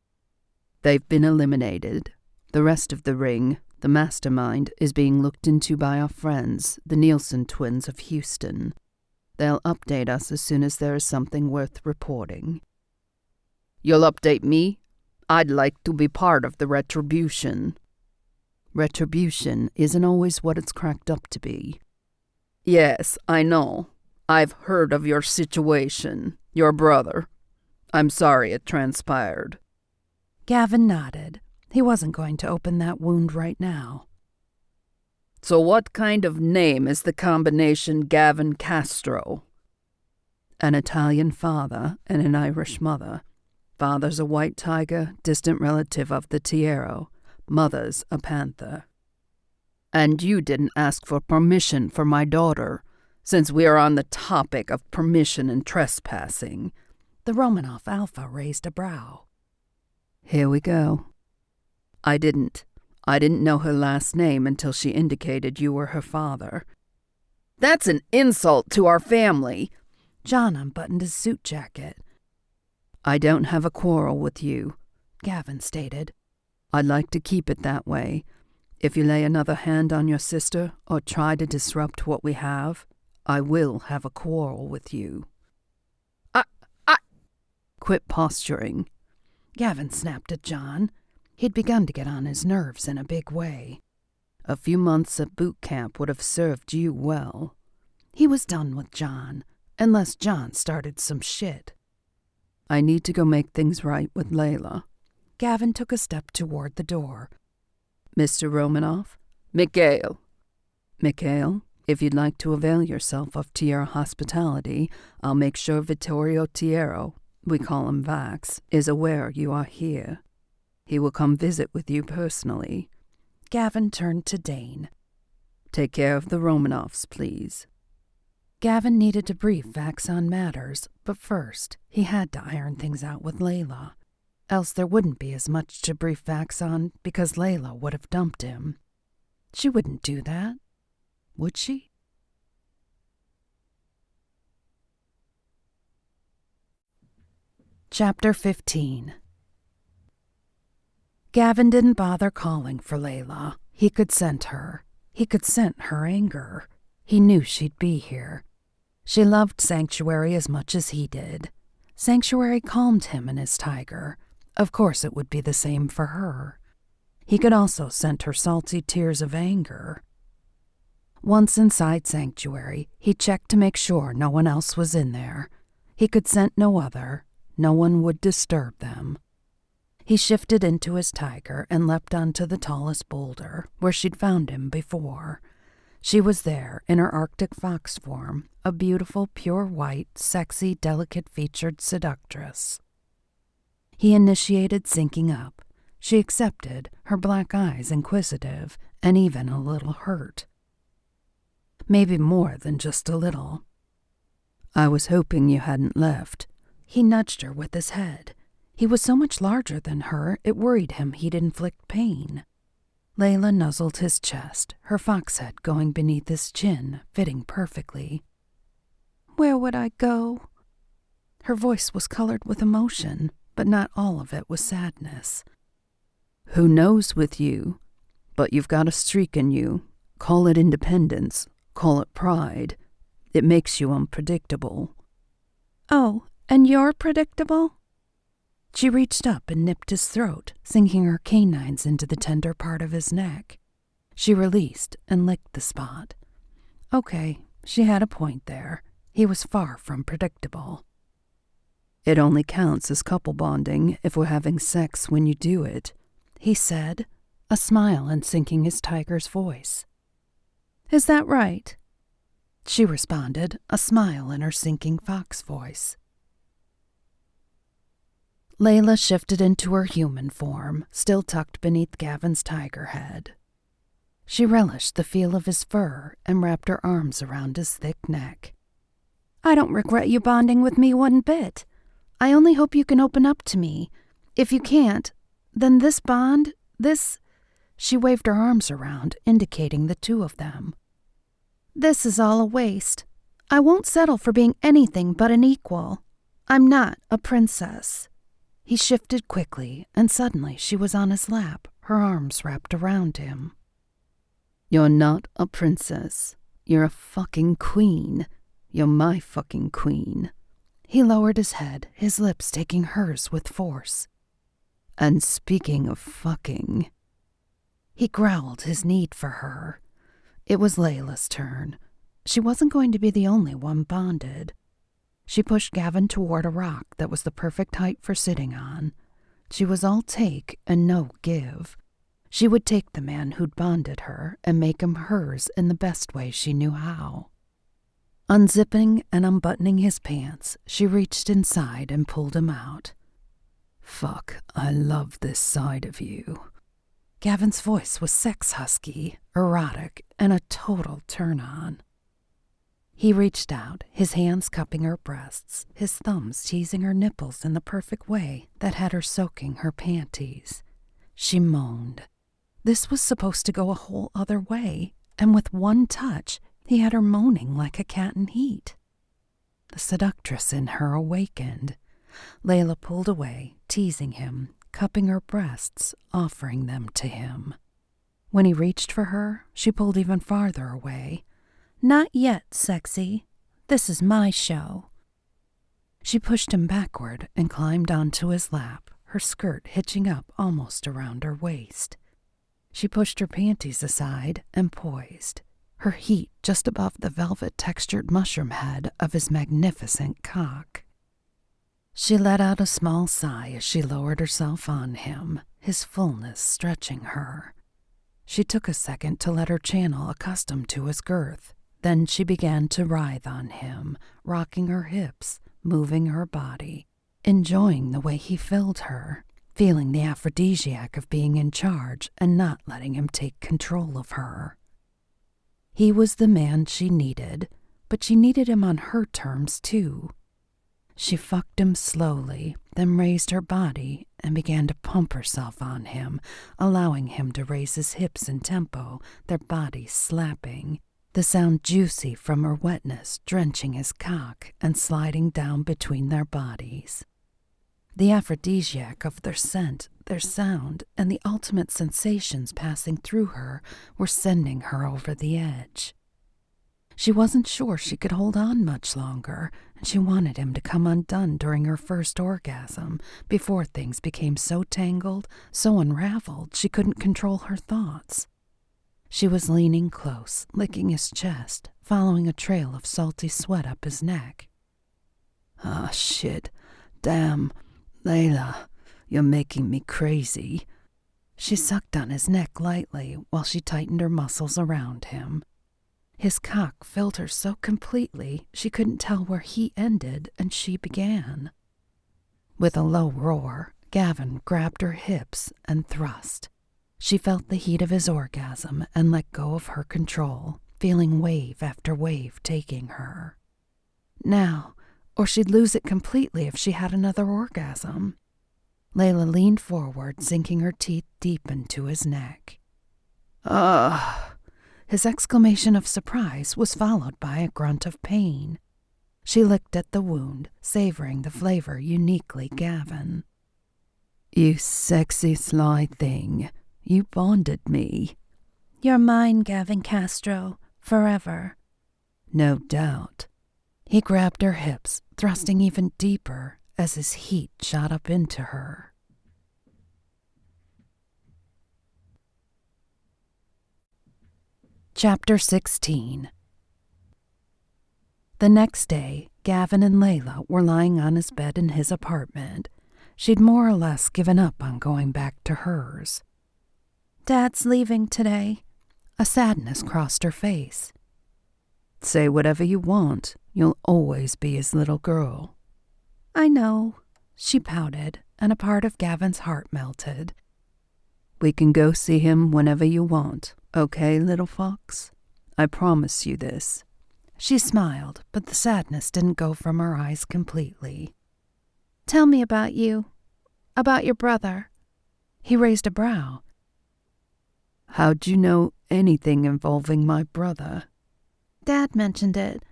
They've been eliminated. The rest of the ring, the mastermind, is being looked into by our friends, the Nielsen twins of Houston. They'll update us as soon as there is something worth reporting. You'll update me? I'd like to be part of the retribution. Retribution isn't always what it's cracked up to be. Yes, I know. I've heard of your situation, your brother. I'm sorry it transpired. Gavin nodded. He wasn't going to open that wound right now. So what kind of name is the combination Gavin Castro? An Italian father and an Irish mother. Father's a white tiger, distant relative of the Tiero. Mother's a panther. And you didn't ask for permission for my daughter, since we are on the topic of permission and trespassing. The Romanoff Alpha raised a brow. Here we go. I didn't know her last name until she indicated you were her father. That's an insult to our family. John unbuttoned his suit jacket. I don't have a quarrel with you, Gavin stated. I'd like to keep it that way. If you lay another hand on your sister or try to disrupt what we have, I will have a quarrel with you. Quit posturing. Gavin snapped at John. He'd begun to get on his nerves in a big way. A few months at boot camp would have served you well. He was done with John, unless John started some shit. I need to go make things right with Layla. Gavin took a step toward the door. Mr. Romanoff? Mikhail, if you'd like to avail yourself of Tiero hospitality, I'll make sure Vittorio Tiero, we call him Vax, is aware you are here. He will come visit with you personally. Gavin turned to Dane. Take care of the Romanoffs, please. Gavin needed to brief Vax on matters, but first he had to iron things out with Layla. Else there wouldn't be as much to brief Vax on because Layla would have dumped him. She wouldn't do that, would she? Chapter 15. Gavin didn't bother calling for Layla. He could scent her. He could scent her anger. He knew she'd be here. She loved Sanctuary as much as he did. Sanctuary calmed him and his tiger. Of course it would be the same for her. He could also scent her salty tears of anger. Once inside Sanctuary, he checked to make sure no one else was in there. He could scent no other. No one would disturb them. He shifted into his tiger and leapt onto the tallest boulder, where she'd found him before. She was there in her Arctic fox form, a beautiful, pure white, sexy, delicate-featured seductress. He initiated syncing up. She accepted, her black eyes inquisitive, and even a little hurt. Maybe more than just a little. I was hoping you hadn't left. He nudged her with his head. He was so much larger than her, it worried him he'd inflict pain. Layla nuzzled his chest, her fox head going beneath his chin, fitting perfectly. Where would I go? Her voice was colored with emotion, but not all of it was sadness. Who knows with you? But you've got a streak in you. Call it independence. Call it pride. It makes you unpredictable. Oh, and you're predictable? She reached up and nipped his throat, sinking her canines into the tender part of his neck. She released and licked the spot. Okay, she had a point there. He was far from predictable. It only counts as couple bonding if we're having sex when you do it, he said, a smile unsinking his tiger's voice. Is that right? She responded, a smile in her sinking fox voice. Layla shifted into her human form, still tucked beneath Gavin's tiger head. She relished the feel of his fur and wrapped her arms around his thick neck. I don't regret you bonding with me one bit. I only hope you can open up to me. If you can't, then this bond, this... She waved her arms around, indicating the two of them. This is all a waste. I won't settle for being anything but an equal. I'm not a princess. He shifted quickly, and suddenly she was on his lap, her arms wrapped around him. You're not a princess. You're a fucking queen. You're my fucking queen. He lowered his head, his lips taking hers with force. And speaking of fucking... He growled his need for her. It was Layla's turn. She wasn't going to be the only one bonded. She pushed Gavin toward a rock that was the perfect height for sitting on. She was all take and no give. She would take the man who'd bonded her and make him hers in the best way she knew how. Unzipping and unbuttoning his pants, she reached inside and pulled him out. Fuck, I love this side of you. Gavin's voice was sex-husky, erotic, and a total turn-on. He reached out, his hands cupping her breasts, his thumbs teasing her nipples in the perfect way that had her soaking her panties. She moaned. This was supposed to go a whole other way, and with one touch, he had her moaning like a cat in heat. The seductress in her awakened. Layla pulled away, teasing him, cupping her breasts, offering them to him. When he reached for her, she pulled even farther away. Not yet, sexy. This is my show. She pushed him backward and climbed onto his lap, her skirt hitching up almost around her waist. She pushed her panties aside and poised, her heat just above the velvet-textured mushroom head of his magnificent cock. She let out a small sigh as she lowered herself on him, his fullness stretching her. She took a second to let her channel accustom to his girth. Then she began to writhe on him, rocking her hips, moving her body, enjoying the way he filled her, feeling the aphrodisiac of being in charge and not letting him take control of her. He was the man she needed, but she needed him on her terms too. She fucked him slowly, then raised her body and began to pump herself on him, allowing him to raise his hips in tempo, their bodies slapping, the sound juicy from her wetness drenching his cock and sliding down between their bodies. The aphrodisiac of their scent, their sound, and the ultimate sensations passing through her were sending her over the edge. She wasn't sure she could hold on much longer, and she wanted him to come undone during her first orgasm before things became so tangled, so unraveled she couldn't control her thoughts. She was leaning close, licking his chest, following a trail of salty sweat up his neck. Ah, shit. Damn. Layla, you're making me crazy. She sucked on his neck lightly while she tightened her muscles around him. His cock filled her so completely she couldn't tell where he ended and she began. With a low roar, Gavin grabbed her hips and thrust. She felt the heat of his orgasm and let go of her control, feeling wave after wave taking her. Now, or she'd lose it completely if she had another orgasm. Layla leaned forward, sinking her teeth deep into his neck. Ah! His exclamation of surprise was followed by a grunt of pain. She licked at the wound, savoring the flavor uniquely Gavin. You sexy sly thing. You bonded me. You're mine, Gavin Castro, forever. No doubt. He grabbed her hips, thrusting even deeper as his heat shot up into her. Chapter 16. The next day, Gavin and Layla were lying on his bed in his apartment. She'd more or less given up on going back to hers. Dad's leaving today. A sadness crossed her face. Say whatever you want. You'll always be his little girl. I know. She pouted, and a part of Gavin's heart melted. We can go see him whenever you want, okay, little fox? I promise you this. She smiled, but the sadness didn't go from her eyes completely. Tell me about you. About your brother. He raised a brow. How'd you know anything involving my brother? Dad mentioned it.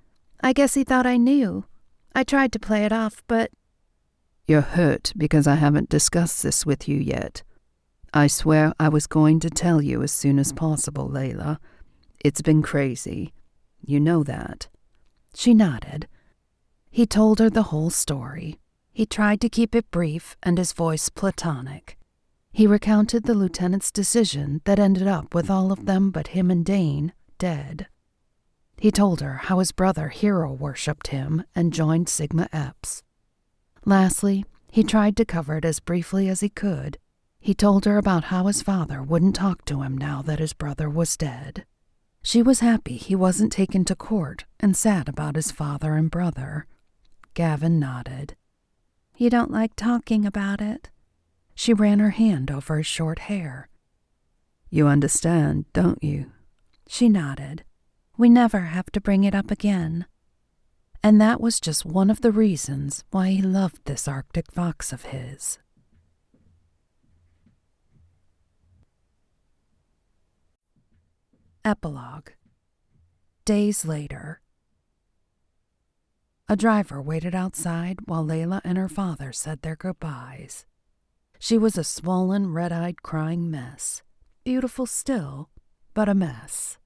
I guess he thought I knew. I tried to play it off, but... You're hurt because I haven't discussed this with you yet. I swear I was going to tell you as soon as possible, Layla. It's been crazy. You know that. She nodded. He told her the whole story. He tried to keep it brief and his voice platonic. He recounted the lieutenant's decision that ended up with all of them but him and Dane dead. He told her how his brother hero-worshipped him and joined Sigma Epps. Lastly, he tried to cover it as briefly as he could. He told her about how his father wouldn't talk to him now that his brother was dead. She was happy he wasn't taken to court and sad about his father and brother. Gavin nodded. You don't like talking about it? She ran her hand over his short hair. You understand, don't you? She nodded. We never have to bring it up again. And that was just one of the reasons why he loved this Arctic fox of his. Epilogue. Days later. A driver waited outside while Layla and her father said their goodbyes. She was a swollen, red-eyed, crying mess. Beautiful still, but a mess.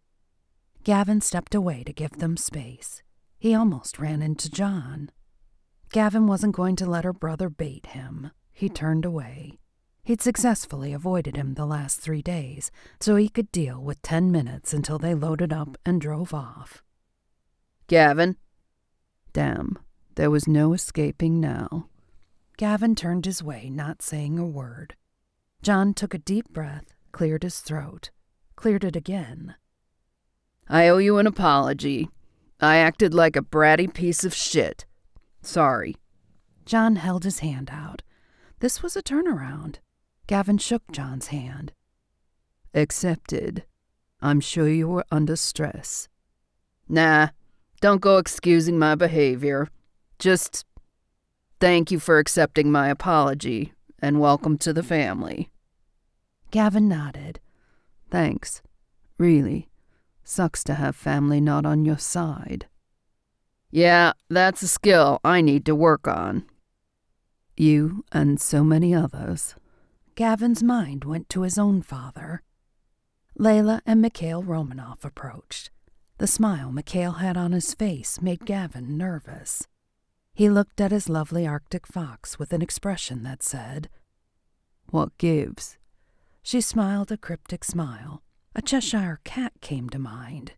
Gavin stepped away to give them space. He almost ran into John. Gavin wasn't going to let her brother bait him. He turned away. He'd successfully avoided him the last 3 days, so he could deal with 10 minutes until they loaded up and drove off. Gavin? Damn, there was no escaping now. Gavin turned his way, not saying a word. John took a deep breath, cleared his throat, cleared it again. I owe you an apology. I acted like a bratty piece of shit. Sorry. John held his hand out. This was a turnaround. Gavin shook John's hand. Accepted. I'm sure you were under stress. Nah, don't go excusing my behavior. Just thank you for accepting my apology, and welcome to the family. Gavin nodded. Thanks. Really. Sucks to have family not on your side. Yeah, that's a skill I need to work on. You and so many others. Gavin's mind went to his own father. Layla and Mikhail Romanoff approached. The smile Mikhail had on his face made Gavin nervous. He looked at his lovely Arctic fox with an expression that said, What gives? She smiled a cryptic smile. A Cheshire cat came to mind.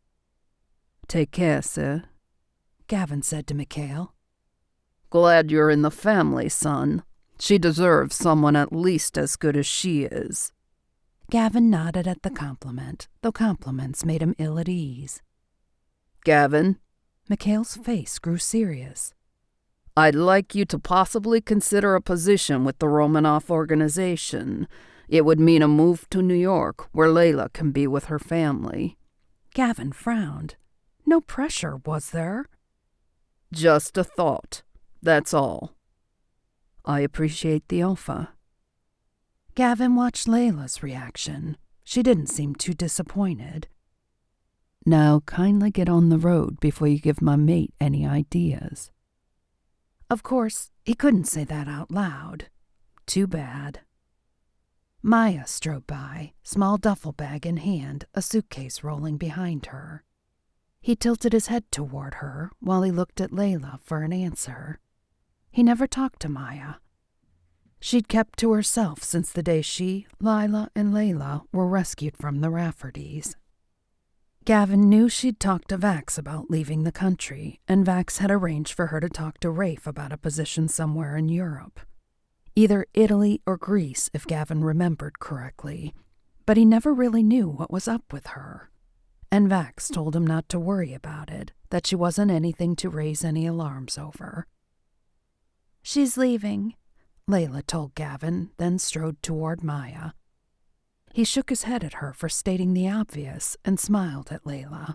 Take care, sir, Gavin said to Mikhail. Glad you're in the family, son. She deserves someone at least as good as she is. Gavin nodded at the compliment, though compliments made him ill at ease. Gavin? Mikhail's face grew serious. I'd like you to possibly consider a position with the Romanoff organization. It would mean a move to New York, where Layla can be with her family. Gavin frowned. No pressure, was there? Just a thought. That's all. I appreciate the offer. Gavin watched Layla's reaction. She didn't seem too disappointed. Now kindly get on the road before you give my mate any ideas. Of course, he couldn't say that out loud. Too bad. Maya strode by, small duffel bag in hand, a suitcase rolling behind her. He tilted his head toward her while he looked at Layla for an answer. He never talked to Maya. She'd kept to herself since the day she, Lila, and Layla were rescued from the Raffertys. Gavin knew she'd talked to Vax about leaving the country, and Vax had arranged for her to talk to Rafe about a position somewhere in Europe. Either Italy or Greece, if Gavin remembered correctly, but he never really knew what was up with her. And Vax told him not to worry about it, that she wasn't anything to raise any alarms over. She's leaving, Layla told Gavin, then strode toward Maya. He shook his head at her for stating the obvious and smiled at Layla.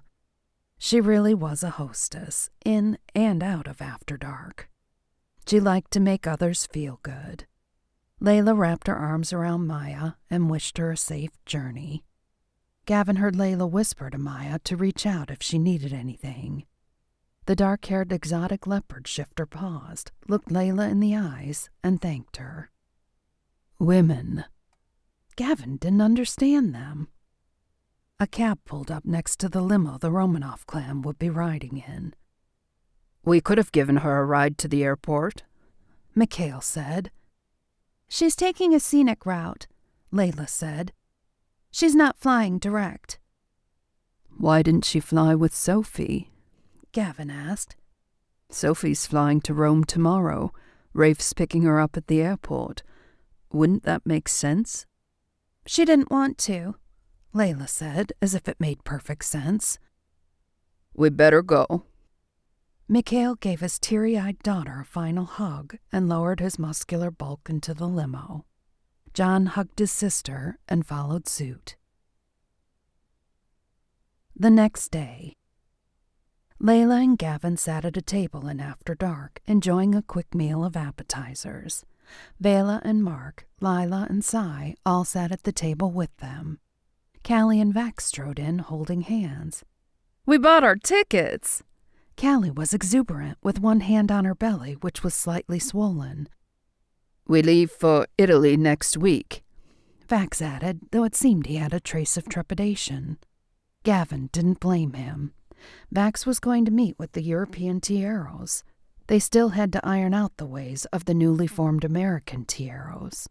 She really was a hostess, in and out of After Dark. She liked to make others feel good. Layla wrapped her arms around Maya and wished her a safe journey. Gavin heard Layla whisper to Maya to reach out if she needed anything. The dark-haired exotic leopard shifter paused, looked Layla in the eyes, and thanked her. Women. Gavin didn't understand them. A cab pulled up next to the limo the Romanoff clan would be riding in. We could have given her a ride to the airport, Mikhail said. She's taking a scenic route, Layla said. She's not flying direct. Why didn't she fly with Sophie? Gavin asked. Sophie's flying to Rome tomorrow. Rafe's picking her up at the airport. Wouldn't that make sense? She didn't want to, Layla said, as if it made perfect sense. We better go. Mikhail gave his teary-eyed daughter a final hug and lowered his muscular bulk into the limo. John hugged his sister and followed suit. The next day, Layla and Gavin sat at a table in After Dark, enjoying a quick meal of appetizers. Vela and Mark, Lila and Cy all sat at the table with them. Callie and Vax strode in, holding hands. We bought our tickets! Callie was exuberant, with one hand on her belly, which was slightly swollen. We leave for Italy next week, Vax added, though it seemed he had a trace of trepidation. Gavin didn't blame him. Vax was going to meet with the European Tieros. They still had to iron out the ways of the newly formed American Tieros.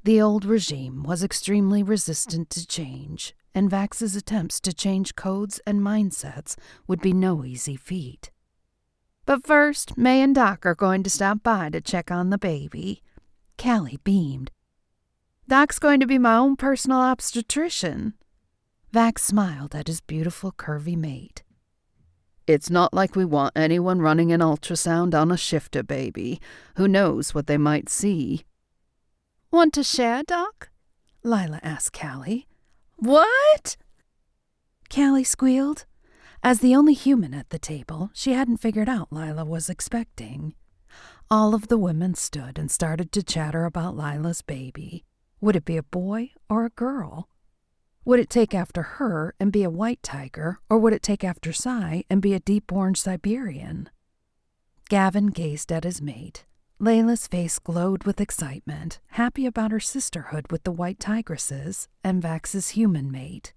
The old regime was extremely resistant to change, and Vax's attempts to change codes and mindsets would be no easy feat. But first, May and Doc are going to stop by to check on the baby. Callie beamed. Doc's going to be my own personal obstetrician. Vax smiled at his beautiful curvy mate. It's not like we want anyone running an ultrasound on a shifter baby. Who knows what they might see? Want to share, Doc? Lila asked Callie. What? Callie squealed. As the only human at the table, she hadn't figured out Lila was expecting. All of the women stood and started to chatter about Lila's baby. Would it be a boy or a girl? Would it take after her and be a white tiger, or would it take after Cy and be a deep orange Siberian? Gavin gazed at his mate. Layla's face glowed with excitement, happy about her sisterhood with the white tigresses and Vax's human mate.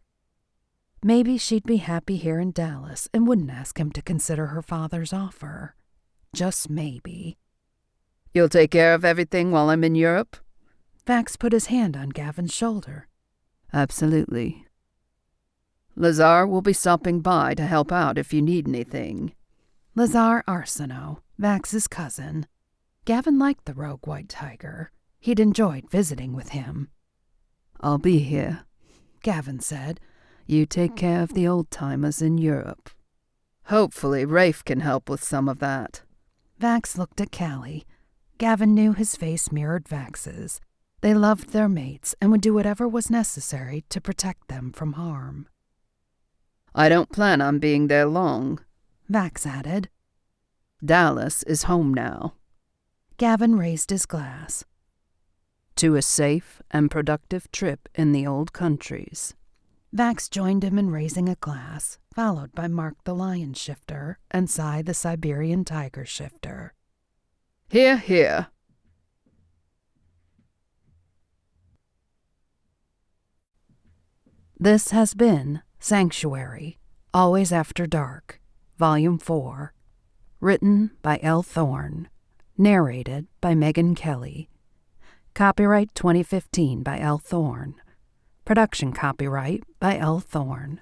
Maybe she'd be happy here in Dallas and wouldn't ask him to consider her father's offer. Just maybe. You'll take care of everything while I'm in Europe? Vax put his hand on Gavin's shoulder. Absolutely. Lazar will be stopping by to help out if you need anything. Lazar Arsenault, Vax's cousin. Gavin liked the rogue white tiger. He'd enjoyed visiting with him. I'll be here, Gavin said. You take care of the old-timers in Europe. Hopefully Rafe can help with some of that. Vax looked at Callie. Gavin knew his face mirrored Vax's. They loved their mates and would do whatever was necessary to protect them from harm. I don't plan on being there long, Vax added. Dallas is home now. Gavin raised his glass. To a safe and productive trip in the old countries. Vax joined him in raising a glass, followed by Mark the lion shifter and Cy the Siberian tiger shifter. Hear, hear. This has been Sanctuary, Always After Dark, Volume 4. Written by Elle Thorne. Narrated by Megan Kelly. Copyright 2015 by Elle Thorne. Production copyright by Elle Thorne.